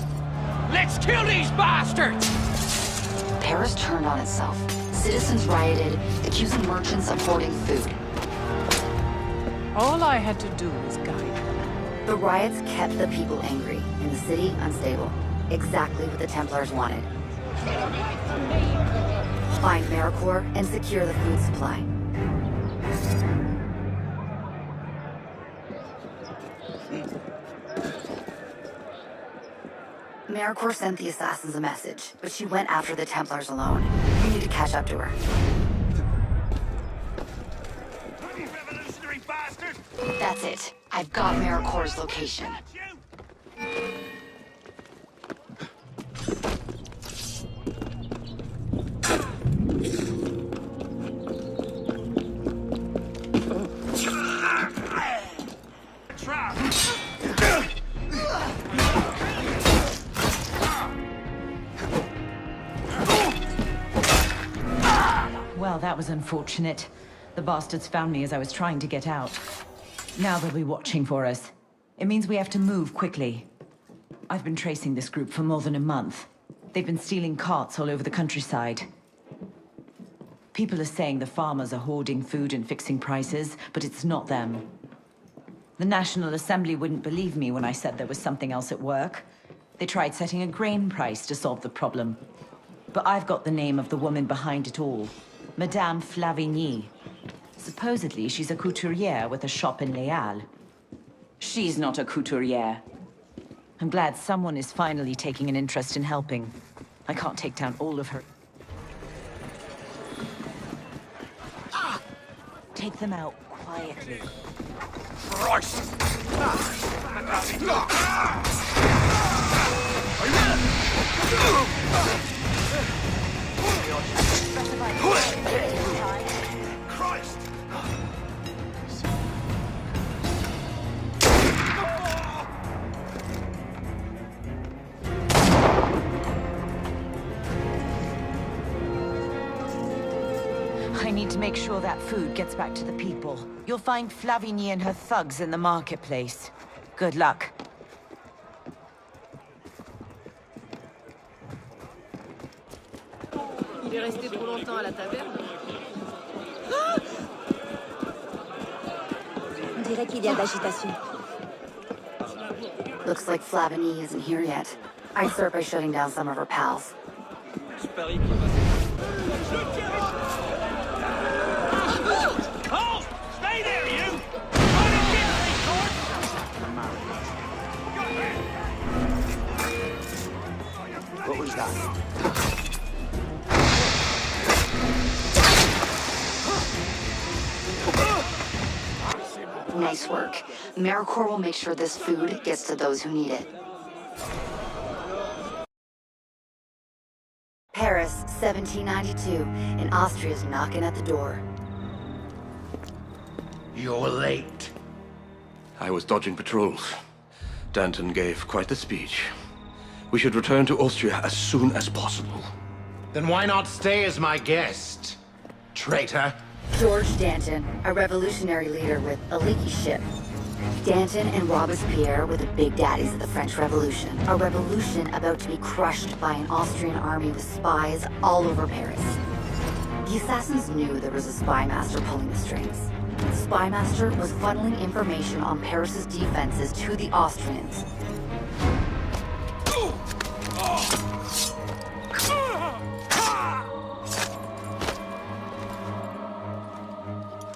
Let's kill these bastards!
Paris turned on itself. Citizens rioted, accusing merchants of hoarding food.
All I had to do was guide them.
The riots kept the people angry, and the city unstable. Exactly what the Templars wanted. Find Mericourt and secure the food supply. Mericourt sent the assassins a message, but she went after the Templars alone. We need to catch up to her.
Revolutionary bastard!
That's it. I've got Mericourt's location.
Well, that was unfortunate. The bastards found me as I was trying to get out. Now they'll be watching for us. It means we have to move quickly. I've been tracing this group for more than a month. They've been stealing carts all over the countryside. People are saying the farmers are hoarding food and fixing prices, but it's not them. The National Assembly wouldn't believe me when I said there was something else at work. They tried setting a grain price to solve the problem. But I've got the name of the woman behind it all. Madame Flavigny. Supposedly, she's a couturière with a shop in Les Halles. She's not a couturière. I'm glad someone is finally taking an interest in helping. I can't take down all of her. Take them out quietly.
Christ!
Christ!
I need to make sure that food gets back to the people. You'll find Flavigny and her thugs in the marketplace. Good luck.
Il est resté trop longtemps à la taverne.
On dirait qu'il y a de l'agitation. Looks like Flavigny isn't here yet. I'd start by shutting down some of her pals.
Oh! Stay there, you!
Nice work. AmeriCorps will make sure this food gets to those who need it. Paris, 1792, and Austria's knocking at the door.
You're late.
I was dodging patrols. Danton gave quite the speech. We should return to Austria as soon as possible.
Then why not stay as my guest, traitor?
George Danton, a revolutionary leader with a leaky ship. Danton and Robespierre were the big daddies of the French Revolution. A revolution about to be crushed by an Austrian army with spies all over Paris. The assassins knew there was a spy master pulling the strings. The spy master was funneling information on Paris's defenses to the Austrians.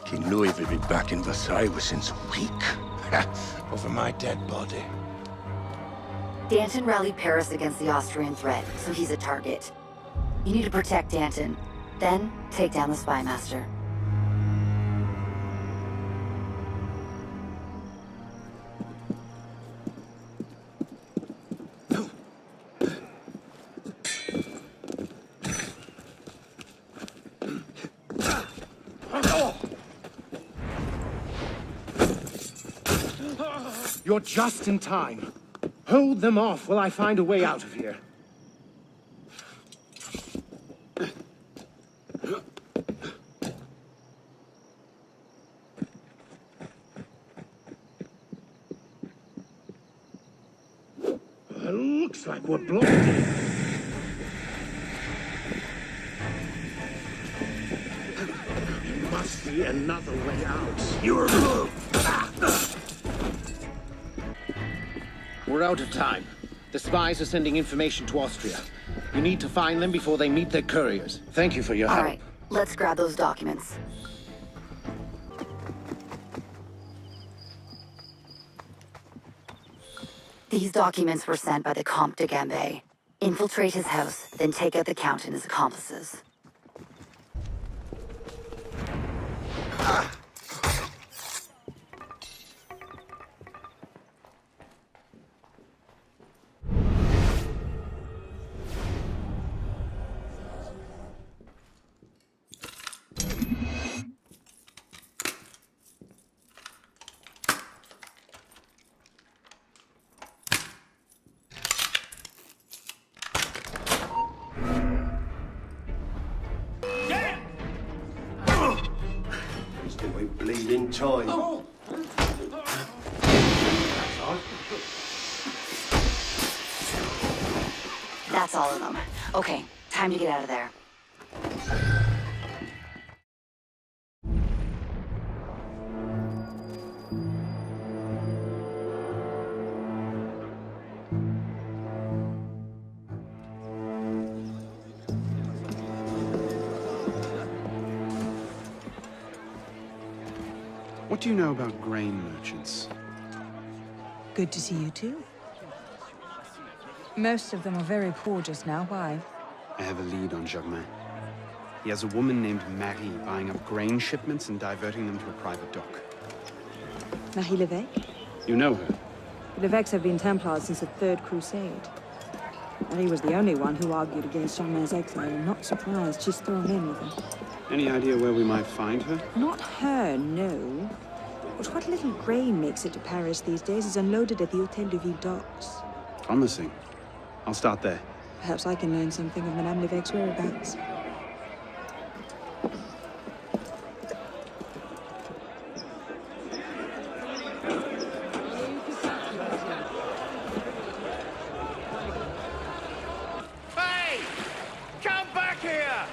King Louis will be back in Versailles within a week. Over my dead body.
Danton rallied Paris against the Austrian threat, so he's a target. You need to protect Danton, then take down the spy master.
You're just in time. Hold them off while I find a way out of here. It looks like we're blocked. There must be another way out. You're We're out of time. The spies are sending information to Austria. You need to find them before they meet their couriers. Thank you for your help.
All right, let's grab those documents. These documents were sent by the Comte de Gambé. Infiltrate his house, then take out the Count and his accomplices.
Bleeding time.
Oh. That's all of them. Okay, time to get out of there.
What do you know about grain merchants?
Good to see you too. Most of them are very poor just now. Why?
I have a lead on Germain. He has a woman named Marie buying up grain shipments and diverting them to a private dock.
Marie Levesque?
You know her?
The Levesques have been Templars since the Third Crusade. Marie was the only one who argued against Germain's exile. I'm not surprised she's thrown in with him.
Any idea where we might find her?
Not her, no. But what little grain makes it to Paris these days is unloaded at the Hôtel de Ville docks.
Promising. I'll start there.
Perhaps I can learn something of Madame Levesque's whereabouts.
Hey! Come back here!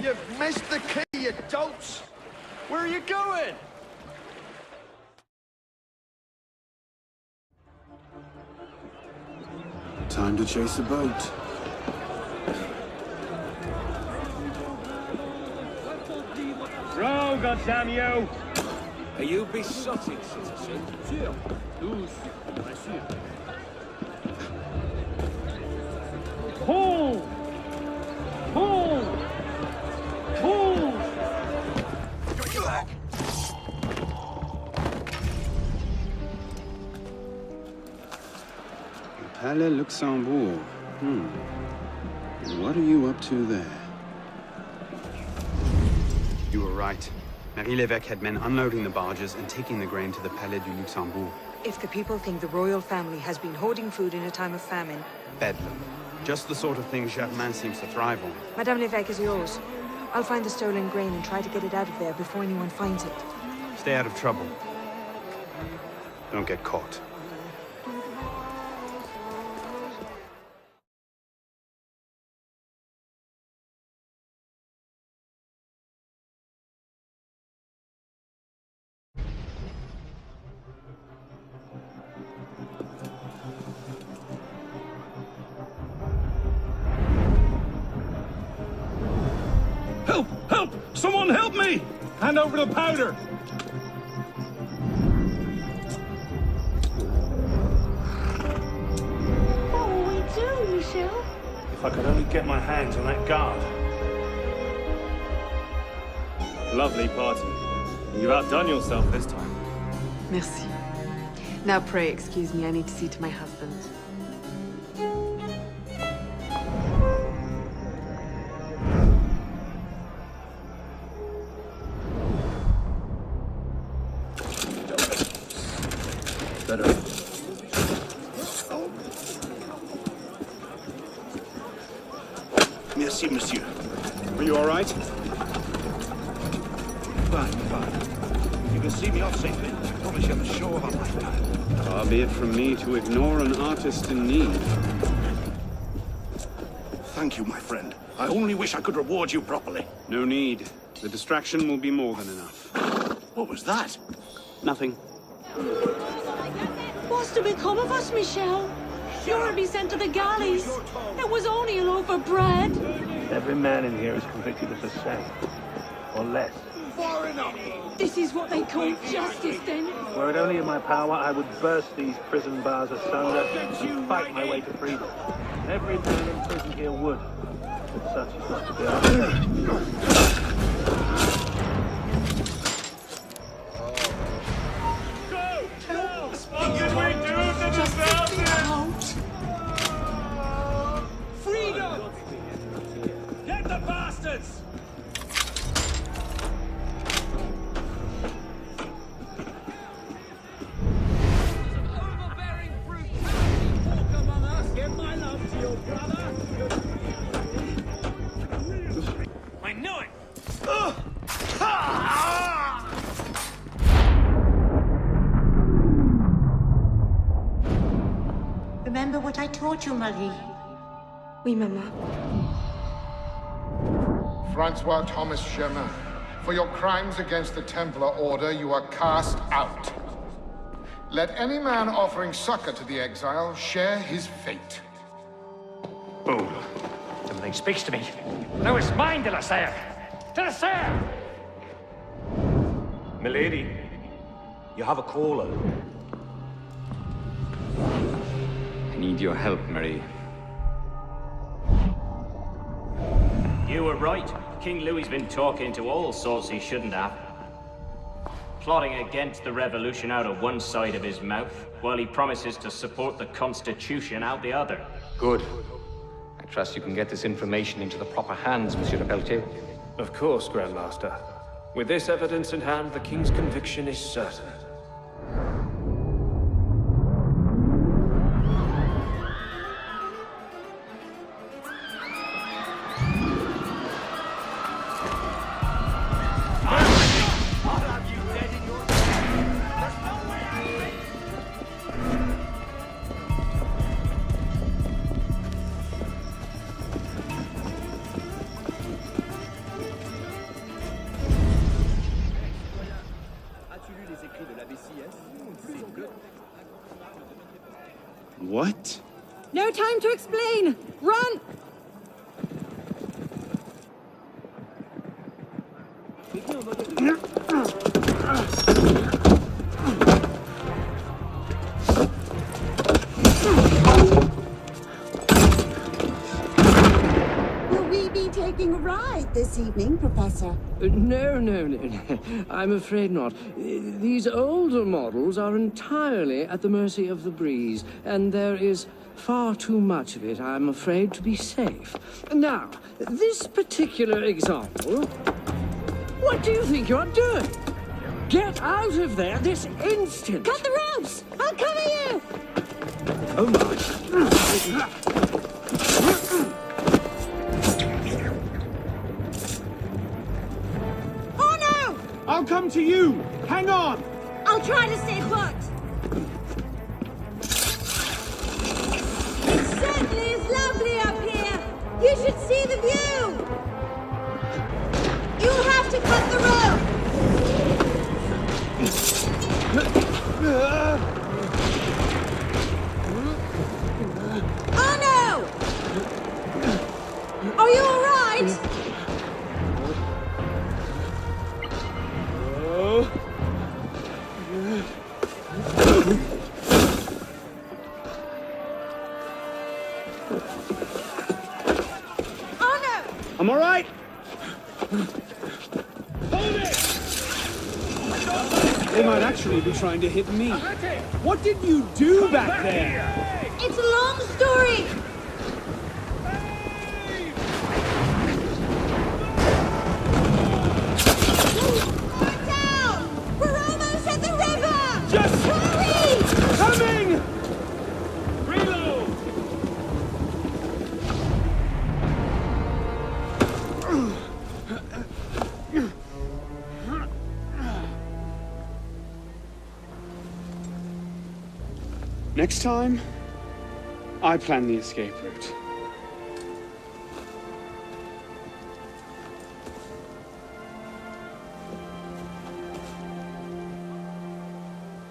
You've missed the key, you dolts! Where are you going?
Time to chase a boat.
Row, goddamn you!
Are you besotted, citizen? Sure. Tous, bien sûr.
Who
Palais Luxembourg. And what are you up to there? You were right. Marie Lévesque had men unloading the barges and taking the grain to the Palais du Luxembourg.
If the people think the royal family has been hoarding food in a time of famine...
Bedlam. Just the sort of thing Germain seems to thrive on.
Madame Lévesque is yours. I'll find the stolen grain and try to get it out of there before anyone finds it.
Stay out of trouble. Don't get caught.
Help! Help! Someone help me! Hand over the powder!
What will we do, Michel?
If I could only get my hands on that guard. Lovely party. You've outdone yourself this time.
Merci. Now pray excuse me, I need to see to my husband.
Better.
Merci, monsieur.
Are you all right?
Fine, fine. You can see me off safely. I promise you I'm as sure of a lifetime.
Far be it from me to ignore an artist in need.
Thank you, my friend. I only wish I could reward you properly.
No need. The distraction will be more than enough.
What was that?
Nothing.
What's to become of us, Michel? You're to be sent to the galleys. It was only a loaf of bread.
Every man in here is convicted of the same, or less.
Far enough!
This is what they call justice, then?
Were it only in my power, I would burst these prison bars asunder and fight my way to freedom. Every man in prison here would. But such is not to be our fate.
What did we do to deserve this?
Freedom! Get the bastards!
I knew it!
Remember what I taught you, Marie?
Oui, Mama.
Francois Thomas Germain, for your crimes against the Templar Order, you are cast out. Let any man offering succor to the exile share his fate.
Fool. Something speaks to me. No, it's mine, de la Serre. De la Serre!
Milady, you have a caller.
I need your help, Marie.
You were right. King Louis's been talking to all sorts he shouldn't have. Plotting against the revolution out of one side of his mouth, while he promises to support the Constitution out the other.
Good. I trust you can get this information into the proper hands, Monsieur de Pelletier.
Of course, Grandmaster. With this evidence in hand, the King's conviction is certain.
What?
No time to explain! Run!
Will we be taking
along a ride this evening, Professor?
No. I'm afraid not. These older models are entirely at the mercy of the breeze, and there is far too much of it, I'm afraid, to be safe. Now, this particular example... What do you think you're doing? Get out of there this instant!
Cut the ropes! I'll cover you!
Oh my...
Oh no!
I'll come to you! Hang on!
I'll try to stay put! It certainly is lovely up here! You should see the view! You'll have to cut the rope! Oh no! Are you all right? Oh no!
I'm all right. They might actually be trying to hit me. What did you do back there?
It's a long story! We're down! We're almost at the river!
Just
hurry!
Coming! Reload! Next time, I plan the escape route.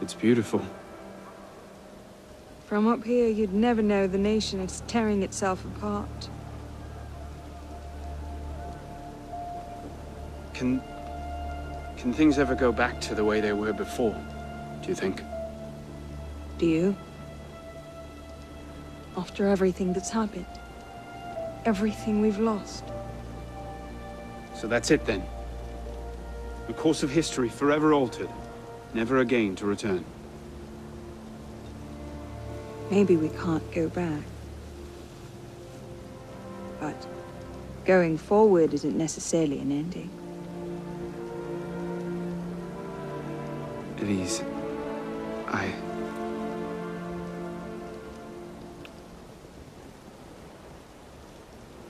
It's beautiful.
From up here, you'd never know the nation is tearing itself apart.
Can things ever go back to the way they were before, do you think?
Do you? After everything that's happened. Everything we've lost.
So that's it then. The course of history forever altered, never again to return.
Maybe we can't go back. But going forward isn't necessarily an ending.
Elise,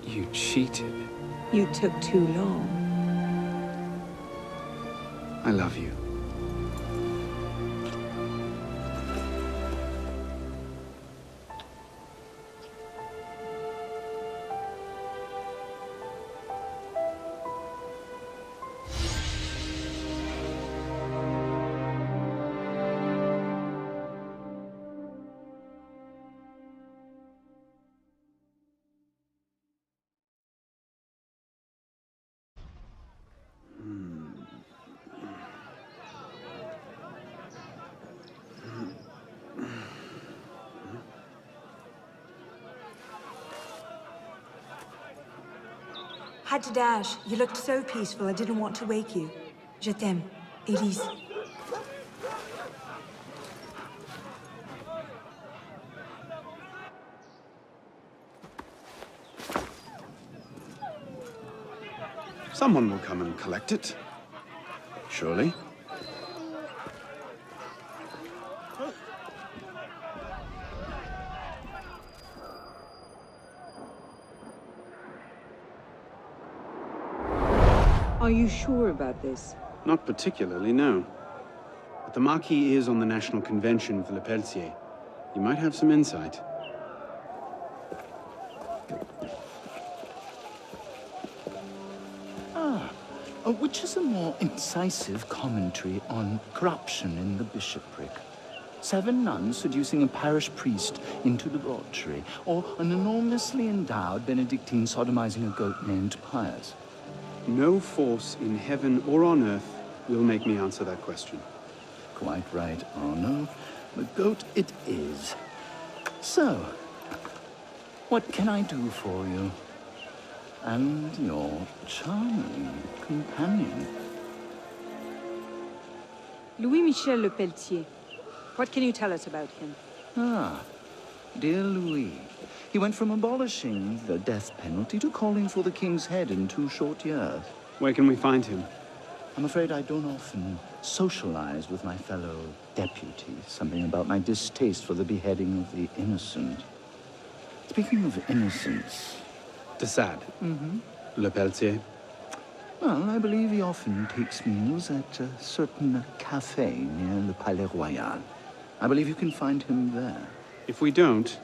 You cheated.
You took too long.
I love you.
Had to dash. You looked so peaceful, I didn't want to wake you. Je t'aime, Elise.
Someone will come and collect it. Surely.
Are you sure about this?
Not particularly, no. But the Marquis is on the National Convention for Le Pelletier. You might have some insight.
Which is a more incisive commentary on corruption in the bishopric? 7 nuns seducing a parish priest into debauchery, or an enormously endowed Benedictine sodomizing a goat named Pius?
No force in heaven or on earth will make me answer that question.
Quite right, Arno. The goat it is. So, what can I do for you? And your charming companion.
Louis-Michel Le Pelletier. What can you tell us about him?
Ah, dear Louis. He went from abolishing the death penalty to calling for the king's head in 2 short years.
Where can we find him?
I'm afraid I don't often socialize with my fellow deputies. Something about my distaste for the beheading of the innocent. Speaking of innocence...
De Sade.
Mm-hmm.
Le Pelletier.
Well, I believe he often takes meals at a certain cafe near Le Palais Royal. I believe you can find him there.
If we don't,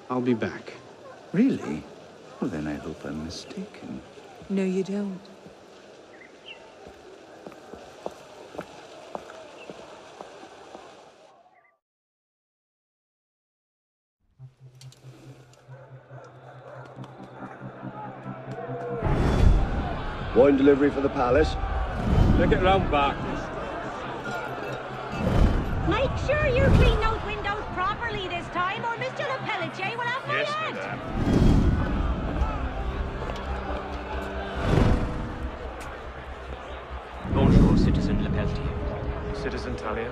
I'll be back.
Really? Well, then I hope I'm mistaken.
No, you don't.
Wine delivery for the palace.
Take it round back.
Make sure you clean those windows properly this time, or Mr. Le Pelletier will have my head.
Bonjour, Citizen Le Pelletier.
Citizen Talia.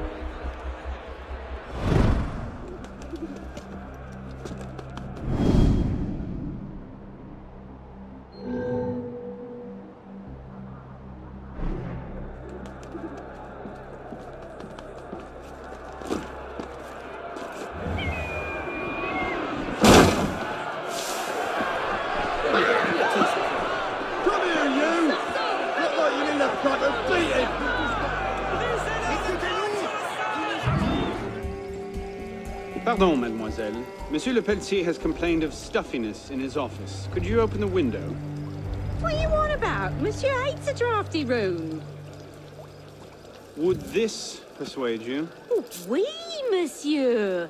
Pardon, mademoiselle. Monsieur Le Pelletier has complained of stuffiness in his office. Could you open the window?
What are you on about? Monsieur hates a drafty room.
Would this persuade you?
Oh, oui, monsieur.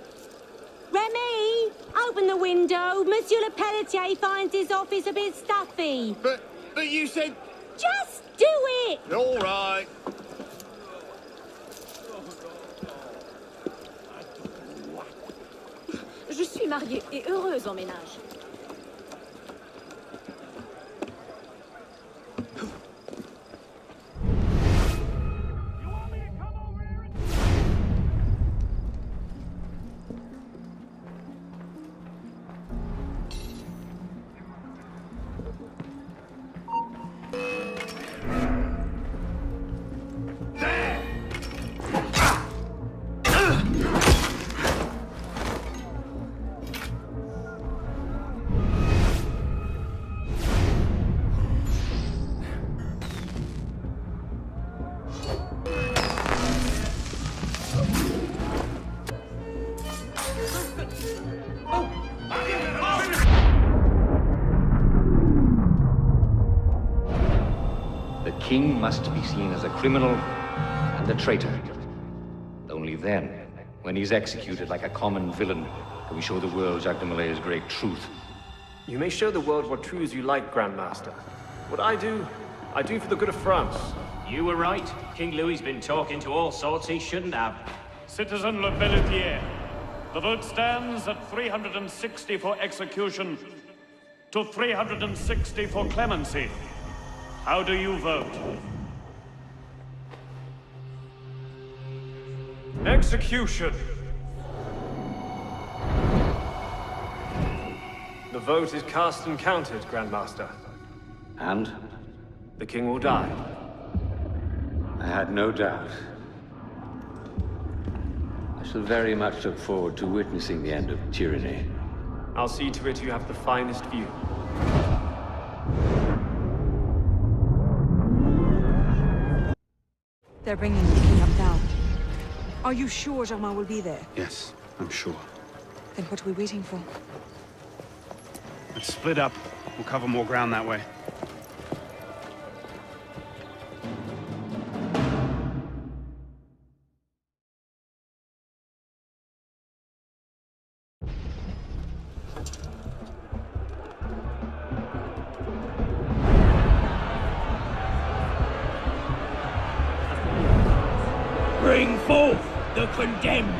Remy, open the window. Monsieur Le Pelletier finds his office a bit stuffy.
But you said...
Just do it!
All right.
Je suis mariée et heureuse en ménage.
The king must be seen as a criminal and a traitor. Only then, when he's executed like a common villain, can we show the world Jacques de Malay's great truth.
You may show the world what truths you like, Grandmaster. What I do for the good of France.
You were right. King Louis's been talking to all sorts he shouldn't have.
Citizen Le Pelletier, the vote stands at 360 for execution to 360 for clemency. How do you vote?
Execution! The vote is cast and counted, Grandmaster.
And?
The king will die.
I had no doubt. I shall very much look forward to witnessing the end of tyranny.
I'll see to it you have the finest view.
They're bringing the king up now. Are you sure Germain will be there?
Yes, I'm sure.
Then what are we waiting for?
Let's split up. We'll cover more ground that way.
Bring forth the condemned!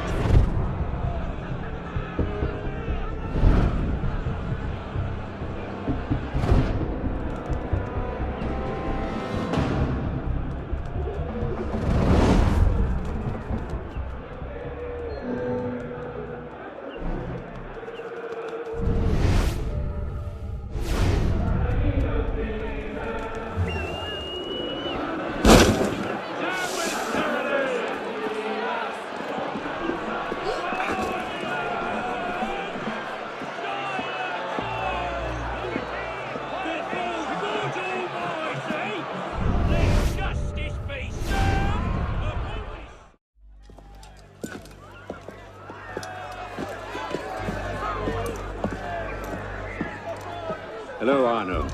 Hello, Arno.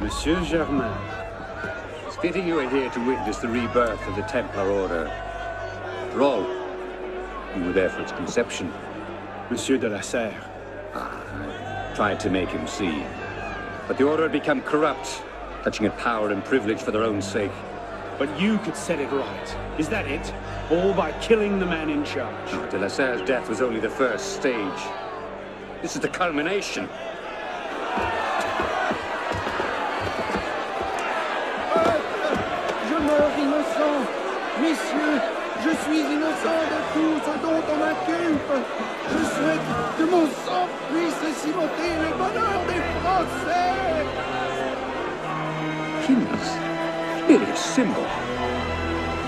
Monsieur Germain.
It's fitting you are here to witness the rebirth of the Templar Order. After all, you were there for its conception.
Monsieur de la Serre.
I tried to make him see. But the Order had become corrupt, clutching at power and privilege for their own sake.
But you could set it right. Is that it? All by killing the man in charge?
No, de la Serre's death was only the first stage. This is the culmination.
Je meurs innocent. Messieurs, je suis innocent de tout ce dont on m'inculpe. Je souhaite que mon sang puisse cimenter le bonheur des Français.
Kings. It is symbol.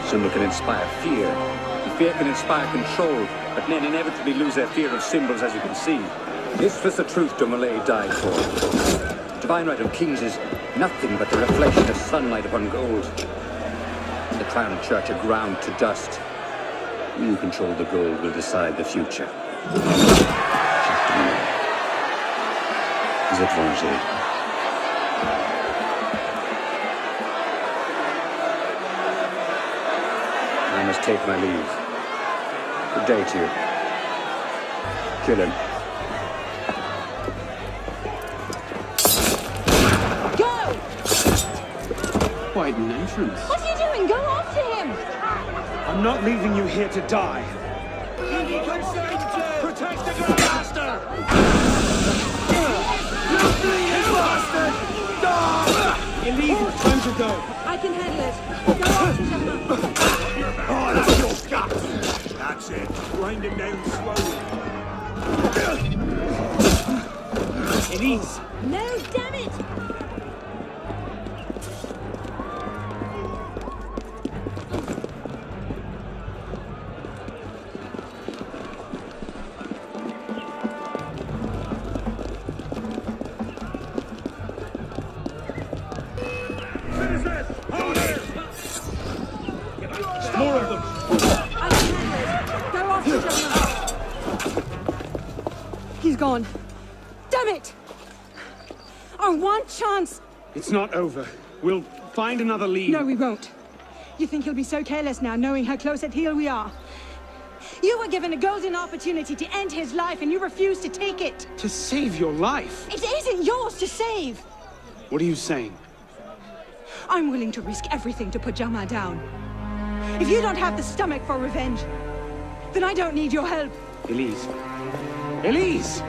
Symbol can inspire fear. And fear can inspire control. But men inevitably lose their fear of symbols, as you can see. This was the truth Dumoulin died for. The divine right of kings is nothing but the reflection of sunlight upon gold. The crown and church are ground to dust. We who control the gold will decide the future. Vous êtes vengé. I must take my leave. Good day to you. Kill him.
Go!
Quite an entrance.
What are you doing? Go after him!
I'm not leaving you here to die.
Protect the Grandmaster!
Elise, time to go.
I can handle it. Go after Germain.
Oh, that's your guts! That's it. Grind him down slowly.
Elise!
No, damn it!
More of them!
I can handle it. Go after Germain.
He's gone. Damn it! Our one chance!
It's not over. We'll find another lead.
No, we won't. You think he'll be so careless now, knowing how close at heel we are? You were given a golden opportunity to end his life, and you refused to take it.
To save your life?
It isn't yours to save.
What are you saying?
I'm willing to risk everything to put Germain down. If you don't have the stomach for revenge, then I don't need your help.
Elise. Elise!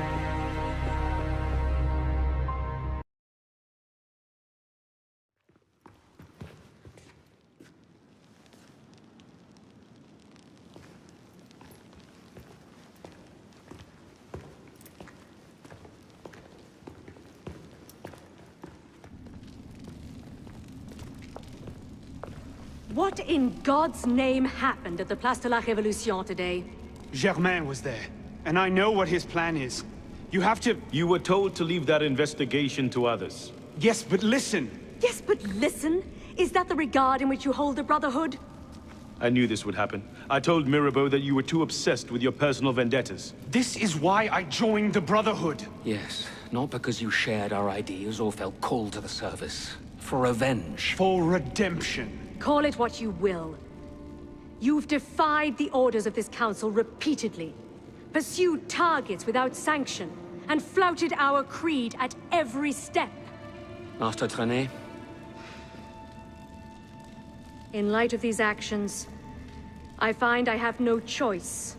What in God's name happened at the Place de la Révolution today?
Germain was there, and I know what his plan is. You have to...
You were told to leave that investigation to others.
Yes, but listen.
Yes, but listen. Is that the regard in which you hold the Brotherhood?
I knew this would happen. I told Mirabeau that you were too obsessed with your personal vendettas.
This is why I joined the Brotherhood.
Yes, not because you shared our ideas or felt called to the service. For revenge.
For redemption.
Call it what you will. You've defied the orders of this council repeatedly, pursued targets without sanction, and flouted our creed at every step.
Master Trenet?
In light of these actions, I find I have no choice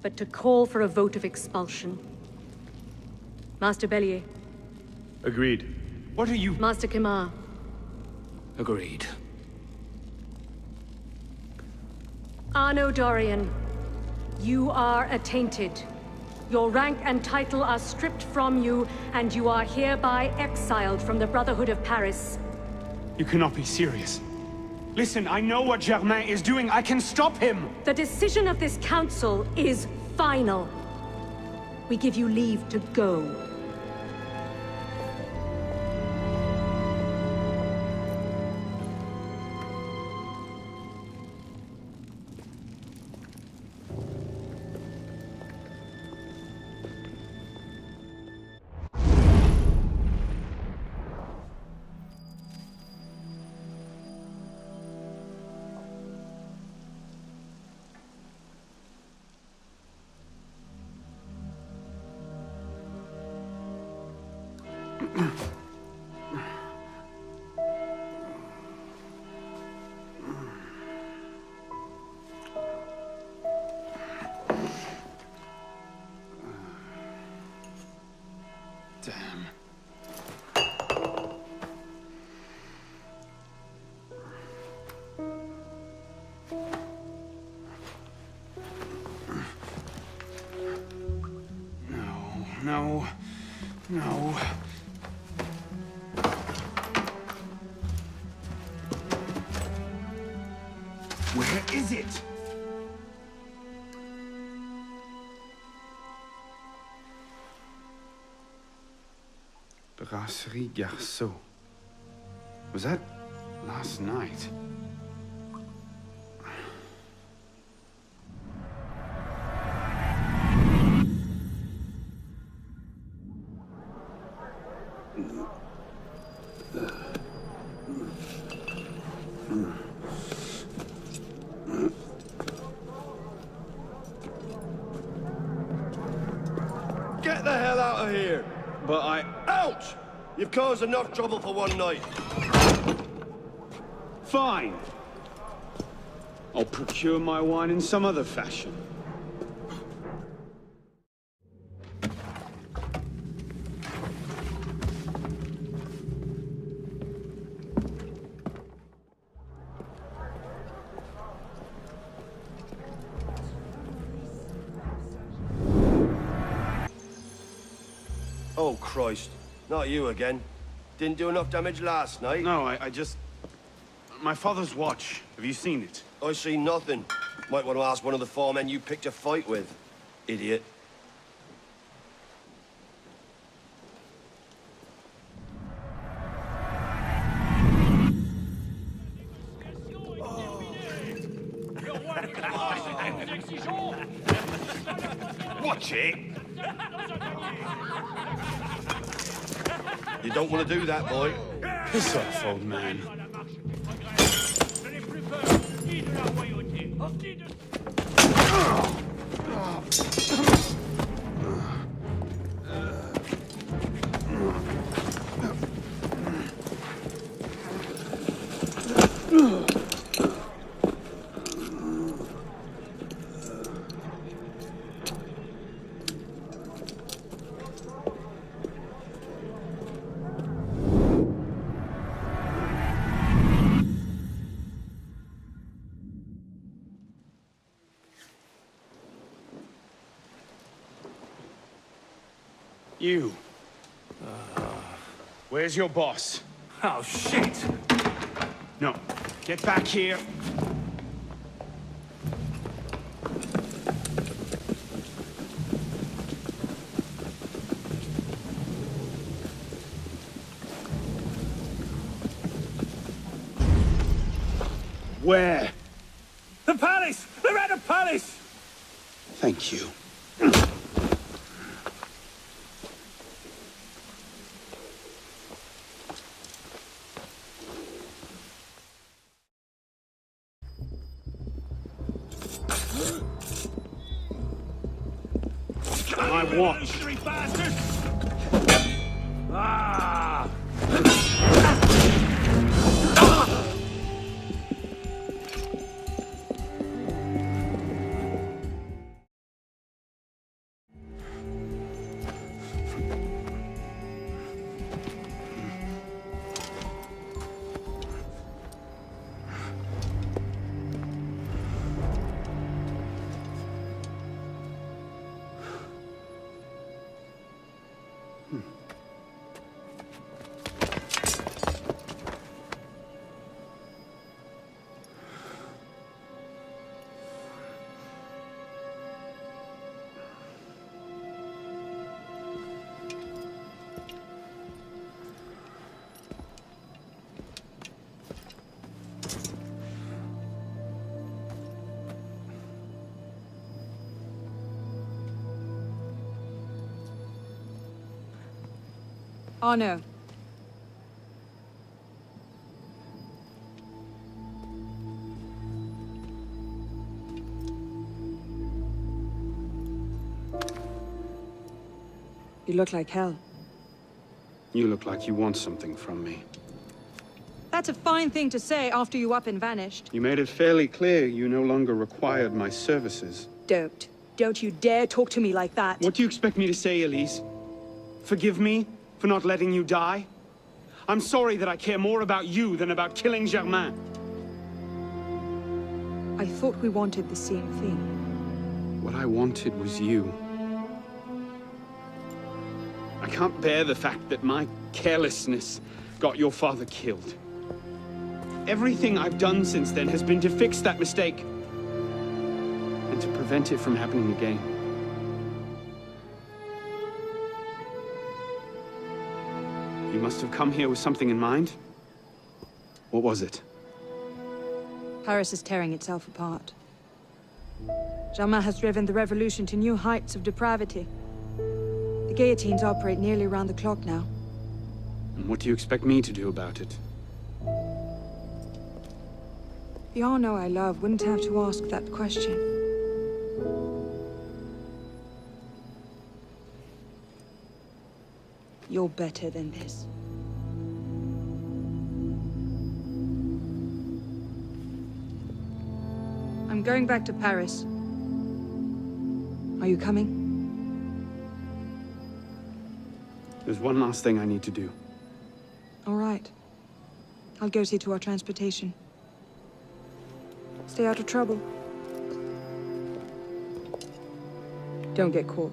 but to call for a vote of expulsion. Master Bellier.
Agreed.
What are you...
Master Kimar.
Agreed.
Arno Dorian, you are attainted. Your rank and title are stripped from you, and you are hereby exiled from the Brotherhood of Paris.
You cannot be serious. Listen, I know what Germain is doing. I can stop him!
The decision of this council is final. We give you leave to go.
Damn. No. Where is it? Brasserie Garceau. Was that last night?
Get the hell out of here!
But I...
Ouch! You've caused enough trouble for one night.
Fine. I'll procure my wine in some other fashion.
Oh, Christ. Not you again. Didn't do enough damage last night.
No, I just... My father's watch. Have you seen it?
I see nothing. Might want to ask one of the four men you picked a fight with. Idiot.
Watch it!
You don't want to do that, boy.
Piss off, old man. You. Where's your boss?
Oh, shit!
No. Get back here. Where?
The palace! They're at the palace!
Thank you. My watch.
Ah!
Oh, no. You look like hell.
You look like you want something from me.
That's a fine thing to say after you up and vanished.
You made it fairly clear you no longer required my services.
Don't. Don't you dare talk to me like that.
What do you expect me to say, Elise? Forgive me for not letting you die? I'm sorry that I care more about you than about killing Germain.
I thought we wanted the same thing.
What I wanted was you. I can't bear the fact that my carelessness got your father killed. Everything I've done since then has been to fix that mistake and to prevent it from happening again. You must have come here with something in mind. What was it?
Paris is tearing itself apart. Germain has driven the revolution to new heights of depravity. The guillotines operate nearly around the clock now.
And what do you expect me to do about it?
The Arno I love wouldn't have to ask that question. You're better than this. I'm going back to Paris. Are you coming?
There's one last thing I need to do.
All right. I'll go see to our transportation. Stay out of trouble. Don't get caught.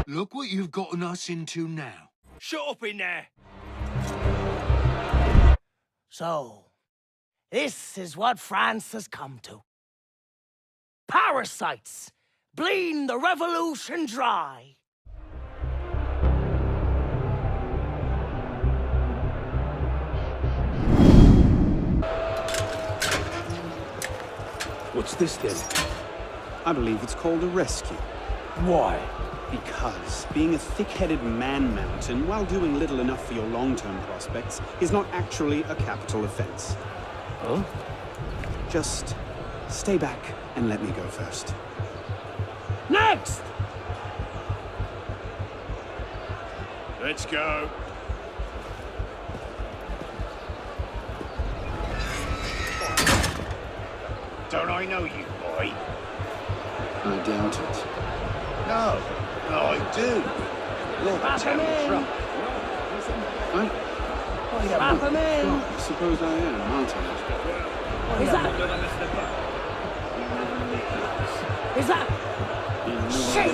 Look what you've gotten us into now.
Shut up in there! So, this is what France has come to. Parasites, bleeding the revolution dry.
What's this then?
I believe it's called a rescue.
Why?
Because being a thick-headed man-mountain, while doing little enough for your long-term prospects, is not actually a capital offense.
Huh?
Just stay back and let me go first.
Next!
Let's go. Don't I know you, boy?
I doubt it.
No, I do.
Wrap him in! Wrap him in!
Well, I suppose I am, aren't I?
Is that... Shit!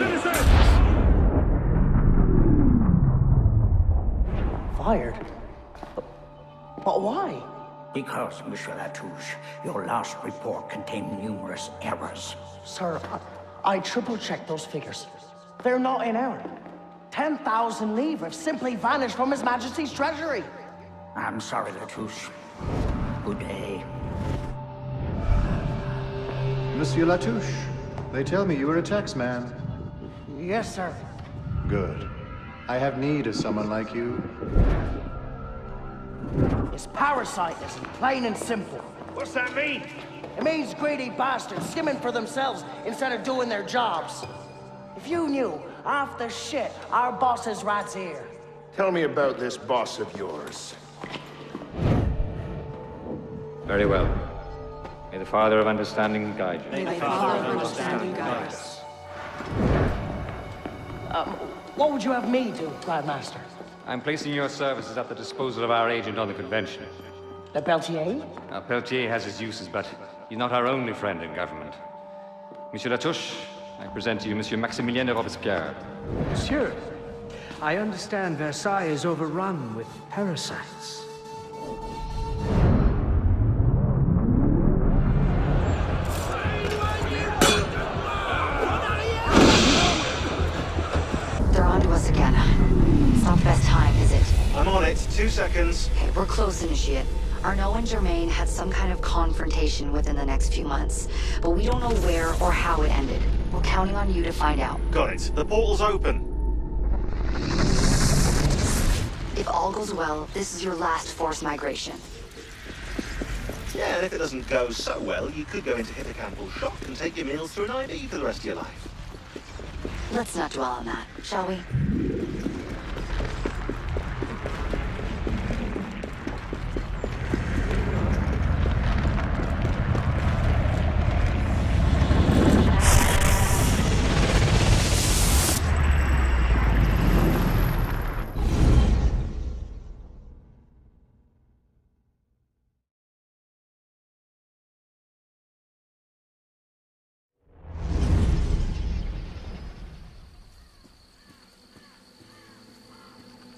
Fired? But why?
Because, Monsieur Latouche, your last report contained numerous errors.
Sir, I triple-checked those figures. They're not in error. 10,000 livres simply vanished from His Majesty's treasury.
I'm sorry, Latouche. Good day.
Monsieur Latouche, they tell me you are a taxman.
Yes, sir.
Good. I have need of someone like you.
It's parasitism, plain and simple.
What's that mean?
It means greedy bastards skimming for themselves instead of doing their jobs. If you knew half the shit our bosses rats here.
Tell me about this boss of yours.
Very well. May the Father of Understanding guide you.
May the Father of Understanding guide us. What would you have me do, Grandmaster?
I'm placing your services at the disposal of our agent on the convention.
Le Peltier?
Now, Peltier has his uses, but he's not our only friend in government. Monsieur Latouche, I present to you Monsieur Maximilien de Robespierre.
Monsieur, I understand Versailles is overrun with parasites.
They're onto us again. It's not the best time, is it?
I'm on it. 2 seconds.
Okay, we're close, Initiate. Arnaud and Germain had some kind of confrontation within the next few months, but we don't know where or how it ended. We're counting on you to find out.
Got it. The portal's open.
If all goes well, this is your last forced migration.
Yeah, and if it doesn't go so well, you could go into hippocampal shock and take your meals through an IV for the rest of your life.
Let's not dwell on that, shall we?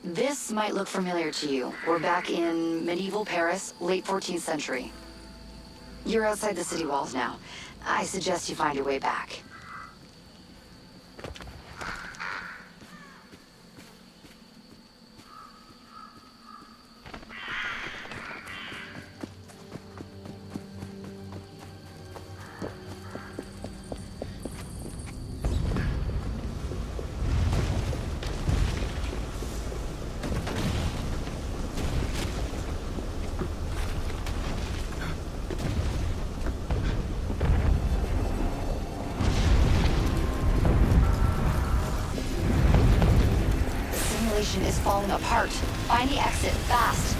This might look familiar to you. We're back in medieval Paris, late 14th century. You're outside the city walls now. I suggest you find your way back. Is falling apart. Find the exit, fast.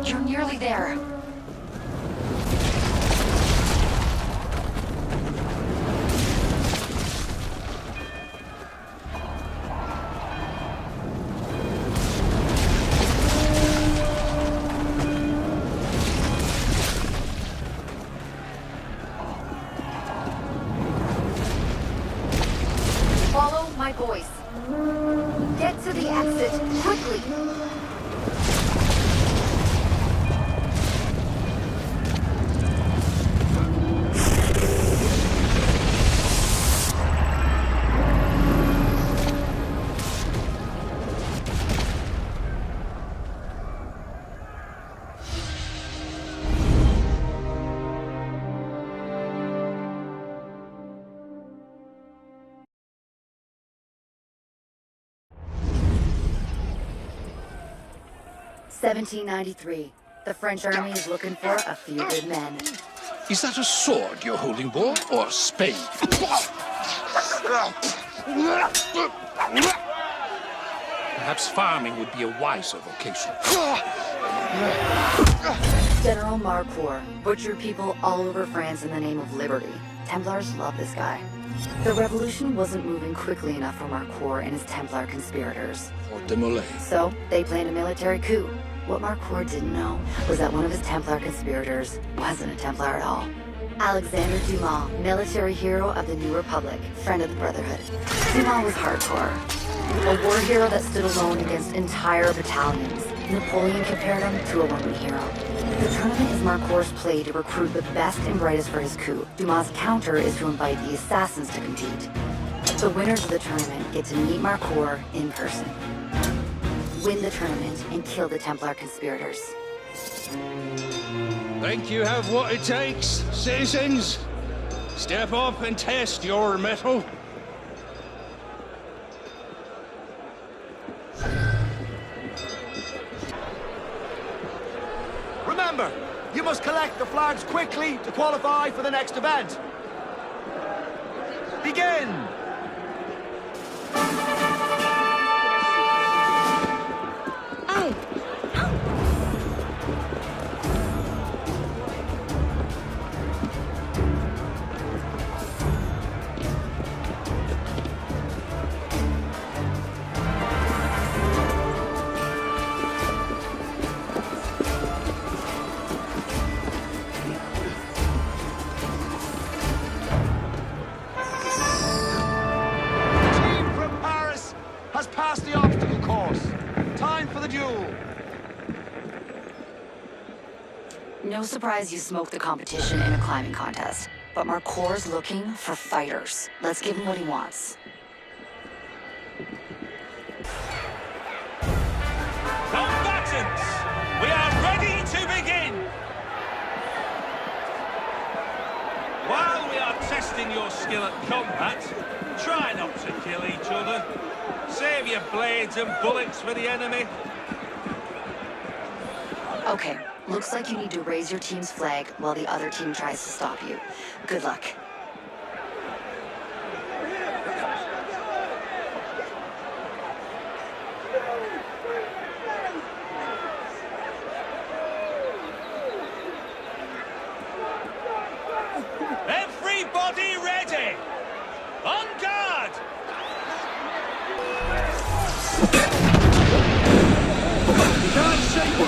You're nearly there. My voice. Get to the exit, quickly! (1793). The French army is looking for a few good men.
Is that a sword you're holding, boy, or a spade? Perhaps farming would be a wiser vocation.
General Marcourt butchered people all over France in the name of liberty. Templars love this guy. The revolution wasn't moving quickly enough for Marcourt and his Templar conspirators.
Or Demolay.
So, they planned a military coup. What Marcourt didn't know was that one of his Templar conspirators wasn't a Templar at all. Alexander Dumas, military hero of the New Republic, friend of the Brotherhood. Dumas was hardcore. A war hero that stood alone against entire battalions. Napoleon compared him to a woman hero. The tournament is Marcourt's play to recruit the best and brightest for his coup. Dumas' counter is to invite the assassins to compete. The winners of the tournament get to meet Marcourt in person. Win the tournament and kill the Templar conspirators.
Think you have what it takes, citizens? Step up and test your mettle.
Remember, you must collect the flags quickly to qualify for the next event. Begin!
surprise you smoked the competition in a climbing contest. But Marcour's looking for fighters. Let's give him what he wants.
Combatants, we are ready to begin! While we are testing your skill at combat, try not to kill each other. Save your blades and bullets for the enemy.
Okay, looks like you need to raise your team's flag while the other team tries to stop you. Good luck.
Everybody ready! On guard!
Can't shake me,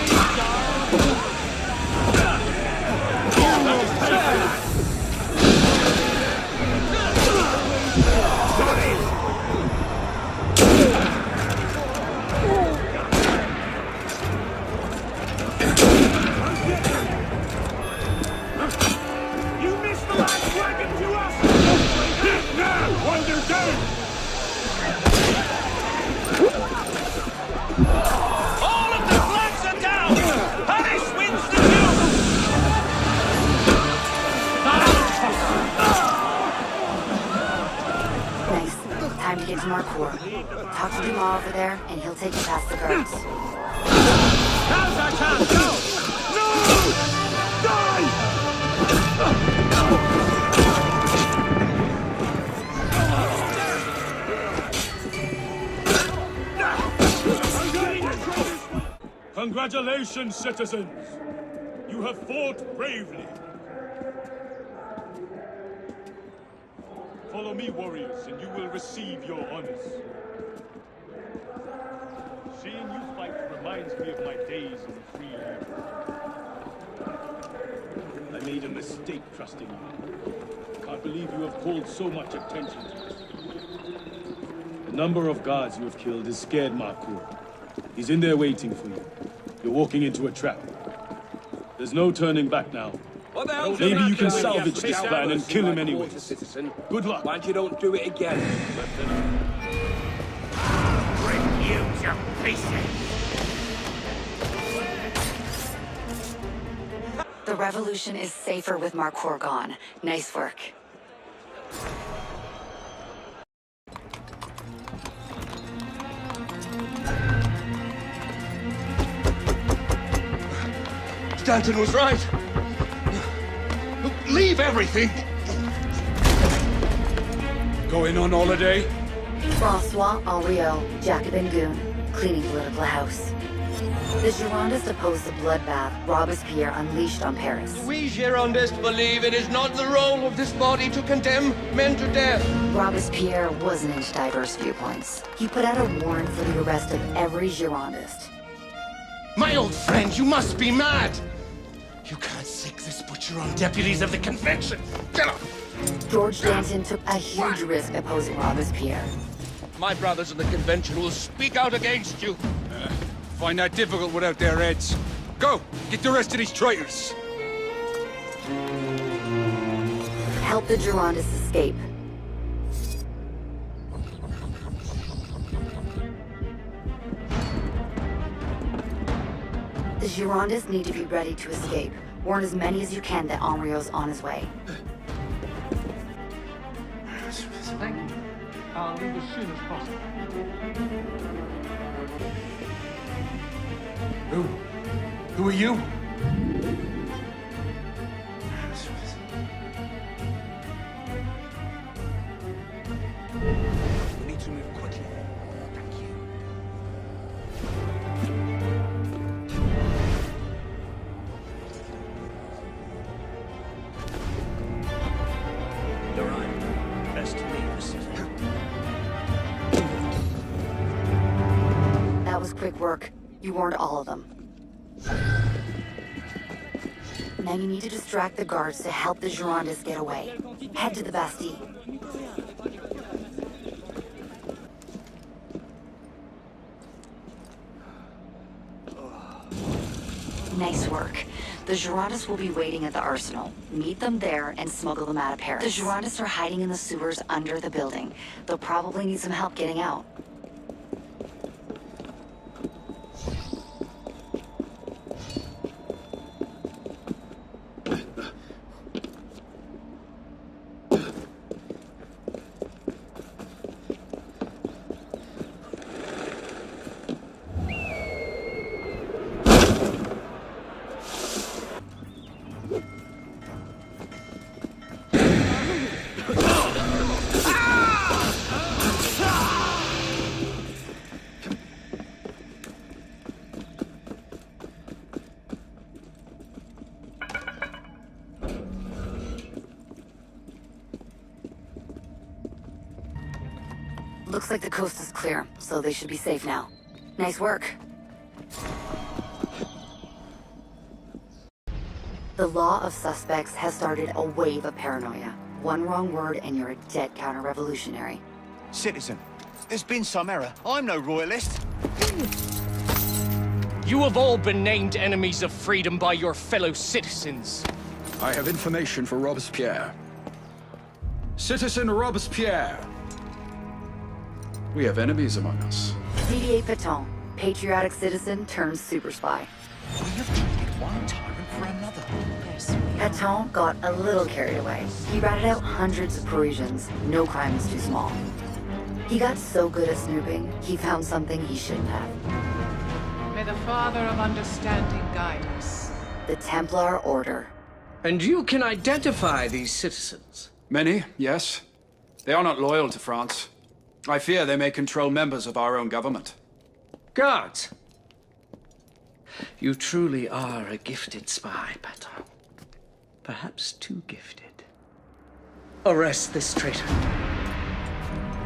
you missed the last wagon to us! Hit now while they're down!
All of the flags are down! Paris wins the duel!
Nice. Time to get to Marcour. Talk to Dumas over there, and he'll take you past the guards.
Now's our chance! Go! No! Die!
Congratulations, citizens! You have fought bravely. Follow me, warriors, and you will receive your honors. Seeing you fight reminds me of my days in the Free Land. I made a mistake trusting you. Can't believe you have called so much attention to us. The number of guards you have killed has scared Marcour. He's in there waiting for you. You're walking into a trap. There's no turning back now.
What the hell's
Maybe
the
you can
matter?
salvage this van and kill him anyway.
Citizen.
Good luck.
Why you don't do it again?
Rip you to pieces!
The revolution is safer with Marcour gone. Nice work.
Stanton was right. Leave everything.
Going on holiday?
Francois Henriot, Jacobin goon, cleaning political house. The Girondists opposed the bloodbath Robespierre unleashed on Paris.
We Girondists believe it is not the role of this body to condemn men to death.
Robespierre wasn't into diverse viewpoints. He put out a warrant for the arrest of every Girondist.
My old friend, you must be mad. You can't sick this butcher on deputies of the convention. Get up!
George Danton took a huge risk opposing Robespierre.
My brothers in the convention will speak out against you.
Find that difficult without their heads. Go! Get the rest of these traitors!
Help the Girondists escape. The Girondists need to be ready to escape. Warn as many as you can that Henriot's on his way.
Thank you. I'll leave as soon as possible.
Who are you?
We need to move quickly. Thank you.
You're right. Best to leave the city.
That was quick work. You warned all of them. Now you need to distract the guards to help the Girondists get away. Head to the Bastille. Nice work. The Girondists will be waiting at the arsenal. Meet them there and smuggle them out of Paris. The Girondists are hiding in the sewers under the building. They'll probably need some help getting out. Looks like the coast is clear, so they should be safe now. Nice work. The law of suspects has started a wave of paranoia. One wrong word and you're a dead counter-revolutionary.
Citizen, there's been some error. I'm no royalist.
You have all been named enemies of freedom by your fellow citizens.
I have information for Robespierre. Citizen Robespierre. We have enemies among us.
DDA Pétain, patriotic citizen turned super spy.
We have traded one tyrant for another.
Pétain got a little carried away. He ratted out hundreds of Parisians. No crime was too small. He got so good at snooping, he found something he shouldn't have.
May the Father of Understanding guide us.
The Templar Order.
And you can identify these citizens?
Many, yes. They are not loyal to France. I fear they may control members of our own government.
Guards! You truly are a gifted spy, Pétain. Perhaps too gifted. Arrest this traitor.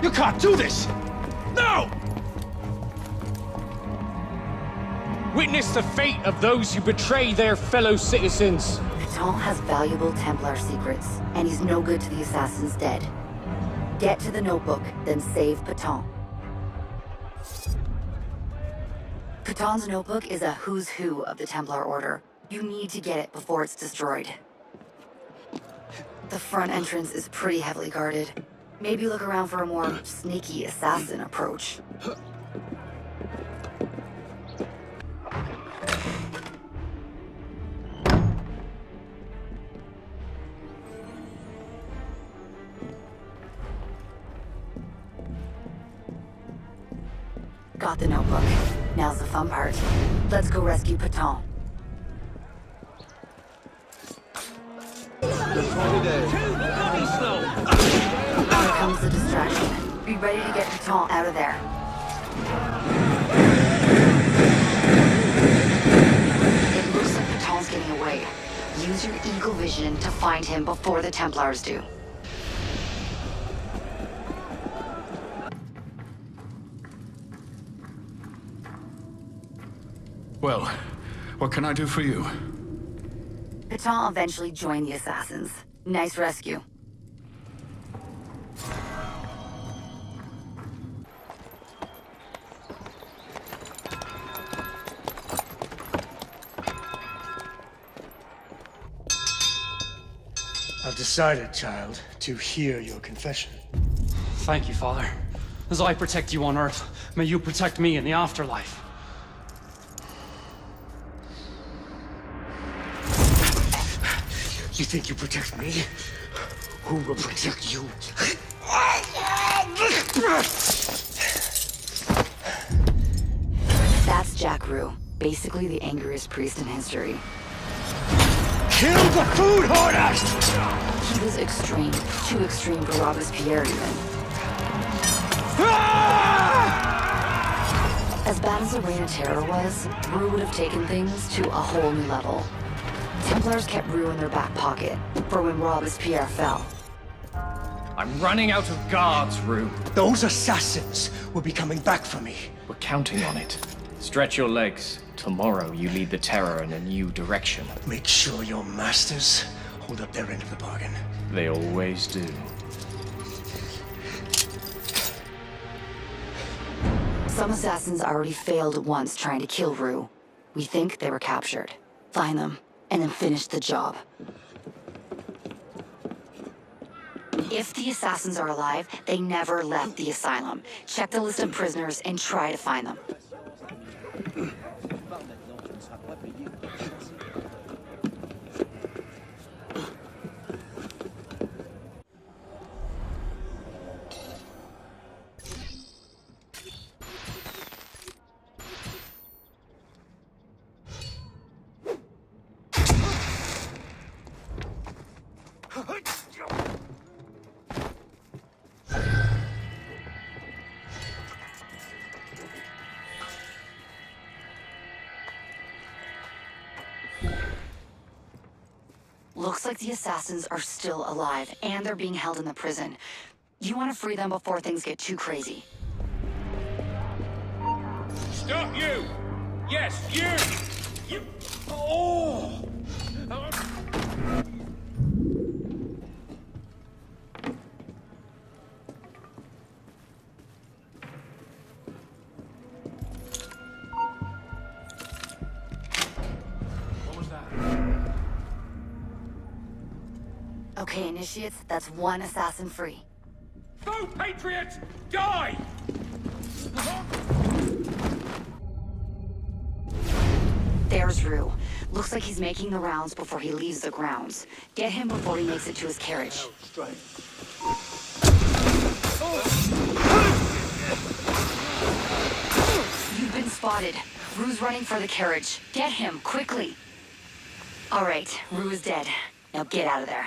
You can't do this! No!
Witness the fate of those who betray their fellow citizens.
Pétain has valuable Templar secrets, and he's no good to the assassins dead. Get to the notebook, then save Pétain. Pétain's notebook is a who's who of the Templar Order. You need to get it before it's destroyed. The front entrance is pretty heavily guarded. Maybe look around for a more sneaky assassin approach. Got the notebook. Now's the fun part. Let's go rescue Pétain. Here comes the distraction. Be ready to get Pétain out of there. It looks like Pétain's getting away. Use your eagle vision to find him before the Templars do.
Well, what can I do for you?
Pétain eventually joined the assassins. Nice rescue.
I've decided, child, to hear your confession.
Thank you, Father. As I protect you on Earth, may you protect me in the afterlife.
You think you protect me? Who will protect you?
That's Jack Rue, basically the angriest priest in history.
Kill the food hoarder!
He was extreme, too extreme for Robespierre even. As bad as the Reign of Terror was, Rue would have taken things to a whole new level. Templars kept Rue in their back pocket, for when Robespierre fell.
I'm running out of guards, Rue.
Those assassins will be coming back for me.
We're counting on it. Stretch your legs. Tomorrow you lead the Terror in a new direction.
Make sure your masters hold up their end of the bargain.
They always do.
Some assassins already failed once trying to kill Rue. We think they were captured. Find them. and then finish the job. If the assassins are alive, they never left the asylum. Check the list of prisoners and try to find them. Looks like the assassins are still alive, and they're being held in the prison. You want to free them before things get too crazy.
Stop you! Yes, you! You... Oh!
Okay, initiates, that's one assassin free.
Foe patriots, die!
There's Rue. Looks like he's making the rounds before he leaves the grounds. Get him before he makes it to his carriage. You've been spotted. Rue's running for the carriage. Get him, quickly. All right, Rue is dead. Now get out of there.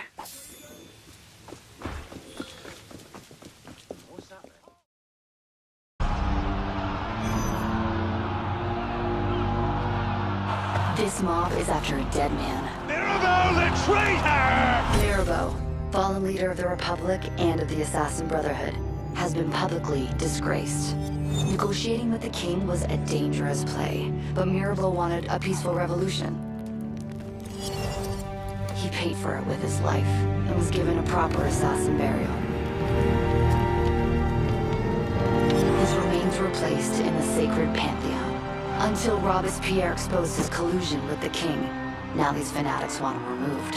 This mob is after a dead man.
Mirabeau the traitor!
Mirabeau, fallen leader of the Republic and of the Assassin Brotherhood, has been publicly disgraced. Negotiating with the king was a dangerous play, but Mirabeau wanted a peaceful revolution. He paid for it with his life, and was given a proper assassin burial. His remains were placed in the sacred Pantheon, until Robespierre exposed his collusion with the king. Now these fanatics want him removed.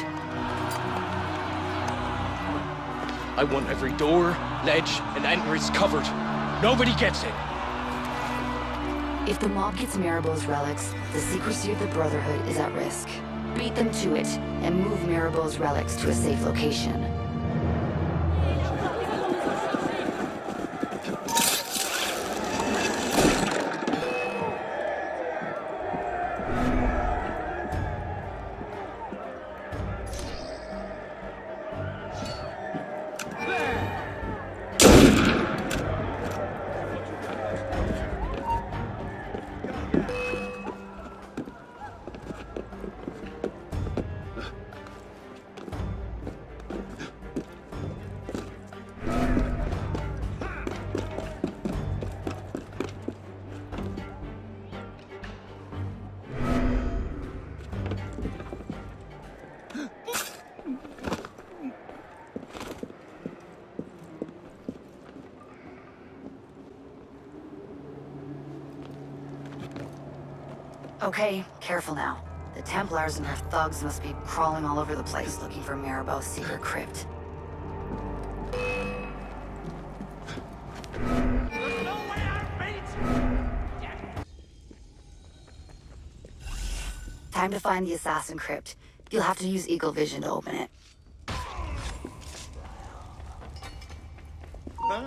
I want every door, ledge, and entrance covered. Nobody gets in.
If the mob gets Mirabeau's relics, the secrecy of the Brotherhood is at risk. Beat them to it, and move Mirabeau's relics to a safe location. Okay, careful now. The Templars and their thugs must be crawling all over the place looking for Mirabeau's secret crypt. Time to find the assassin crypt. You'll have to use Eagle Vision to open it.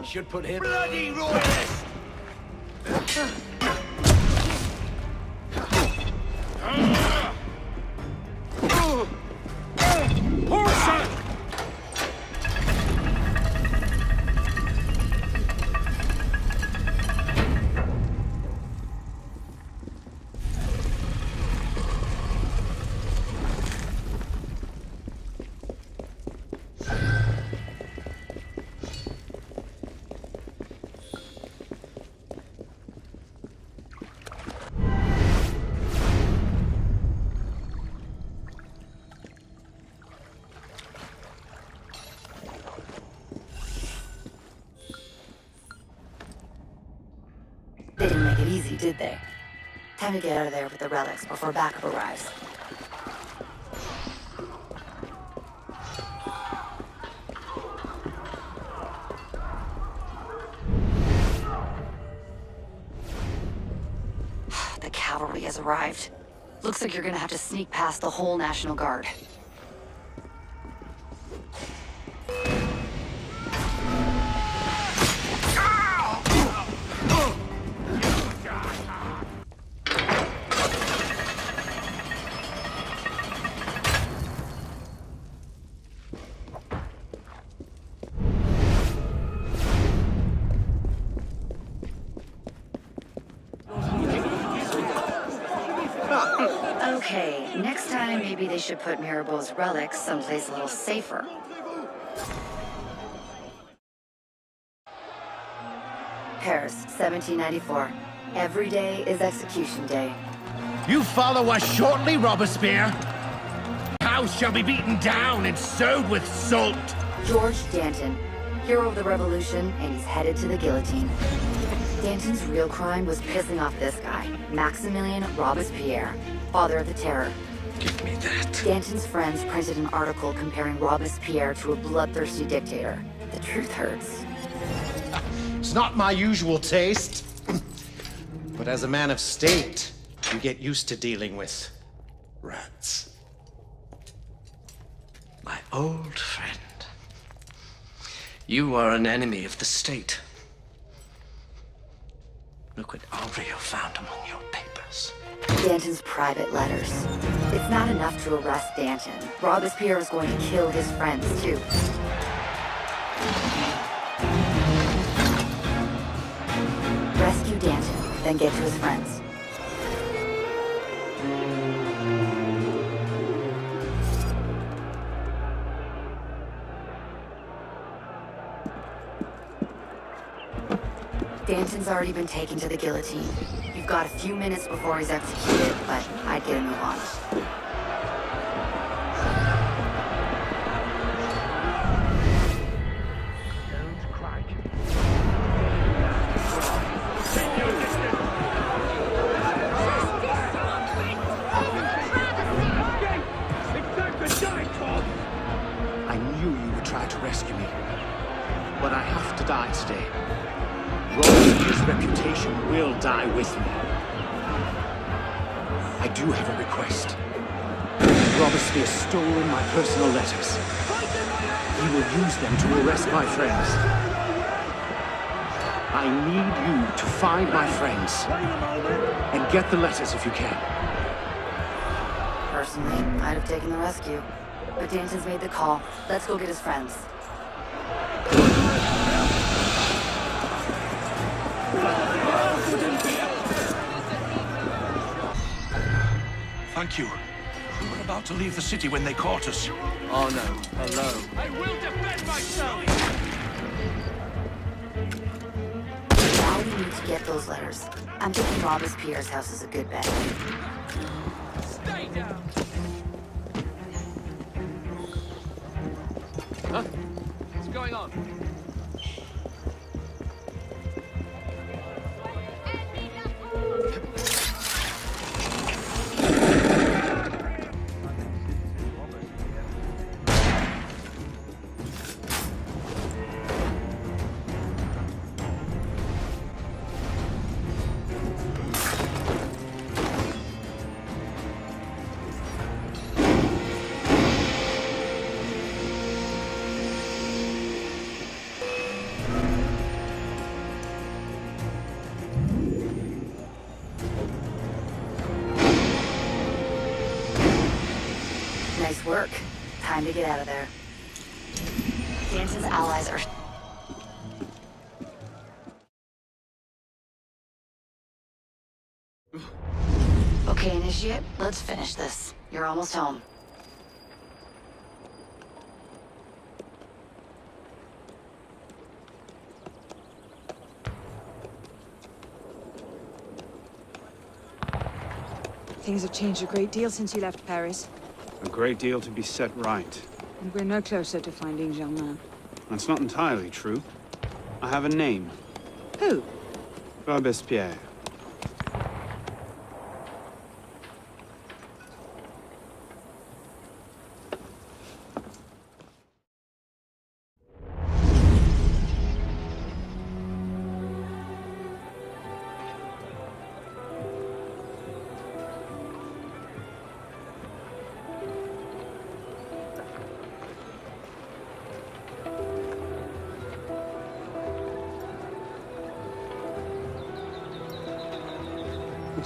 Should put him... Bloody royalist!
They didn't make it easy, did they? Time to get out of there with the relics before backup arrives. just arrived. Looks like you're gonna have to sneak past the whole National Guard. Okay, next time maybe they should put Mirabeau's relics someplace a little safer. Paris, 1794. Every day is execution day.
You follow us shortly, Robespierre? House shall be beaten down and sowed with salt.
George Danton, hero of the revolution, and he's headed to the guillotine. Danton's real crime was pissing off this guy, Maximilien Robespierre, father of the Terror.
Give me that.
Danton's friends printed an article comparing Robespierre to a bloodthirsty dictator. The truth hurts.
It's not my usual taste. But as a man of state, you get used to dealing with rats.
My old friend. You are an enemy of the state. Look what Henriot found among your papers.
Danton's private letters. It's not enough to arrest Danton. Robespierre is going to kill his friends, too. Rescue Danton, then get to his friends. Danton's already been taken to the guillotine. You've got a few minutes before he's executed, but I'd get a move on.
I knew you would try to rescue me, but I have to die today. Robespierre's reputation will die with me. I do have a request. Robespierre stolen my personal letters. He will use them to arrest my friends. I need you to find my friends and get the letters if you can.
Personally, I'd have taken the rescue. But Danton's made the call. Let's go get his friends.
Thank you. We were about to leave the city when they caught us.
Oh no, alone.
I will defend myself!
Now we need to get those letters. I'm thinking Robespierre's house is a good bet.
Stay down!
Huh? What's going on?
Nice work. Time to get out of there. Danton's allies are... Okay, Initiate, let's finish this. You're almost home.
Things have changed a great deal since you left Paris.
A great deal to be set right.
And we're no closer to finding Germain.
That's not entirely true. I have a name.
Who?
Robespierre.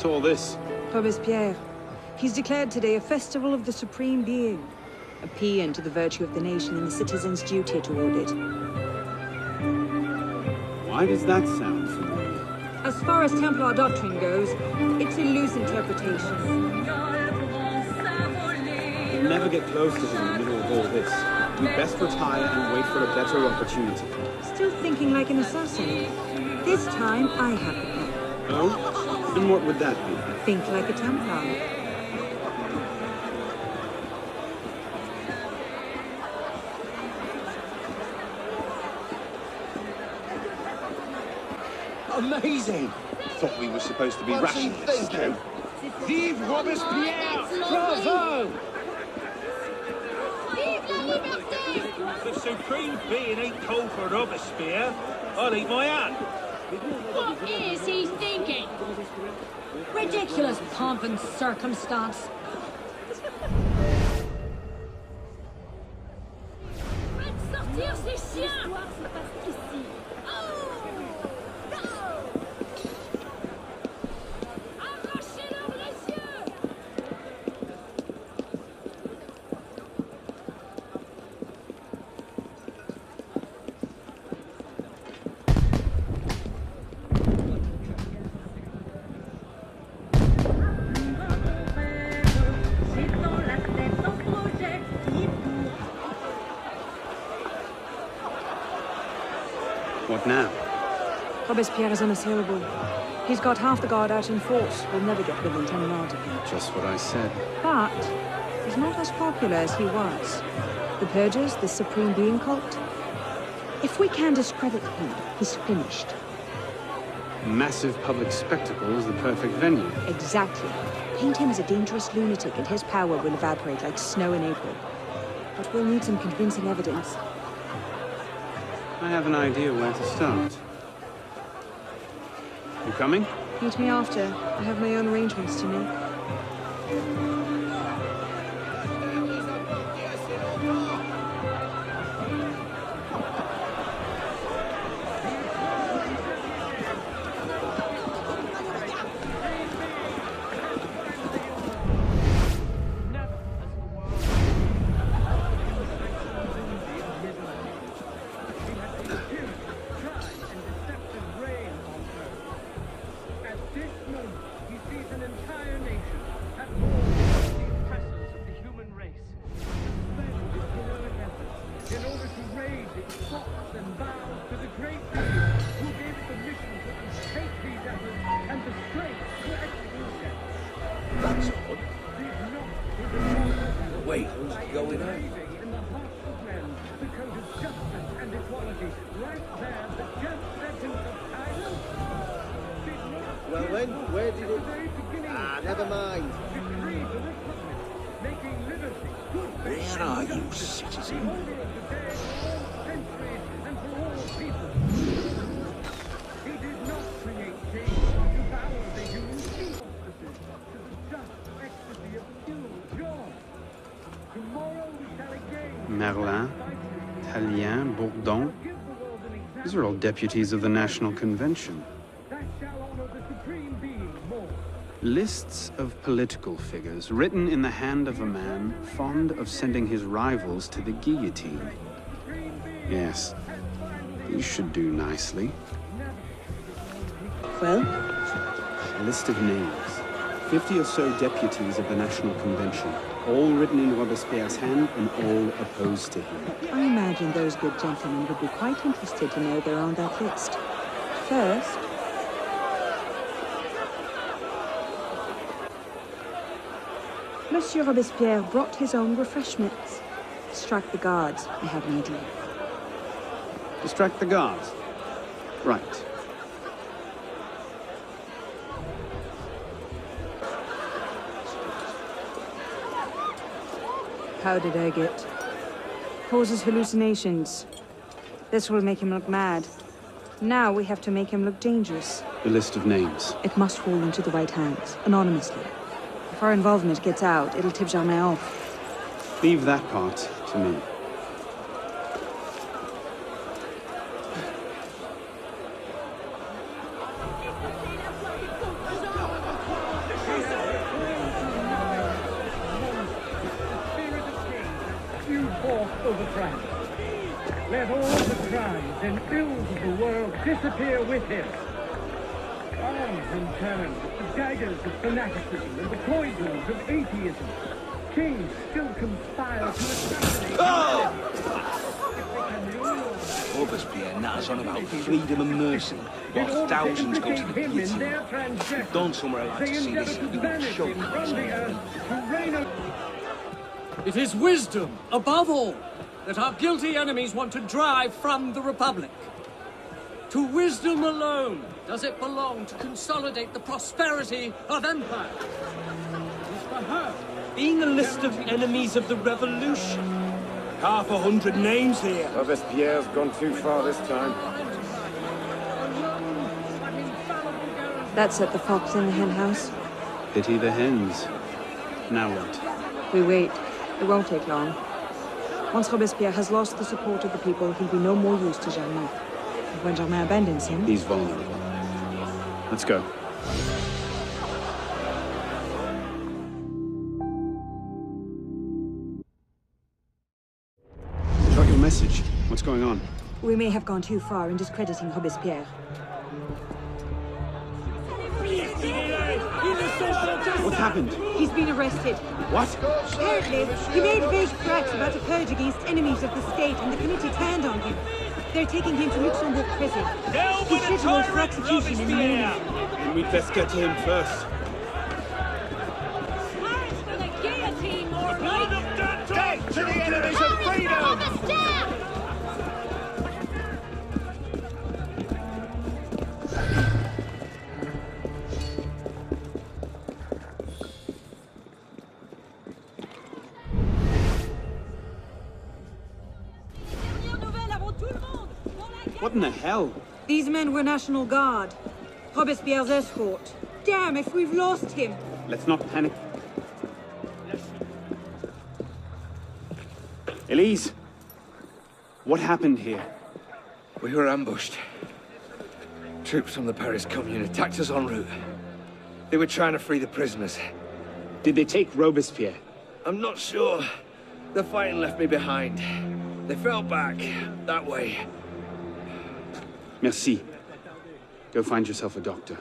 What's all this?
Robespierre. He's declared today a festival of the Supreme Being. A paean to the virtue of the nation and the citizens' duty toward it.
Why does that sound familiar?
As far as Templar doctrine goes, it's a loose interpretation.
You'll never get close to him in the middle of all this. You'd best retire and wait for a better opportunity.
Still thinking like an assassin. This time, I have the plan.
Oh? And what would that be?
Think like a Templar.
Amazing!
Thought we were supposed to be
What's he
rationalists.
thinking?
Vive Robespierre! Bravo! The Supreme Being ain't called for Robespierre. I'll eat my hat.
What is he thinking? Ridiculous pomp and circumstance. Faites sortir ces chiens! Arrachez-leur les yeux!
What now?
Robespierre is unassailable. He's got half the guard out in force. We'll never get within 10 yards of him.
Just what I said.
But he's not as popular as he was. The Purges, the Supreme Being cult. If we can discredit him, he's finished.
Massive public spectacle is the perfect venue.
Exactly. Paint him as a dangerous lunatic and his power will evaporate like snow in April. But we'll need some convincing evidence.
I have an idea where to start. You coming?
Meet me after. I have my own arrangements to make.
That's odd. Wait, who's going on?
Well then, where did it... Ah, never mind.
Where are you, citizen?
Merlin, Tallien, Bourdon. These are all deputies of the National Convention. Lists of political figures written in the hand of a man fond of sending his rivals to the guillotine. Yes, these should do nicely.
Well?
A list of names. 50 or so deputies of the National Convention, all written in Robespierre's hand and all opposed to him.
I imagine those good gentlemen would be quite interested to know they're on that list. First, Monsieur Robespierre brought his own refreshments. Distract the guards. I have an idea.
Distract the guards. Right.
How did I get? Causes hallucinations. This will make him look mad. Now we have to make him look dangerous.
The list of names.
It must fall into the right hands, anonymously. If our involvement gets out, it'll tip Germain off.
Leave that part to me.
man. Let all the crimes and ills of the world disappear with him. Arms in turn, the daggers of fanaticism and the poisons of atheism. Kings still conspire to assassinate
Robespierre natters on about freedom and mercy, while thousands go to the guillotine. Don't somewhere like to see this, you will show.
It is wisdom, above all, that our guilty enemies want to drive from the Republic. To wisdom alone does it belong to consolidate the prosperity of empire. It is for her, being a list of enemies of the revolution.
100 names here.
Robespierre's gone too far this time.
That set the fox in the hen house.
Pity the hens. Now what?
We wait. It won't take long. Once Robespierre has lost the support of the people, he'll be no more use to Germain. And when Germain abandons him...
He's vulnerable. Let's go. Got your message. What's going on?
We may have gone too far in discrediting Robespierre.
What happened?
He's been arrested.
What?
Apparently, he made vague threats about a purge against enemies of the state, and the committee turned on him. They're taking him to Luxembourg prison. He's scheduled for execution in the morning.
Then we'd best get to him first.
Death to the enemies of freedom!
What in the hell?
These men were National Guard. Robespierre's escort. Damn, if we've lost him!
Let's not panic. Elise! What happened here?
We were ambushed. Troops from the Paris Commune attacked us en route. They were trying to free the prisoners.
Did they take Robespierre?
I'm not sure. The fighting left me behind. They fell back, that way.
Merci. Go find yourself a doctor.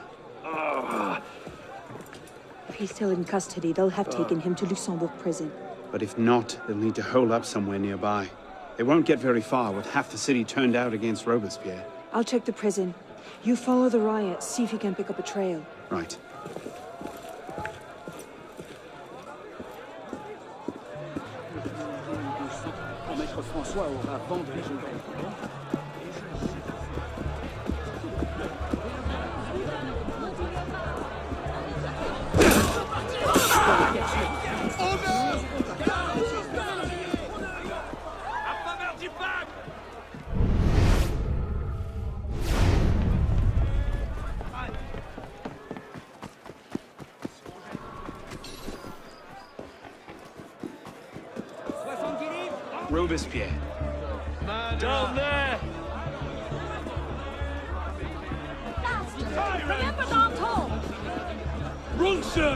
If he's still in custody, they'll have taken him to Luxembourg prison.
But if not, they'll need to hole up somewhere nearby. They won't get very far with half the city turned out against Robespierre.
I'll check the prison. You follow the riots, see if you can pick up a trail.
Right. Robespierre.
Down there!
Remember Danton!
Run, sir!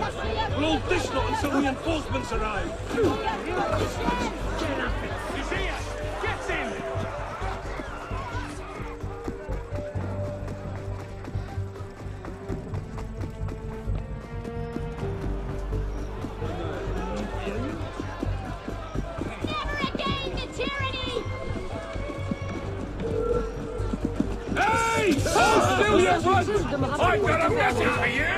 We'll hold this lot until reinforcements arrive. He's here! Get him!
Hey! Hold still, you runt! I've got a message for you!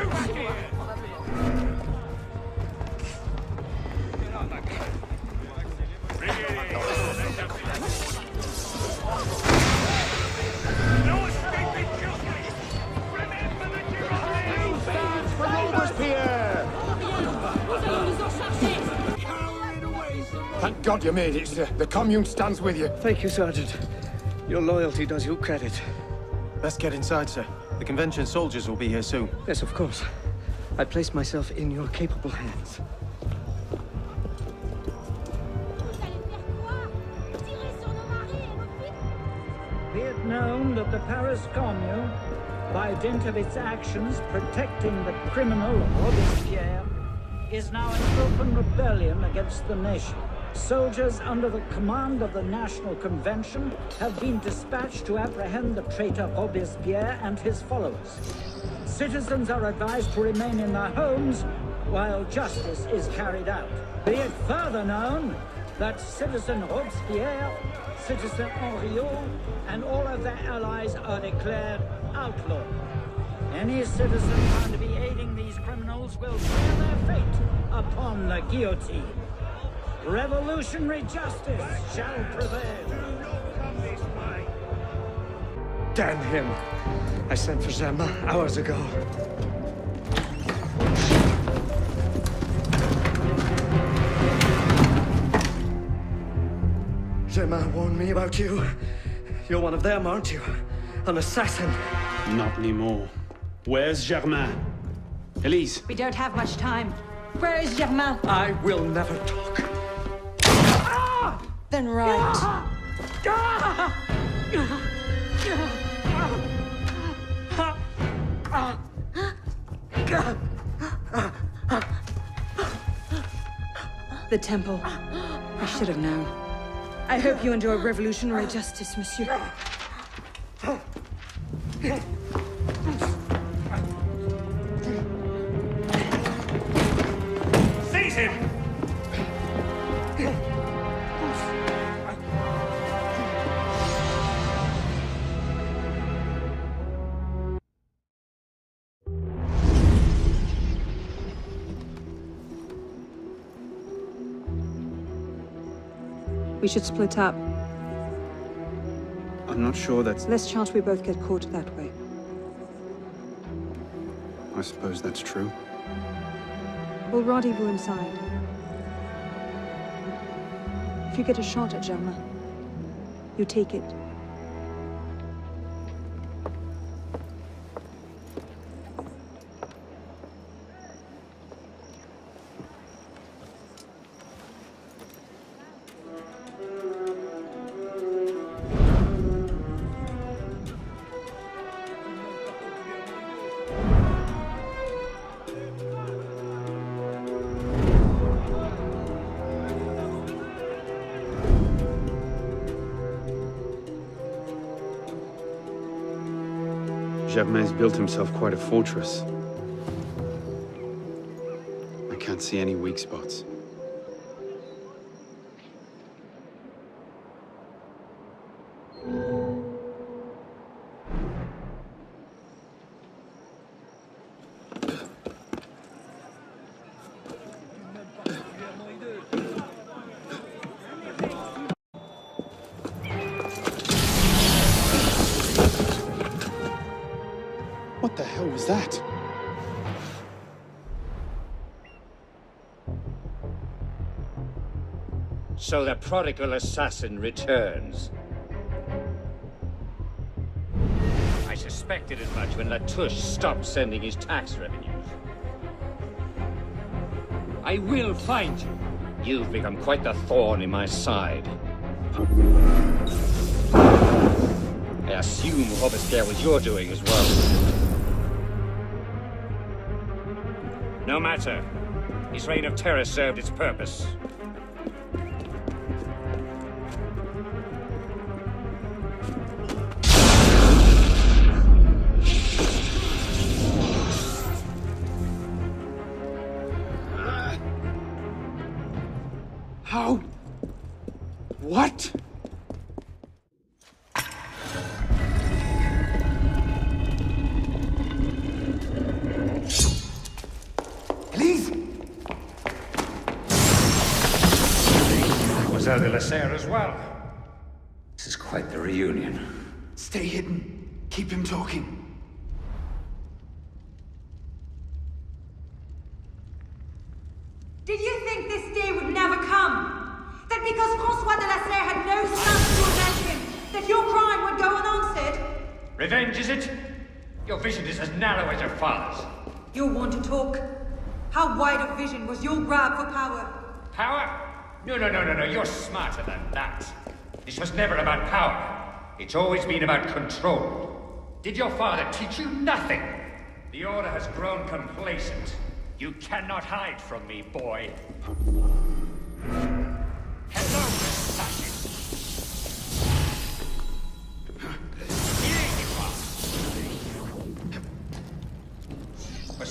No escaping justice! Remember that you're on the stands for Robespierre!
Thank God you made it, sir. The Commune stands with you.
Thank you, Sergeant. Your loyalty does you credit.
Let's get inside, sir. The convention soldiers will be here soon.
Yes, of course. I place myself in your capable hands.
Be it known that the Paris Commune, by dint of its actions protecting the criminal Robespierre, is now in open rebellion against the nation.
Soldiers under the command of the National Convention have been dispatched to apprehend the traitor Robespierre and his followers. Citizens are advised to remain in their homes while justice is carried out. Be it further known that Citizen Robespierre, Citizen Henriot, and all of their allies are declared outlawed. Any citizen found to be aiding these criminals will share their fate upon the guillotine. Revolutionary justice shall prevail.
Damn him! I sent for Zema hours ago. Zema warned me about you. You're one of them, aren't you? An assassin.
Not anymore. Where's Germain? Elise.
We don't have much time. Where is Germain?
I will never talk.
Then right. The temple. I should have known. I hope you enjoy revolutionary justice, monsieur.
Seize him!
We should split up.
I'm not sure that's...
Less chance we both get caught that way.
I suppose that's true.
We'll rendezvous inside. If you get a shot at Germain, you take it.
Germain's built himself quite a fortress. I can't see any weak spots. What the hell was that?
So the prodigal assassin returns. I suspected as much when Latouche stopped sending his tax revenues. I will find you. You've become quite the thorn in my side. I assume Robespierre was your doing as well. No matter. His reign of terror served its purpose.
How? What?
Elise! Mademoiselle de la Serre as well. This is quite the reunion.
Stay hidden. Keep him talking.
Did you think this day would never come? That because François de la Serre had no sons to avenge him, that your crime would go unanswered?
Revenge, is it? Your vision is as narrow as your father's.
You'll want to talk. How wide of vision was your grab for power?
Power? No. You're smarter than that. This was never about power. It's always been about control. Did your father teach you nothing? The Order has grown complacent. You cannot hide from me, boy.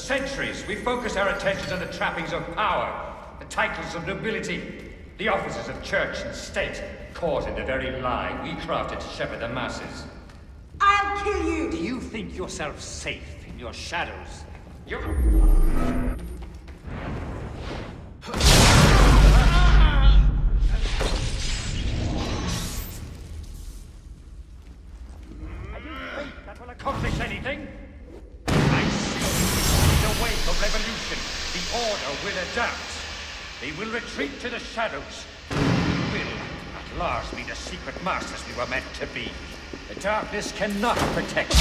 centuries, we focus our attentions on the trappings of power, the titles of nobility, the offices of church and state, caught in the very lie we crafted to shepherd the masses.
I'll kill you!
Do you think yourself safe in your shadows? You... That will accomplish anything? I see. In the wake of revolution, the Order will adapt. They will retreat to the shadows. We will, at last, be the secret masters we were meant to be. The darkness cannot protect us.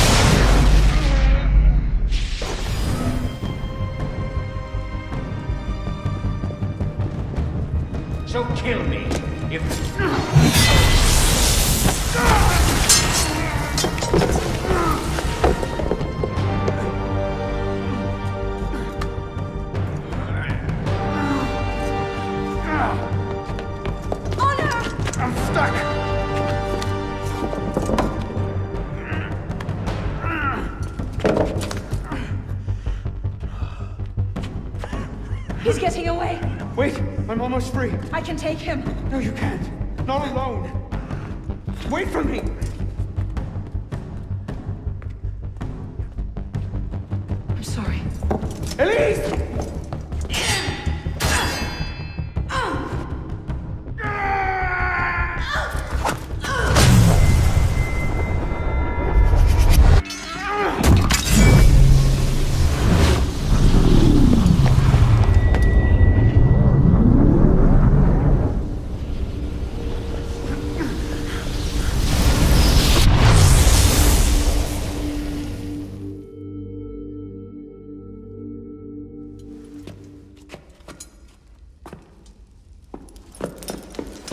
So kill me, if...
He's getting away.
Wait, I'm almost free.
I can take him.
No, you can't. Not alone. Wait for me.
I'm sorry.
Elise!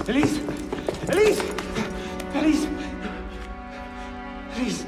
Elise! Elise! Elise! Elise!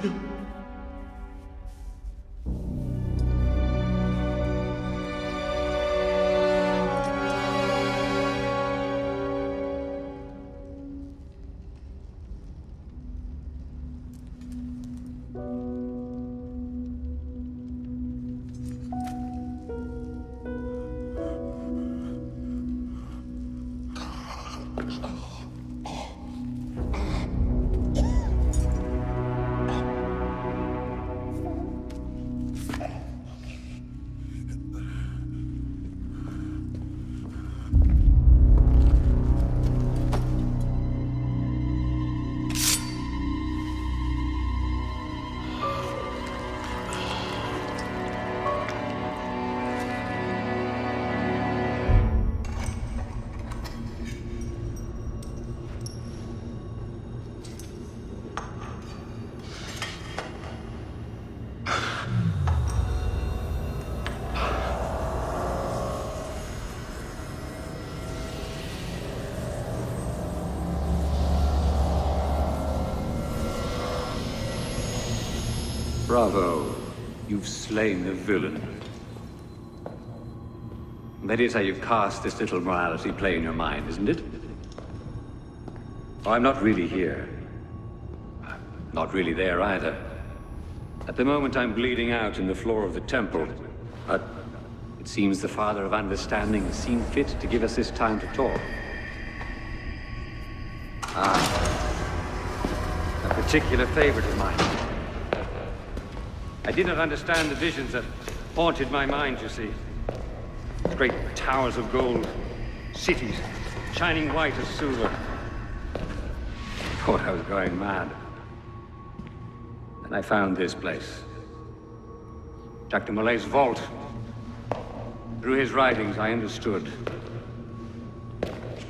Bravo. You've slain the villain. That is how you cast this little morality play in your mind, isn't it? Oh, I'm not really here. I'm not really there either. At the moment, I'm bleeding out in the floor of the temple. But it seems the Father of Understanding has seen fit to give us this time to talk. A particular favorite of mine. I did not understand the visions that haunted my mind, you see. Great towers of gold, cities, shining white as silver. I thought I was going mad. And I found this place. Jacques de Molay's vault. Through his writings, I understood.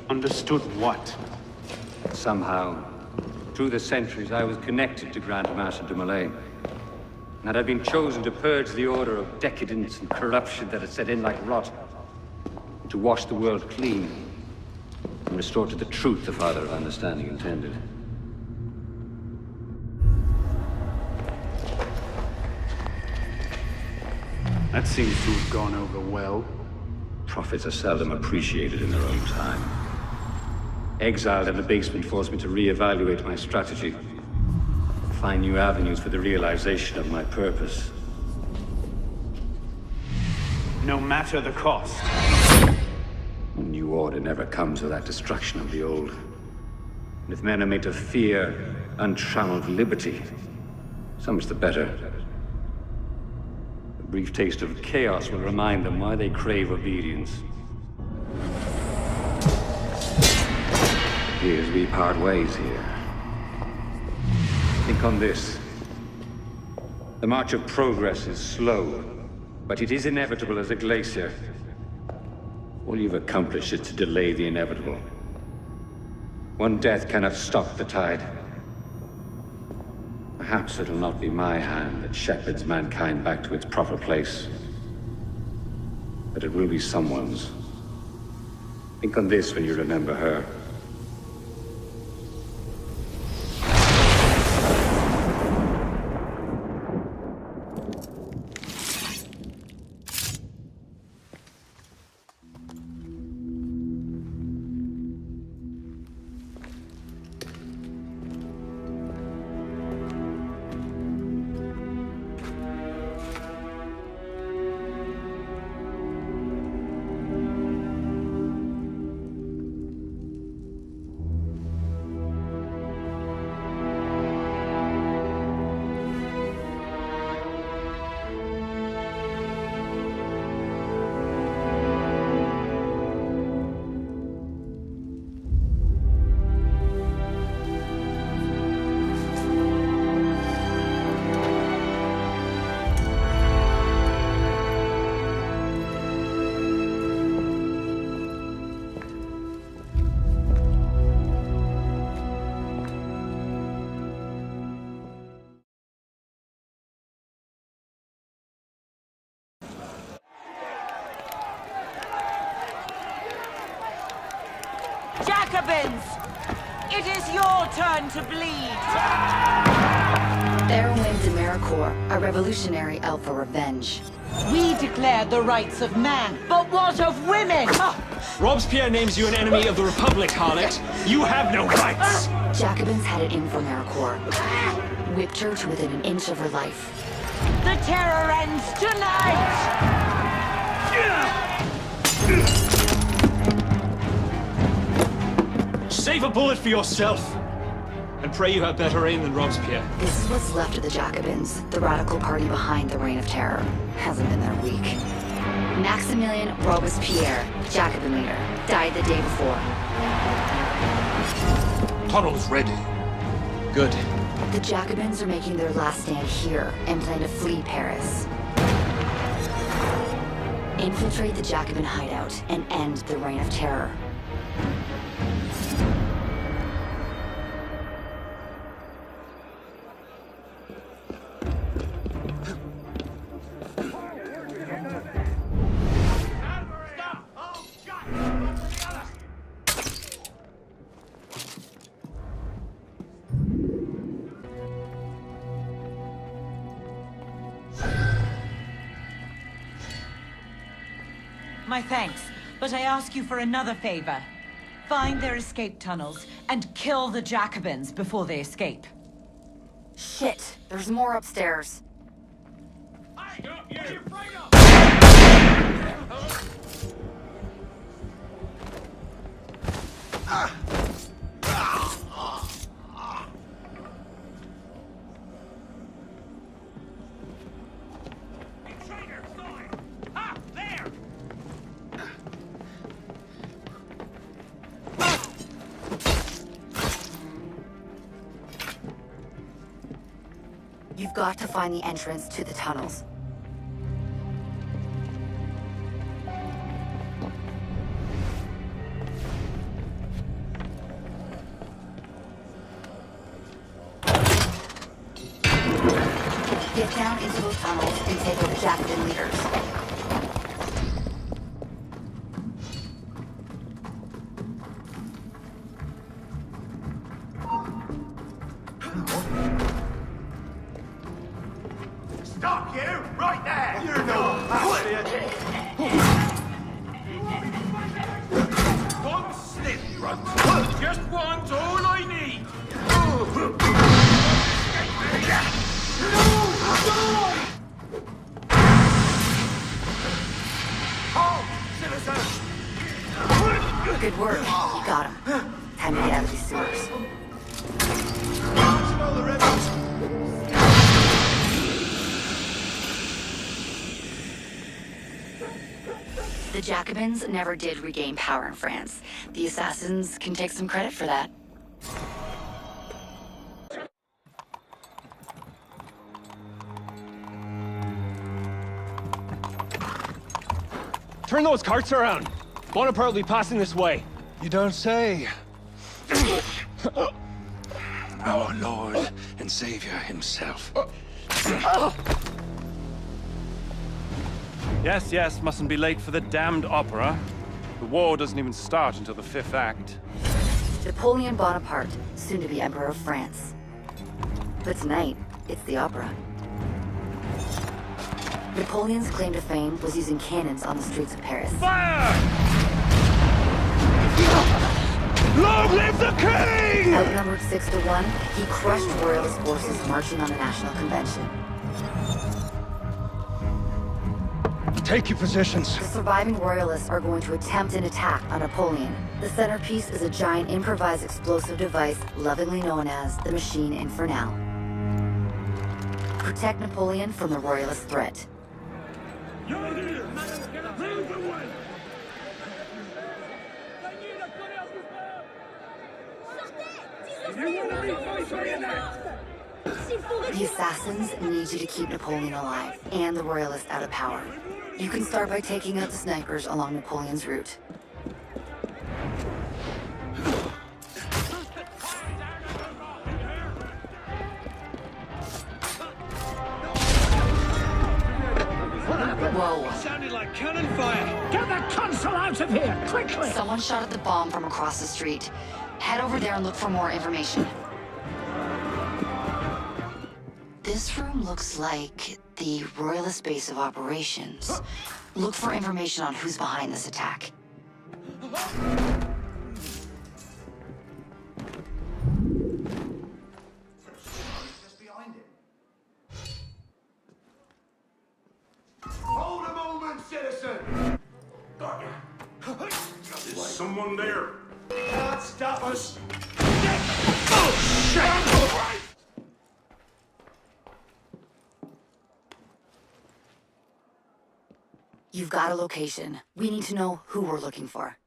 Understood what?
Somehow, through the centuries, I was connected to Grand Master de Molay. And I'd been chosen to purge the order of decadence and corruption that had set in like rot. And to wash the world clean and restore to the truth the Father of Understanding intended.
That seems to have gone over well.
Prophets are seldom appreciated in their own time. Exiled in the basement forced me to reevaluate my strategy. Find new avenues for the realization of my purpose.
no matter the cost.
A new order never comes without destruction of the old. And if men are made to fear untrammeled liberty, so much the better. A brief taste of chaos will remind them why they crave obedience. Here's we part ways here. Think on this. The march of progress is slow, but it is inevitable as a glacier. All you've accomplished is to delay the inevitable. One death cannot stop the tide. Perhaps it'll not be my hand that shepherds mankind back to its proper place. But it will be someone's. Think on this when you remember her.
Jacobins! It is your turn to bleed!
Erwin de Maricourt, a revolutionary out for revenge.
We declared the rights of man, but what of women?
Robespierre names you an enemy of the Republic, harlot. You have no rights!
Jacobins had it in for Maricourt. Whipped her to within an inch of her life.
The terror ends tonight!
Save a bullet for yourself! And pray you have better aim than Robespierre.
This is what's left of the Jacobins, the radical party behind the Reign of Terror. Hasn't been there a week. Maximilien Robespierre, Jacobin leader, died the day before.
Tunnel's ready. Good.
The Jacobins are making their last stand here and plan to flee Paris. Infiltrate the Jacobin hideout and end the Reign of Terror.
My thanks, but I ask you for another favor. Find their escape tunnels and kill the Jacobins before they escape.
Shit, there's more upstairs. You've got to find the entrance to the tunnels. Get down into those tunnels and take out the Jacobin leaders.
Stop you! Right there! You're no one slip, runt. Just one's all I need.
Good work. You got him. Time to get out of these sewers. The Jacobins never did regain power in France. The assassins can take some credit for that.
Turn those carts around. Bonaparte will be passing this way.
You don't say. Our Lord and Savior himself.
Yes, yes, mustn't be late for the damned opera. The war doesn't even start until the 5th act.
Napoleon Bonaparte, soon to be Emperor of France. But tonight, it's the opera. Napoleon's claim to fame was using cannons on the streets of Paris.
Fire! Long live the king!
Outnumbered 6-1, he crushed royalist forces marching on the National Convention.
Take your positions.
The surviving royalists are going to attempt an attack on Napoleon. The centerpiece is a giant improvised explosive device lovingly known as the Machine Infernale. Protect Napoleon from the royalist threat. The assassins need you to keep Napoleon alive, and the royalists out of power. You can start by taking out the snipers along Napoleon's route. Whoa.
Sounded like cannon fire. Get that console out of here, quickly!
Someone shot at the bomb from across the street. Head over there and look for more information. This room looks like the Royalist base of operations. Look for information on who's behind this attack.
Hold a moment, citizen! Got ya. Is someone there? Can't stop us. Oh, shit!
You've got a location. We need to know who we're looking for.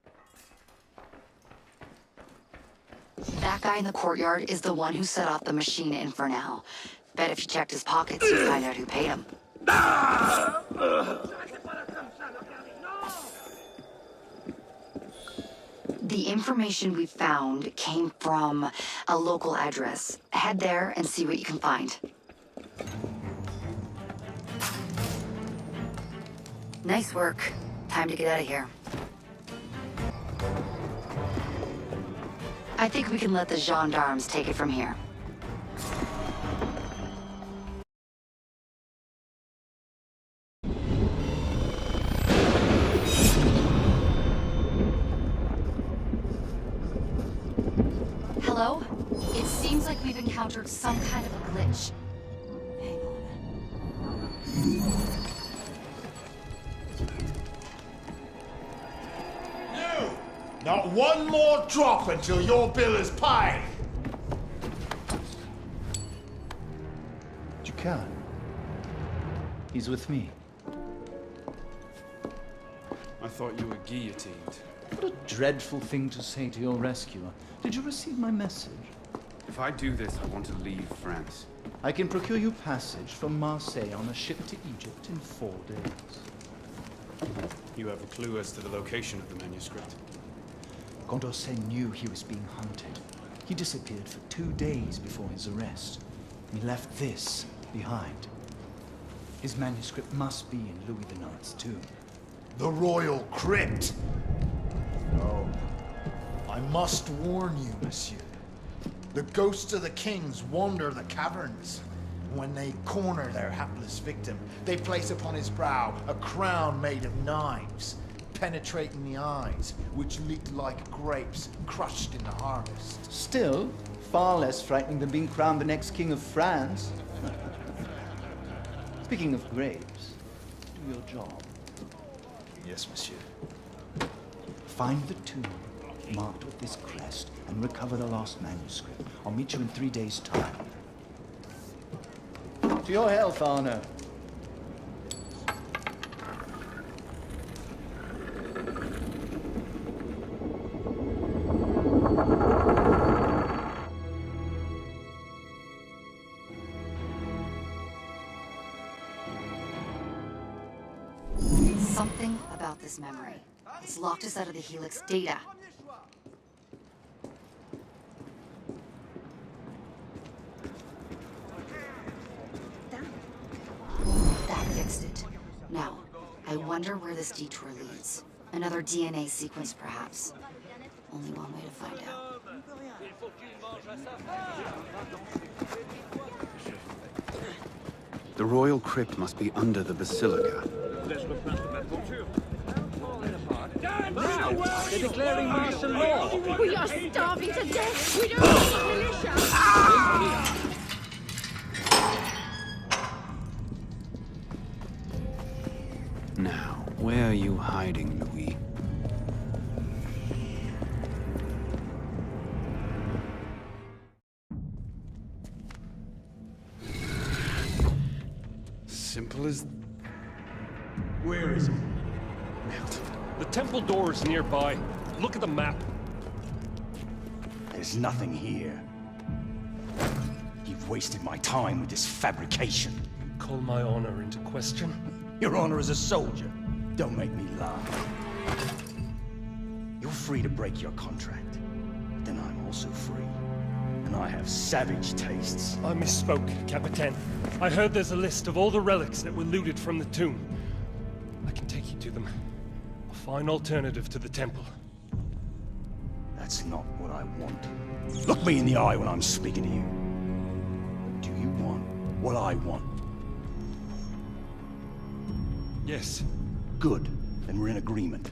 That guy in the courtyard is the one who set off the Machine Infernale. Bet if you checked his pockets, you'd find out who paid him. The information we found came from a local address. Head there and see what you can find. Nice work. Time to get out of here. I think we can let the gendarmes take it from here. Hello? It seems like we've encountered some kind of a glitch.
Not one more drop until your bill is paid!
You can. He's with me.
I thought you were guillotined.
What a dreadful thing to say to your rescuer. Did you receive my message?
If I do this, I want to leave France.
I can procure you passage from Marseille on a ship to Egypt in 4 days.
You have a clue as to the location of the manuscript?
Condorcet knew he was being hunted. He disappeared for 2 days before his arrest. He left this behind. His manuscript must be in Louis IX's tomb.
The royal crypt! Oh, I must warn you, monsieur. The ghosts of the kings wander the caverns. When they corner their hapless victim, they place upon his brow a crown made of knives, penetrating the eyes, which leak like grapes crushed in the harvest.
Still, far less frightening than being crowned the next king of France. Speaking of grapes, do your job.
Yes, monsieur.
Find the tomb marked with this crest and recover the lost manuscript. I'll meet you in 3 days' time. To your health, Arno.
Something about this memory. It's locked us out of the Helix data. That fixed it. Now, I wonder where this detour leads. Another DNA sequence, perhaps. Only one way to find out.
The royal crypt must be under the basilica.
They're declaring martial law. We are starving to death. We don't need militia.
Now, where are you hiding, Louis? Simple as...
Where is it?
The temple door is nearby. Look at the map.
There's nothing here. You've wasted my time with this fabrication.
Call my honor into question?
Your honor as a soldier. Don't make me laugh. You're free to break your contract. But then I'm also free. And I have savage tastes.
I misspoke, Capitan. I heard there's a list of all the relics that were looted from the tomb. I can take you to them. A fine alternative to the temple.
That's not what I want. Look me in the eye when I'm speaking to you. Do you want what I want?
Yes.
Good. Then we're in agreement.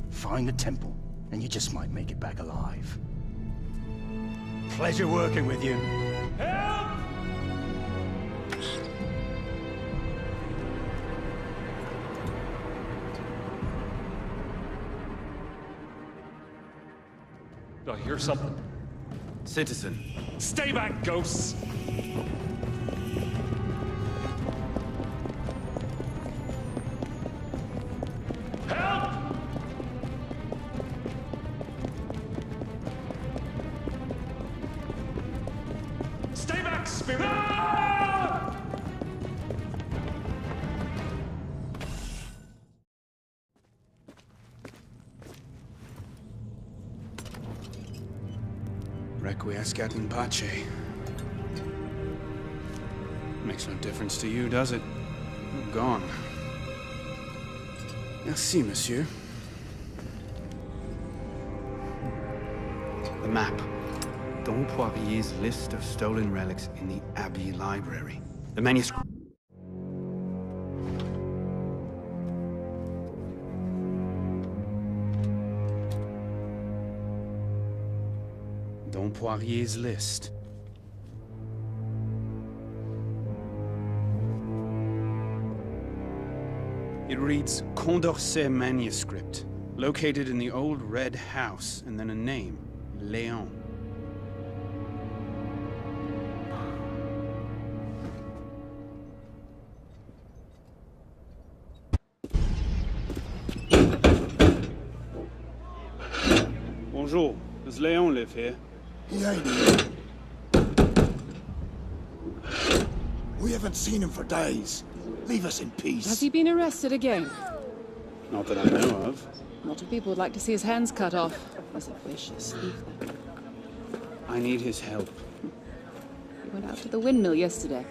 Find the temple, and you just might make it back alive. Pleasure working with you.
Help! I hear something.
Citizen.
Stay back, ghosts! Help! Stay back, spirit! Ah!
Requiescat in pace. Makes no difference to you, does it? You're gone. Merci, monsieur. The map. Don Poirier's list of stolen relics in the Abbey Library. The manuscript. Don Poirier's list. It reads Condorcet manuscript, located in the old red house, and then a name, Léon. Bonjour. Does Léon live here?
He ain't here. We haven't seen him for days. Leave us in peace.
Has he been arrested again?
Not that I know of.
A lot of people would like to see his hands cut off. As if vicious. Leave them.
I need his help.
He went out to the windmill yesterday.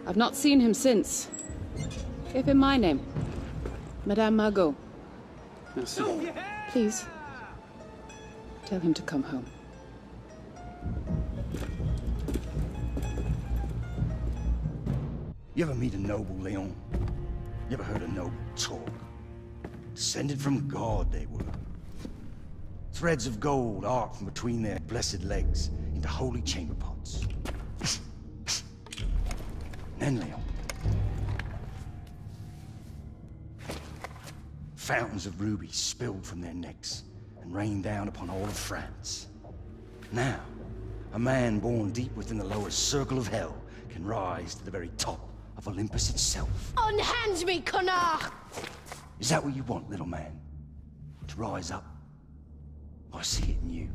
I've not seen him since. Give him my name. Madame Margot.
Merci.
Please. Tell him to come home.
You ever meet a noble, Léon? You ever heard a noble talk? Descended from God, they were. Threads of gold arced from between their blessed legs into holy chamber pots. Then, Léon, Fountains of rubies spilled from their necks and rained down upon all of France. Now, a man born deep within the lowest circle of hell can rise to the very top of Olympus itself.
Unhand me, connard!
Is that what you want, little man? To rise up? I see it in you.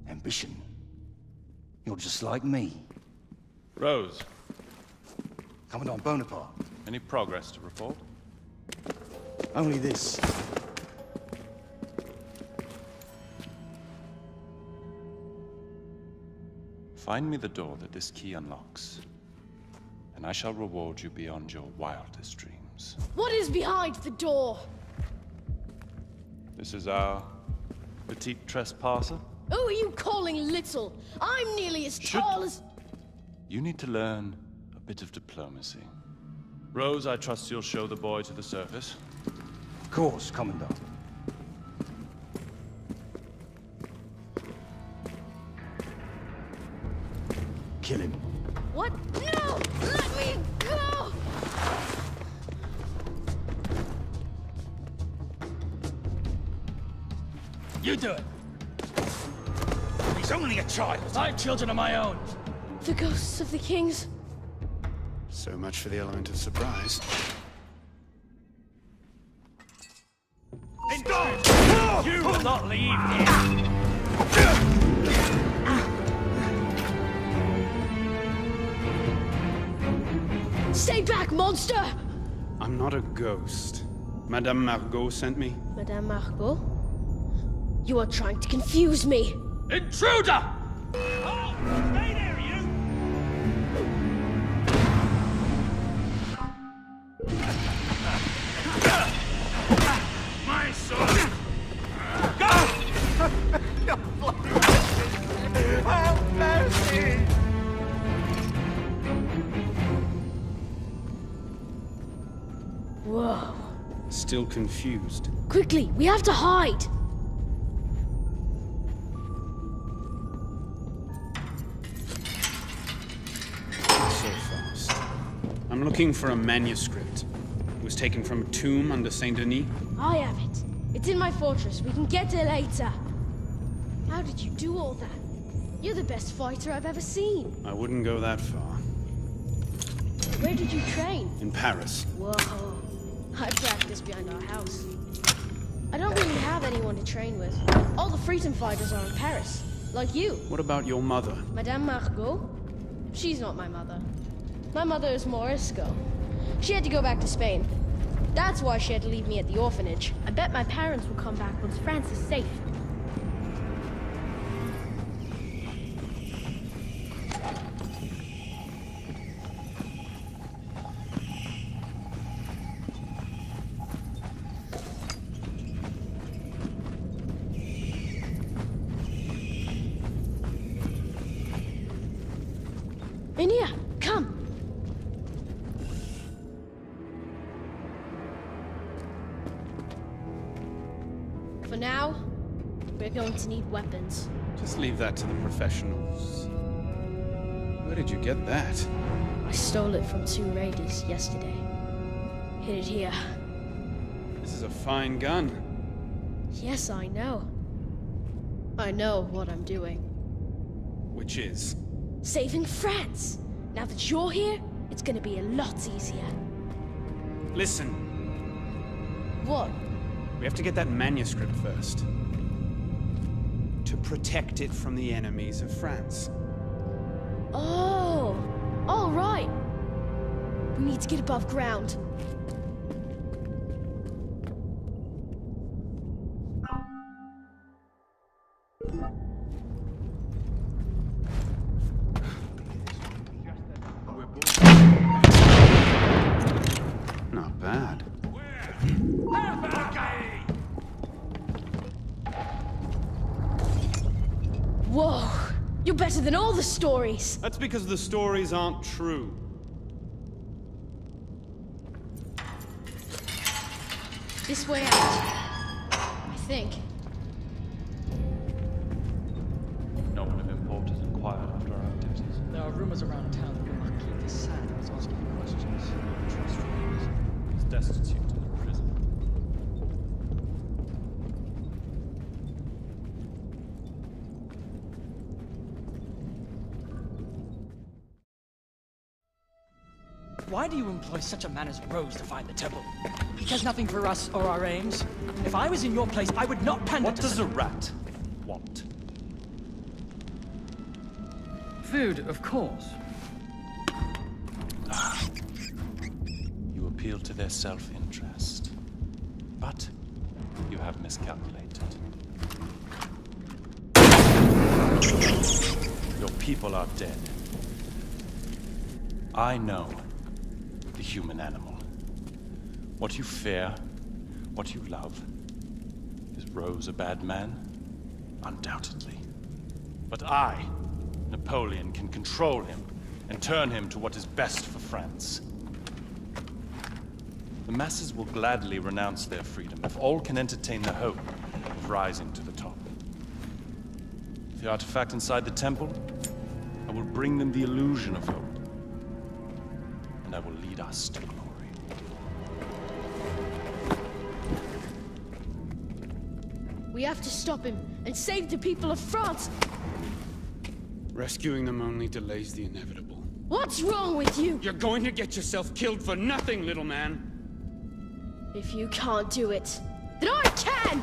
Ambition. You're just like me.
Rose.
Commandant Bonaparte.
Any progress to report?
Only this.
Find me the door that this key unlocks, and I shall reward you beyond your wildest dreams.
What is behind the door?
This is our petite trespasser.
Who are you calling little? I'm nearly as tall as...
You need to learn a bit of diplomacy. Rose, I trust you'll show the boy to the surface.
Of course, Commandant. Kill him.
What? No! Let me go!
You do it. He's only a child. I have children of my own.
The ghosts of the kings.
So much for the element of surprise.
Stop! You will not leave here!
Stay back, monster!
I'm not a ghost. Madame Margot sent me.
Madame Margot? You are trying to confuse me.
Intruder! Oh, stay there, you! My son!
Have mercy!
Whoa.
Still confused.
Quickly, we have to hide!
So fast. I'm looking for a manuscript. It was taken from a tomb under Saint Denis.
I have it. It's in my fortress. We can get it later. How did you do all that? You're the best fighter I've ever seen.
I wouldn't go that far.
Where did you train?
In Paris.
Whoa. I practiced behind our house. I don't really have anyone to train with. All the freedom fighters are in Paris. Like you.
What about your mother?
Madame Margot? She's not my mother. My mother is Morisco. She had to go back to Spain. That's why she had to leave me at the orphanage. I bet my parents will come back once France is safe. Inia, come! For now, we're going to need weapons.
Just leave that to the professionals. Where did you get that?
I stole it from 2 raiders yesterday. Hid it here.
This is a fine gun.
Yes, I know. I know what I'm doing.
Which is?
Saving France! Now that you're here, it's gonna be a lot easier.
Listen.
What?
We have to get that manuscript first. To protect it from the enemies of France.
Oh! All right! We need to get above ground.
Not bad.
Whoa! You're better than all the stories!
That's because the stories aren't true.
This way out. I think.
No one of importance inquired after our activities.
There are rumors around town that the Marquis de Sade is asking questions.
Trust rumors. He's destitute in prison.
Why do you employ such a man as Rose to find the temple? He cares nothing for us or our aims. If I was in your place, I would not pander
What does a rat want?
Food, of course.
You appeal to their self-interest. But you have miscalculated. Your people are dead. I know the human animal. What you fear, what you love. Is Rose a bad man? Undoubtedly. But I, Napoleon, can control him and turn him to what is best for France. The masses will gladly renounce their freedom if all can entertain the hope of rising to the top. The artifact inside the temple, I will bring them the illusion of hope. And I will lead us to glory.
We have to stop him and save the people of France.
Rescuing them only delays the inevitable.
What's wrong with you?
You're going to get yourself killed for nothing, little man.
If you can't do it, then I can!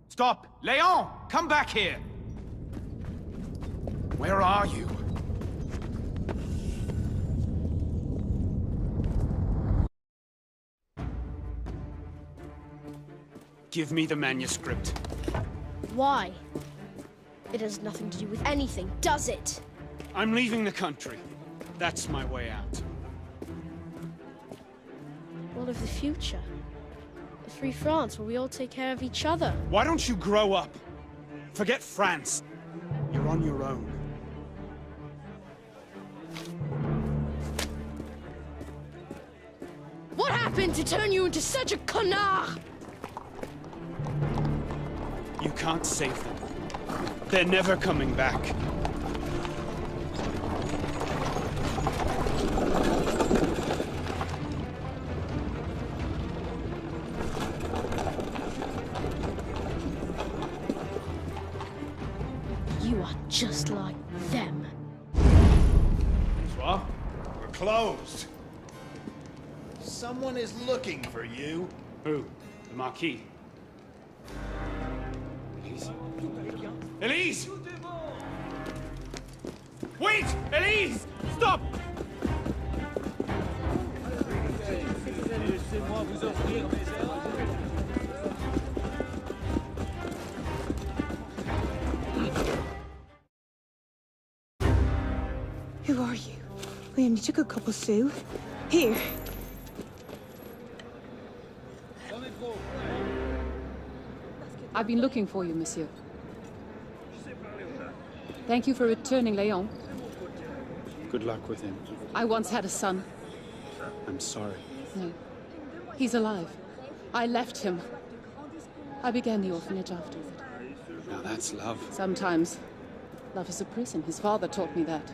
Stop! Leon! Come back here! Where are you? Give me the manuscript.
Why? It has nothing to do with anything, does it?
I'm leaving the country. That's my way out.
What of the future? The free France, where we all take care of each other.
Why don't you grow up? Forget France. You're on your own.
What happened to turn you into such a connard?
You can't save them. They're never coming back.
You are just like them.
Bonsoir. We're closed. Someone is looking for you.
Who? The Marquis. Elise? Elise! Wait! Elise! Stop!
Who are you? We only took a couple sous. Here.
I've been looking for you, monsieur. Thank you for returning Leon.
Good luck with him.
I once had a son.
I'm sorry.
No. He's alive. I left him. I began the orphanage afterward.
Now that's love.
Sometimes. Love is a prison. His father taught me that.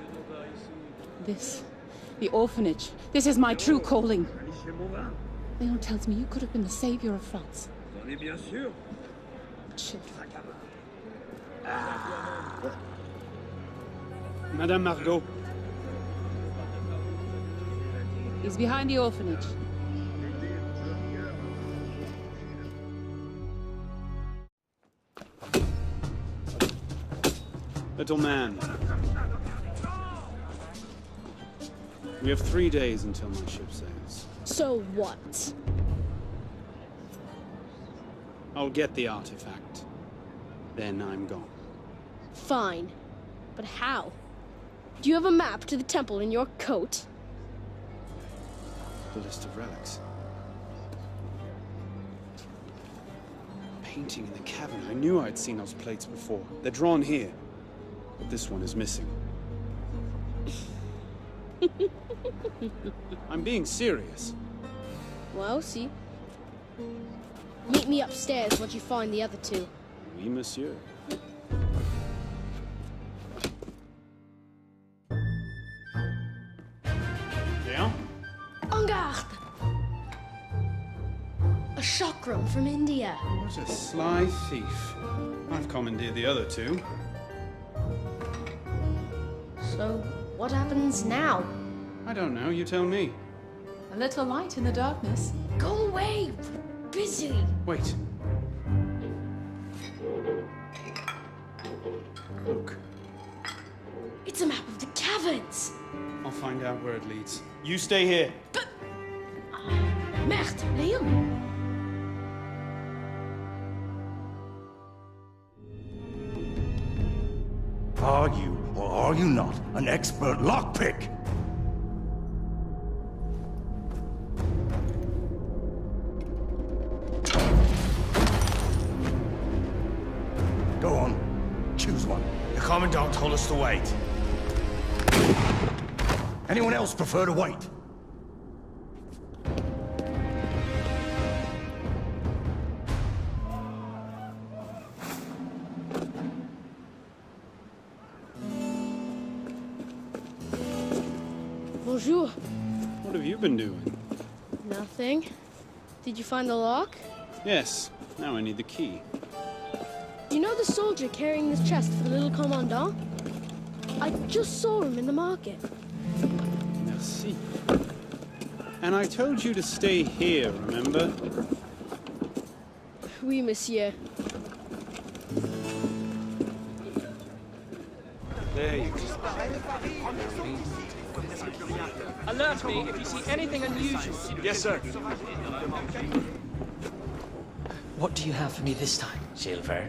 This, the orphanage, this is my true calling. Leon tells me you could have been the savior of France. Children.
Madame Margot.
He's behind the orphanage.
Little man. We have 3 days until my ship sails.
So what?
I'll get the artifact. Then I'm gone.
Fine. But how? Do you have a map to the temple in your coat?
The list of relics. Painting in the cavern. I knew I'd seen those plates before. They're drawn here. But this one is missing. I'm being serious.
Well, see. Meet me upstairs once you find the other two.
Oui, monsieur. Leon?
En garde! A chakram from India.
What a sly thief. I've commandeered the other two.
So, What happens now?
I don't know, you tell me.
A little light in the darkness.
Go away! Busy!
Wait. Look.
It's a map of the caverns!
I'll find out where it leads. You stay here.
Merde, Leon!
Are you, or are you not, an expert lockpick? Go on, choose one.
The Commandant told us to wait.
Anyone else prefer to wait?
Bonjour.
What have you been doing?
Nothing. Did you find the lock?
Yes. Now I need the key.
You know the soldier carrying this chest for the little commandant? I just saw him in the market.
Merci. And I told you to stay here, remember?
Oui, monsieur.
There you
Alert me if you see anything unusual.
Yes, sir.
What do you have for me this time?
Silver.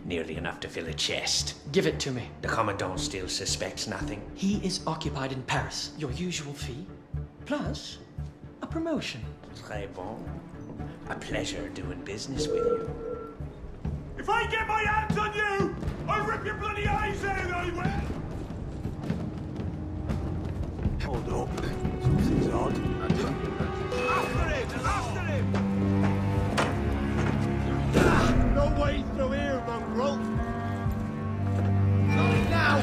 Nearly enough to fill a chest.
Give it to me.
The Commandant still suspects nothing.
He is occupied in Paris. Your usual fee, plus a promotion.
Très bon. A pleasure doing business with you.
If I get my hands on you, I'll rip your bloody eyes out, I will!
Hold up. Something's odd.
After him! No way through here, mongrel! Not now!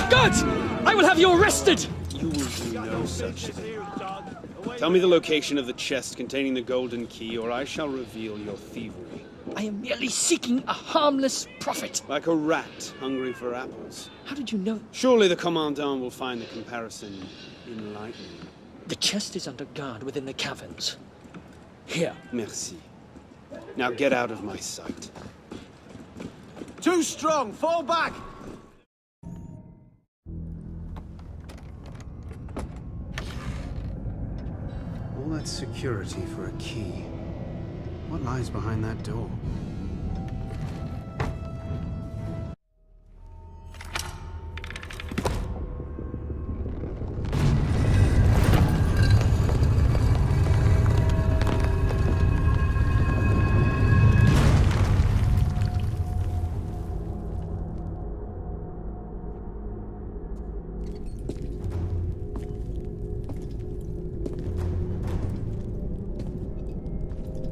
Guards! I will have you arrested!
You will do no such thing. Tell me the location of the chest containing the golden key, or I shall reveal your thievery.
I am merely seeking a harmless profit.
Like a rat hungry for apples.
How did you know?
Surely the Commandant will find the comparison enlightening.
The chest is under guard within the caverns. Here.
Merci. Now get out of my sight.
Too strong! Fall back!
All that security for a key. What lies behind that door?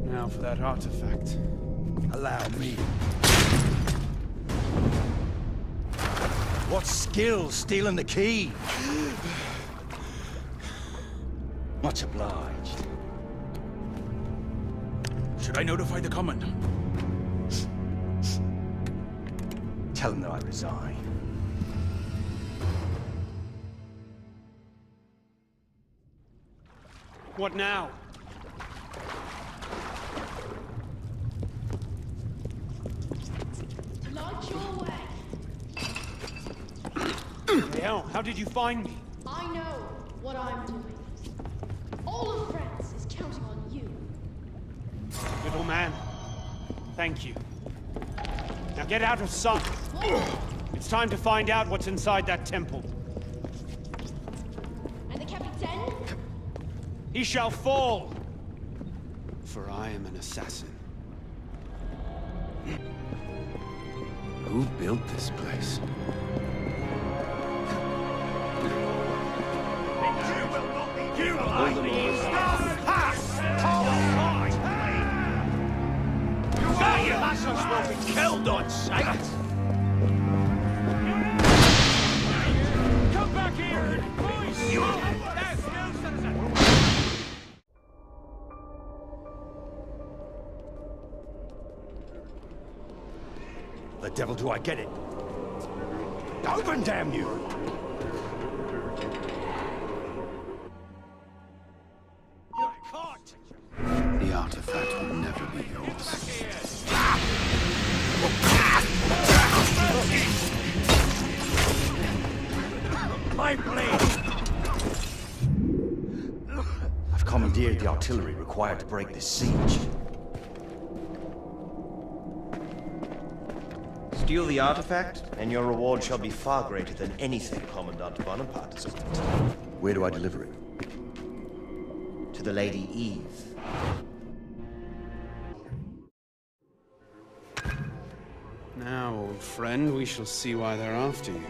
Now for that artifact.
Allow me. What skill stealing the key? Much obliged.
Should I notify the Commandant?
Tell him that I resign.
What now?
Light your way.
Hell, how did you find me?
I know what I'm doing. All of France is counting on you.
Little man, thank you. Now get out of sight. It's time to find out what's inside that temple.
And the Capitaine?
He shall fall, for I am an assassin. Who built this place?
You like these pass! You asses will be killed on sight! Come back here! You
the devil do I get it? Open, damn you!
You're caught! The artifact will never be yours.
My blade! I've commandeered the artillery required to break this siege.
Steal the artifact, and your reward shall be far greater than anything Commandant Bonaparte has granted.
Where do I deliver it?
To the Lady Eve.
Now, old friend, we shall see why they're after you.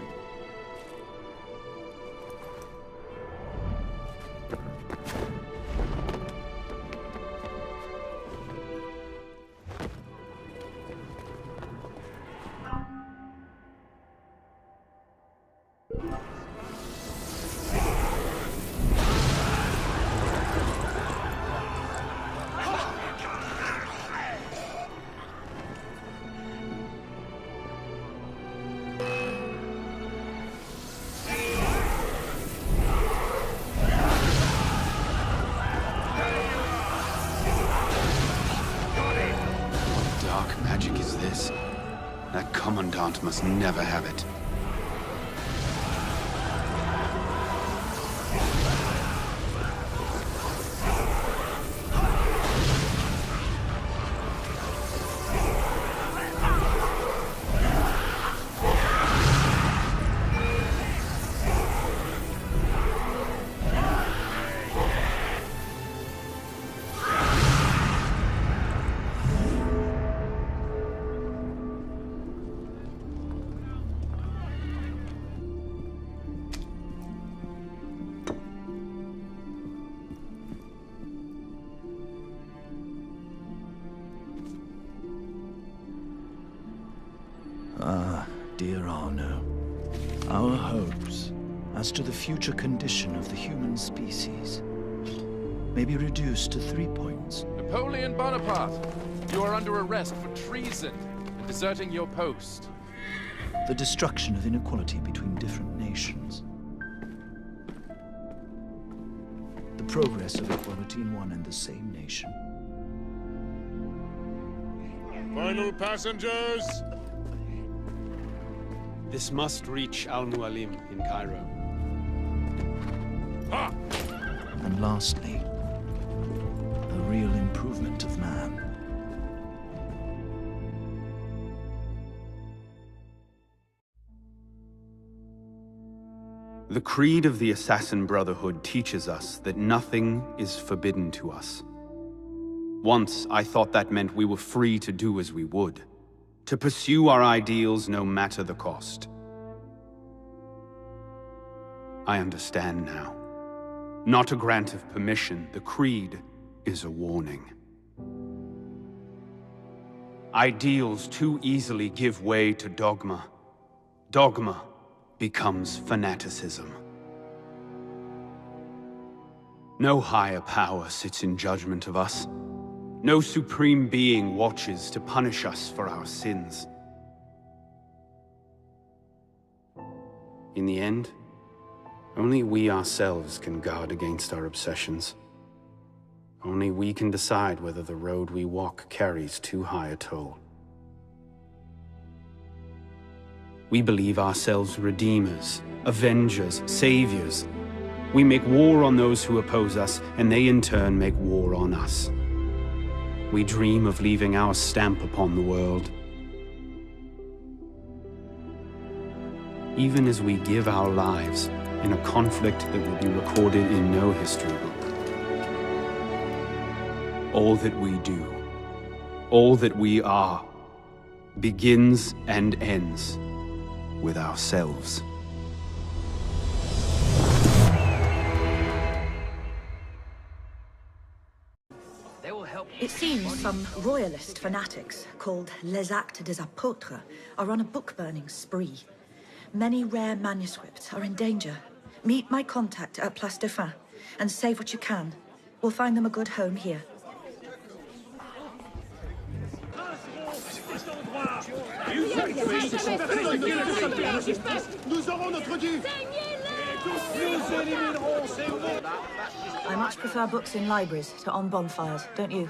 That Commandant must never have it.
Ah, dear Arno, our hopes as to the future condition of the human species may be reduced to 3 points.
Napoleon Bonaparte, you are under arrest for treason and deserting your post.
The destruction of inequality between different nations. The progress of equality in one and the same nation.
Final passengers!
This must reach Al-Mualim in Cairo.
Ha!
And lastly, the real improvement of man.
The creed of the Assassin Brotherhood teaches us that nothing is forbidden to us. Once, I thought that meant we were free to do as we would, to pursue our ideals no matter the cost. I understand now. Not a grant of permission, the creed is a warning. Ideals too easily give way to dogma. Dogma becomes fanaticism. No higher power sits in judgment of us. No supreme being watches to punish us for our sins. In the end, only we ourselves can guard against our obsessions. Only we can decide whether the road we walk carries too high a toll. We believe ourselves redeemers, avengers, saviors. We make war on those who oppose us, and they in turn make war on us. We dream of leaving our stamp upon the world. Even as we give our lives in a conflict that will be recorded in no history book. All that we do, all that we are, begins and ends with ourselves.
It seems some royalist fanatics, called Les Actes des Apôtres, are on a book-burning spree. Many rare manuscripts are in danger. Meet my contact at Place Dauphine, and save what you can. We'll find them a good home here.
You
Nous aurons notre dû.
I much prefer books in libraries to on bonfires, don't you?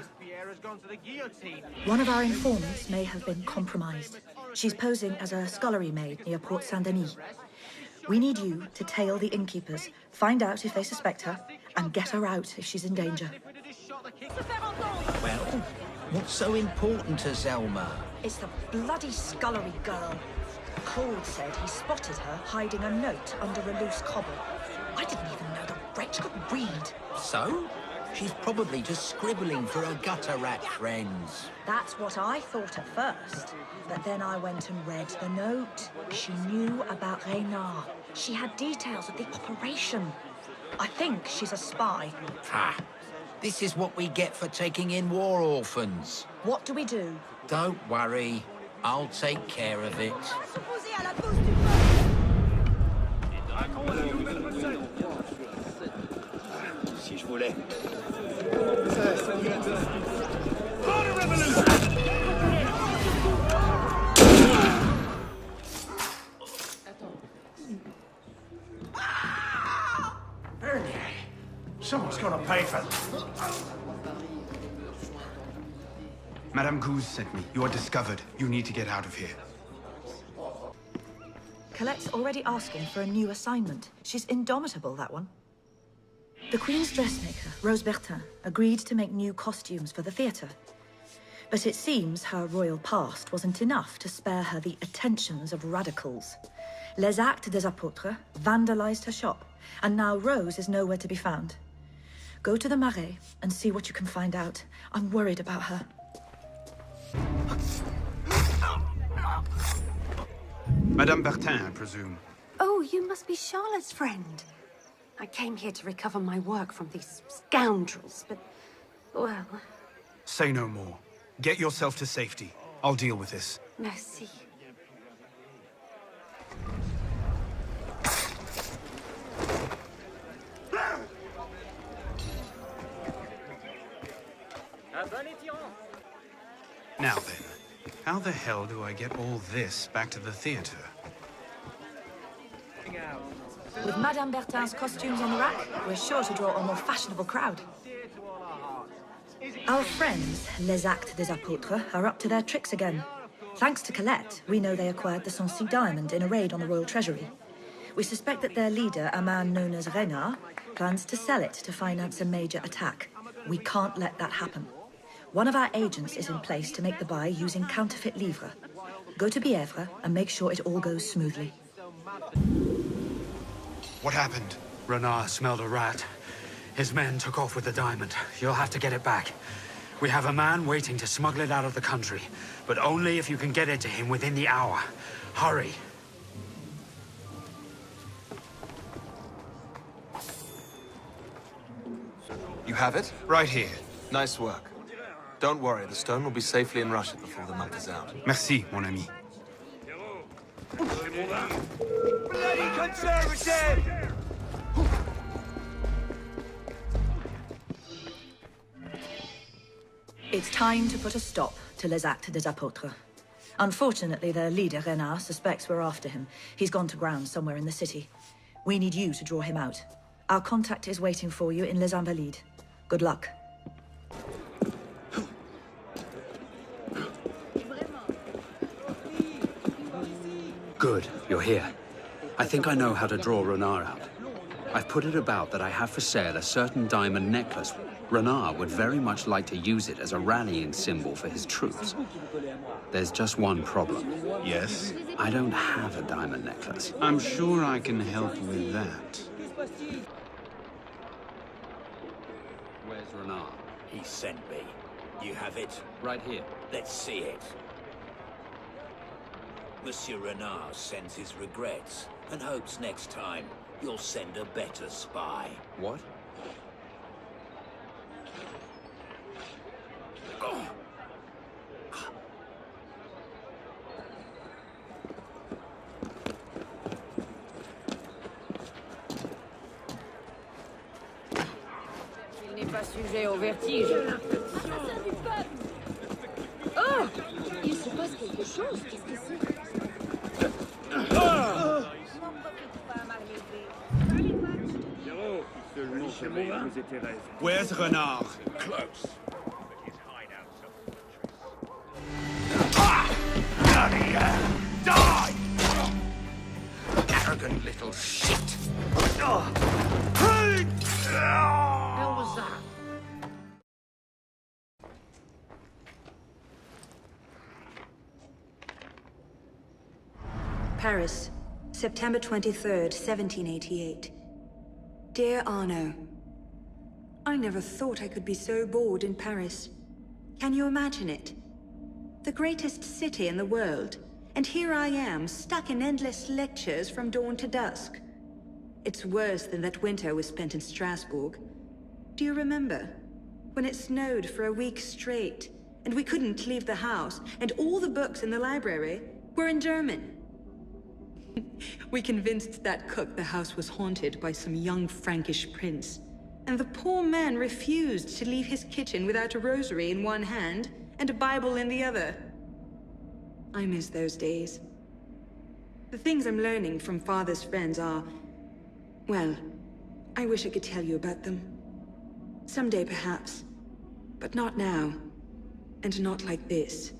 One of our informants may have been compromised. She's posing as a scullery maid near Port Saint-Denis. We need you to tail the innkeepers, find out if they suspect her, and get her out if she's in danger.
Well, what's so important to Zelma?
It's the bloody scullery girl. Claude said he spotted her hiding a note under a loose cobble. I didn't even know the wretch could read.
So? She's probably just scribbling for her gutter rat friends.
That's what I thought at first. But then I went and read the note. She knew about Reynard. She had details of the operation. I think she's a spy.
Ha! This is what we get for taking in war orphans.
What do we do?
Don't worry. I'll take care of it.
Si je voulais.
Someone's got to pay for that. Madame Gouze sent me. You are discovered. You need to get out of here.
Colette's already asking for a new assignment. She's indomitable, that one. The Queen's dressmaker, Rose Bertin, agreed to make new costumes for the theatre. But it seems her royal past wasn't enough to spare her the attentions of radicals. Les Actes des Apôtres vandalized her shop, and now Rose is nowhere to be found. Go to the Marais and see what you can find out. I'm worried about her.
Madame Bertin, I presume.
Oh, you must be Charlotte's friend. I came here to recover my work from these scoundrels, but, well...
Say no more. Get yourself to safety. I'll deal with this.
Merci.
Now then, how the hell do I get all this back to the theater?
With Madame Bertin's costumes on the rack, we're sure to draw a more fashionable crowd. Our friends, Les Actes des Apôtres, are up to their tricks again. Thanks to Colette, we know they acquired the Sancy diamond in a raid on the royal treasury. We suspect that their leader, a man known as Reynard, plans to sell it to finance a major attack. We can't let that happen. One of our agents is in place to make the buy using counterfeit livres. Go to Bièvre and make sure it all goes smoothly.
What happened? Renard smelled a rat. His men took off with the diamond. You'll have to get it back. We have a man waiting to smuggle it out of the country, but only if you can get it to him within the hour. Hurry.
You have it?
Right here.
Nice work. Don't worry, the stone will be safely in Russia before the month is out.
Merci, mon ami.
Bloody conservative!
It's time to put a stop to Les Actes des Apôtres. Unfortunately, their leader, Reynard, suspects we're after him. He's gone to ground somewhere in the city. We need you to draw him out. Our contact is waiting for you in Les Invalides. Good luck.
Good, you're here. I think I know how to draw Renard out. I've put it about that I have for sale a certain diamond necklace. Renard would very much like to use it as a rallying symbol for his troops. There's just one problem.
Yes?
I don't have a diamond necklace.
I'm sure I can help with that.
Where's Renard?
He sent me. You have it?
Right here.
Let's see it. Monsieur Renard sends his regrets and hopes next time you'll send a better spy.
What?
Il n'est pas sujet au vertige. Oh! Il se passe quelque chose. Qu'est-ce que c'est?
Where's Renard?
Close. Die! Arrogant little shit! Hell was that?
Paris, September 23rd, 1788. Dear Arno, I never thought I could be so bored in Paris. Can you imagine it? The greatest city in the world, and here I am, stuck in endless lectures from dawn to dusk. It's worse than that winter we spent in Strasbourg. Do you remember? When it snowed for a week straight, and we couldn't leave the house, and all the books in the library were in German. We convinced that cook the house was haunted by some young Frankish prince, and the poor man refused to leave his kitchen without a rosary in one hand and a Bible in the other. I miss those days. The things I'm learning from Father's friends are... well, I wish I could tell you about them. Someday, perhaps. But not now. And not like this.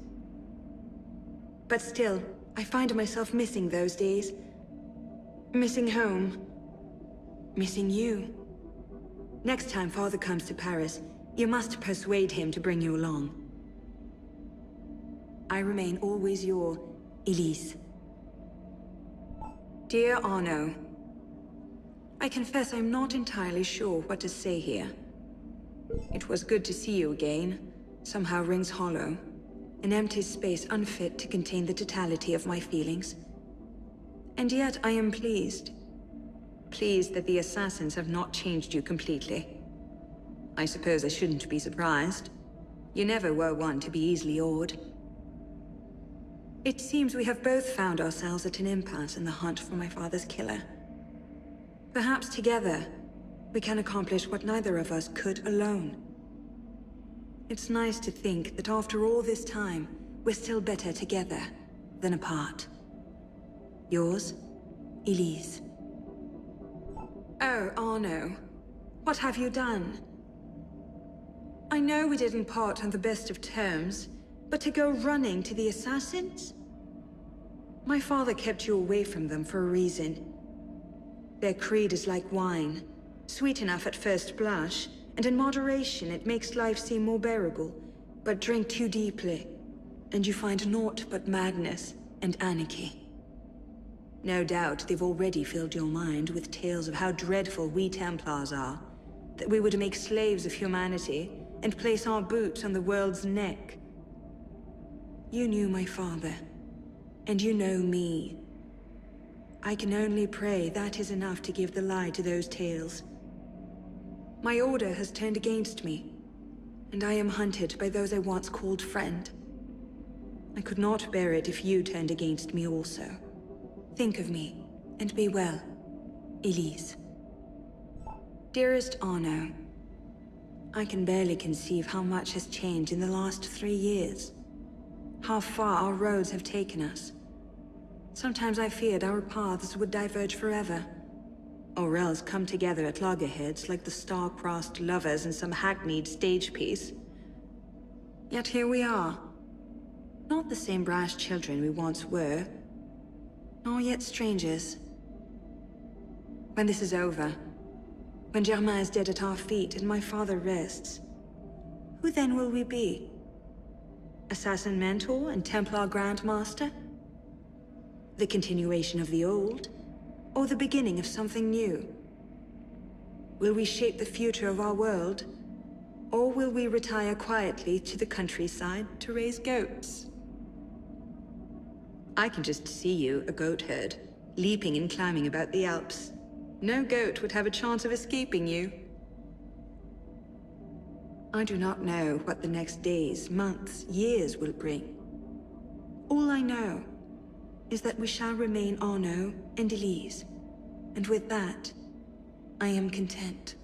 But still, I find myself missing those days. Missing home. Missing you. Next time Father comes to Paris, you must persuade him to bring you along. I remain always your Elise. Dear Arno, I confess I'm not entirely sure what to say here. It was good to see you again. Somehow rings hollow. An empty space unfit to contain the totality of my feelings. And yet I am pleased. Pleased that the assassins have not changed you completely. I suppose I shouldn't be surprised. You never were one to be easily awed. It seems we have both found ourselves at an impasse in the hunt for my father's killer. Perhaps together, we can accomplish what neither of us could alone. It's nice to think that after all this time, we're still better together than apart. Yours, Elise. Oh, Arno. What have you done? I know we didn't part on the best of terms, but to go running to the assassins? My father kept you away from them for a reason. Their creed is like wine, sweet enough at first blush, and in moderation it makes life seem more bearable. But drink too deeply, and you find naught but madness and anarchy. No doubt they've already filled your mind with tales of how dreadful we Templars are, that we would make slaves of humanity and place our boots on the world's neck. You knew my father, and you know me. I can only pray that is enough to give the lie to those tales. My order has turned against me, and I am hunted by those I once called friend. I could not bear it if you turned against me also. Think of me, and be well, Elise. Dearest Arno, I can barely conceive how much has changed in the last 3 years. How far our roads have taken us. Sometimes I feared our paths would diverge forever, or else come together at loggerheads like the star-crossed lovers in some hackneyed stage piece. Yet here we are. Not the same brash children we once were, nor yet strangers. When this is over, when Germain is dead at our feet and my father rests, who then will we be? Assassin mentor and Templar Grandmaster? The continuation of the old, or the beginning of something new? Will we shape the future of our world, or will we retire quietly to the countryside to raise goats? I can just see you, a goat herd, leaping and climbing about the Alps. No goat would have a chance of escaping you. I do not know what the next days, months, years will bring. All I know is that we shall remain Arno and Elise, and with that, I am content.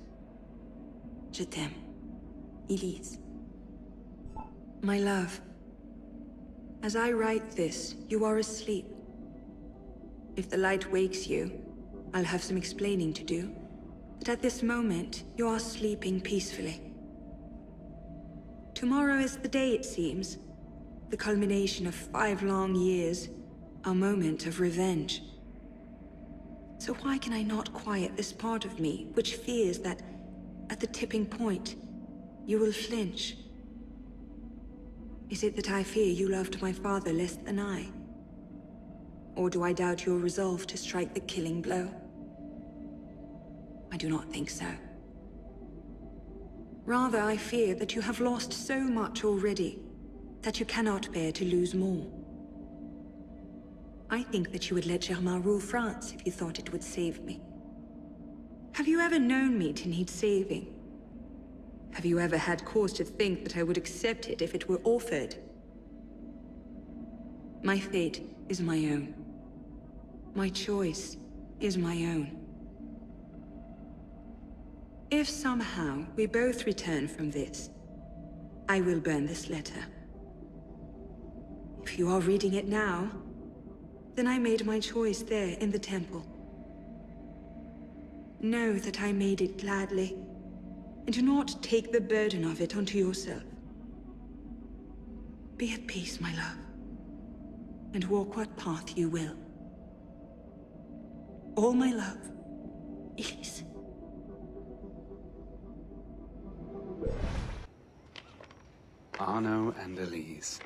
Je t'aime, Elise. My love, as I write this, you are asleep. If the light wakes you, I'll have some explaining to do. But at this moment, you are sleeping peacefully. Tomorrow is the day, it seems. The culmination of 5 long years. A moment of revenge. So why can I not quiet this part of me, which fears that, at the tipping point, you will flinch? Is it that I fear you loved my father less than I? Or do I doubt your resolve to strike the killing blow? I do not think so. Rather, I fear that you have lost so much already, that you cannot bear to lose more. I think that you would let Germain rule France if you thought it would save me. Have you ever known me to need saving? Have you ever had cause to think that I would accept it if it were offered? My fate is my own. My choice is my own. If somehow we both return from this, I will burn this letter. If you are reading it now, then I made my choice there in the temple. Know that I made it gladly, and do not take the burden of it onto yourself. Be at peace, my love, and walk what path you will. All my love, Elise.
Arno and Elise.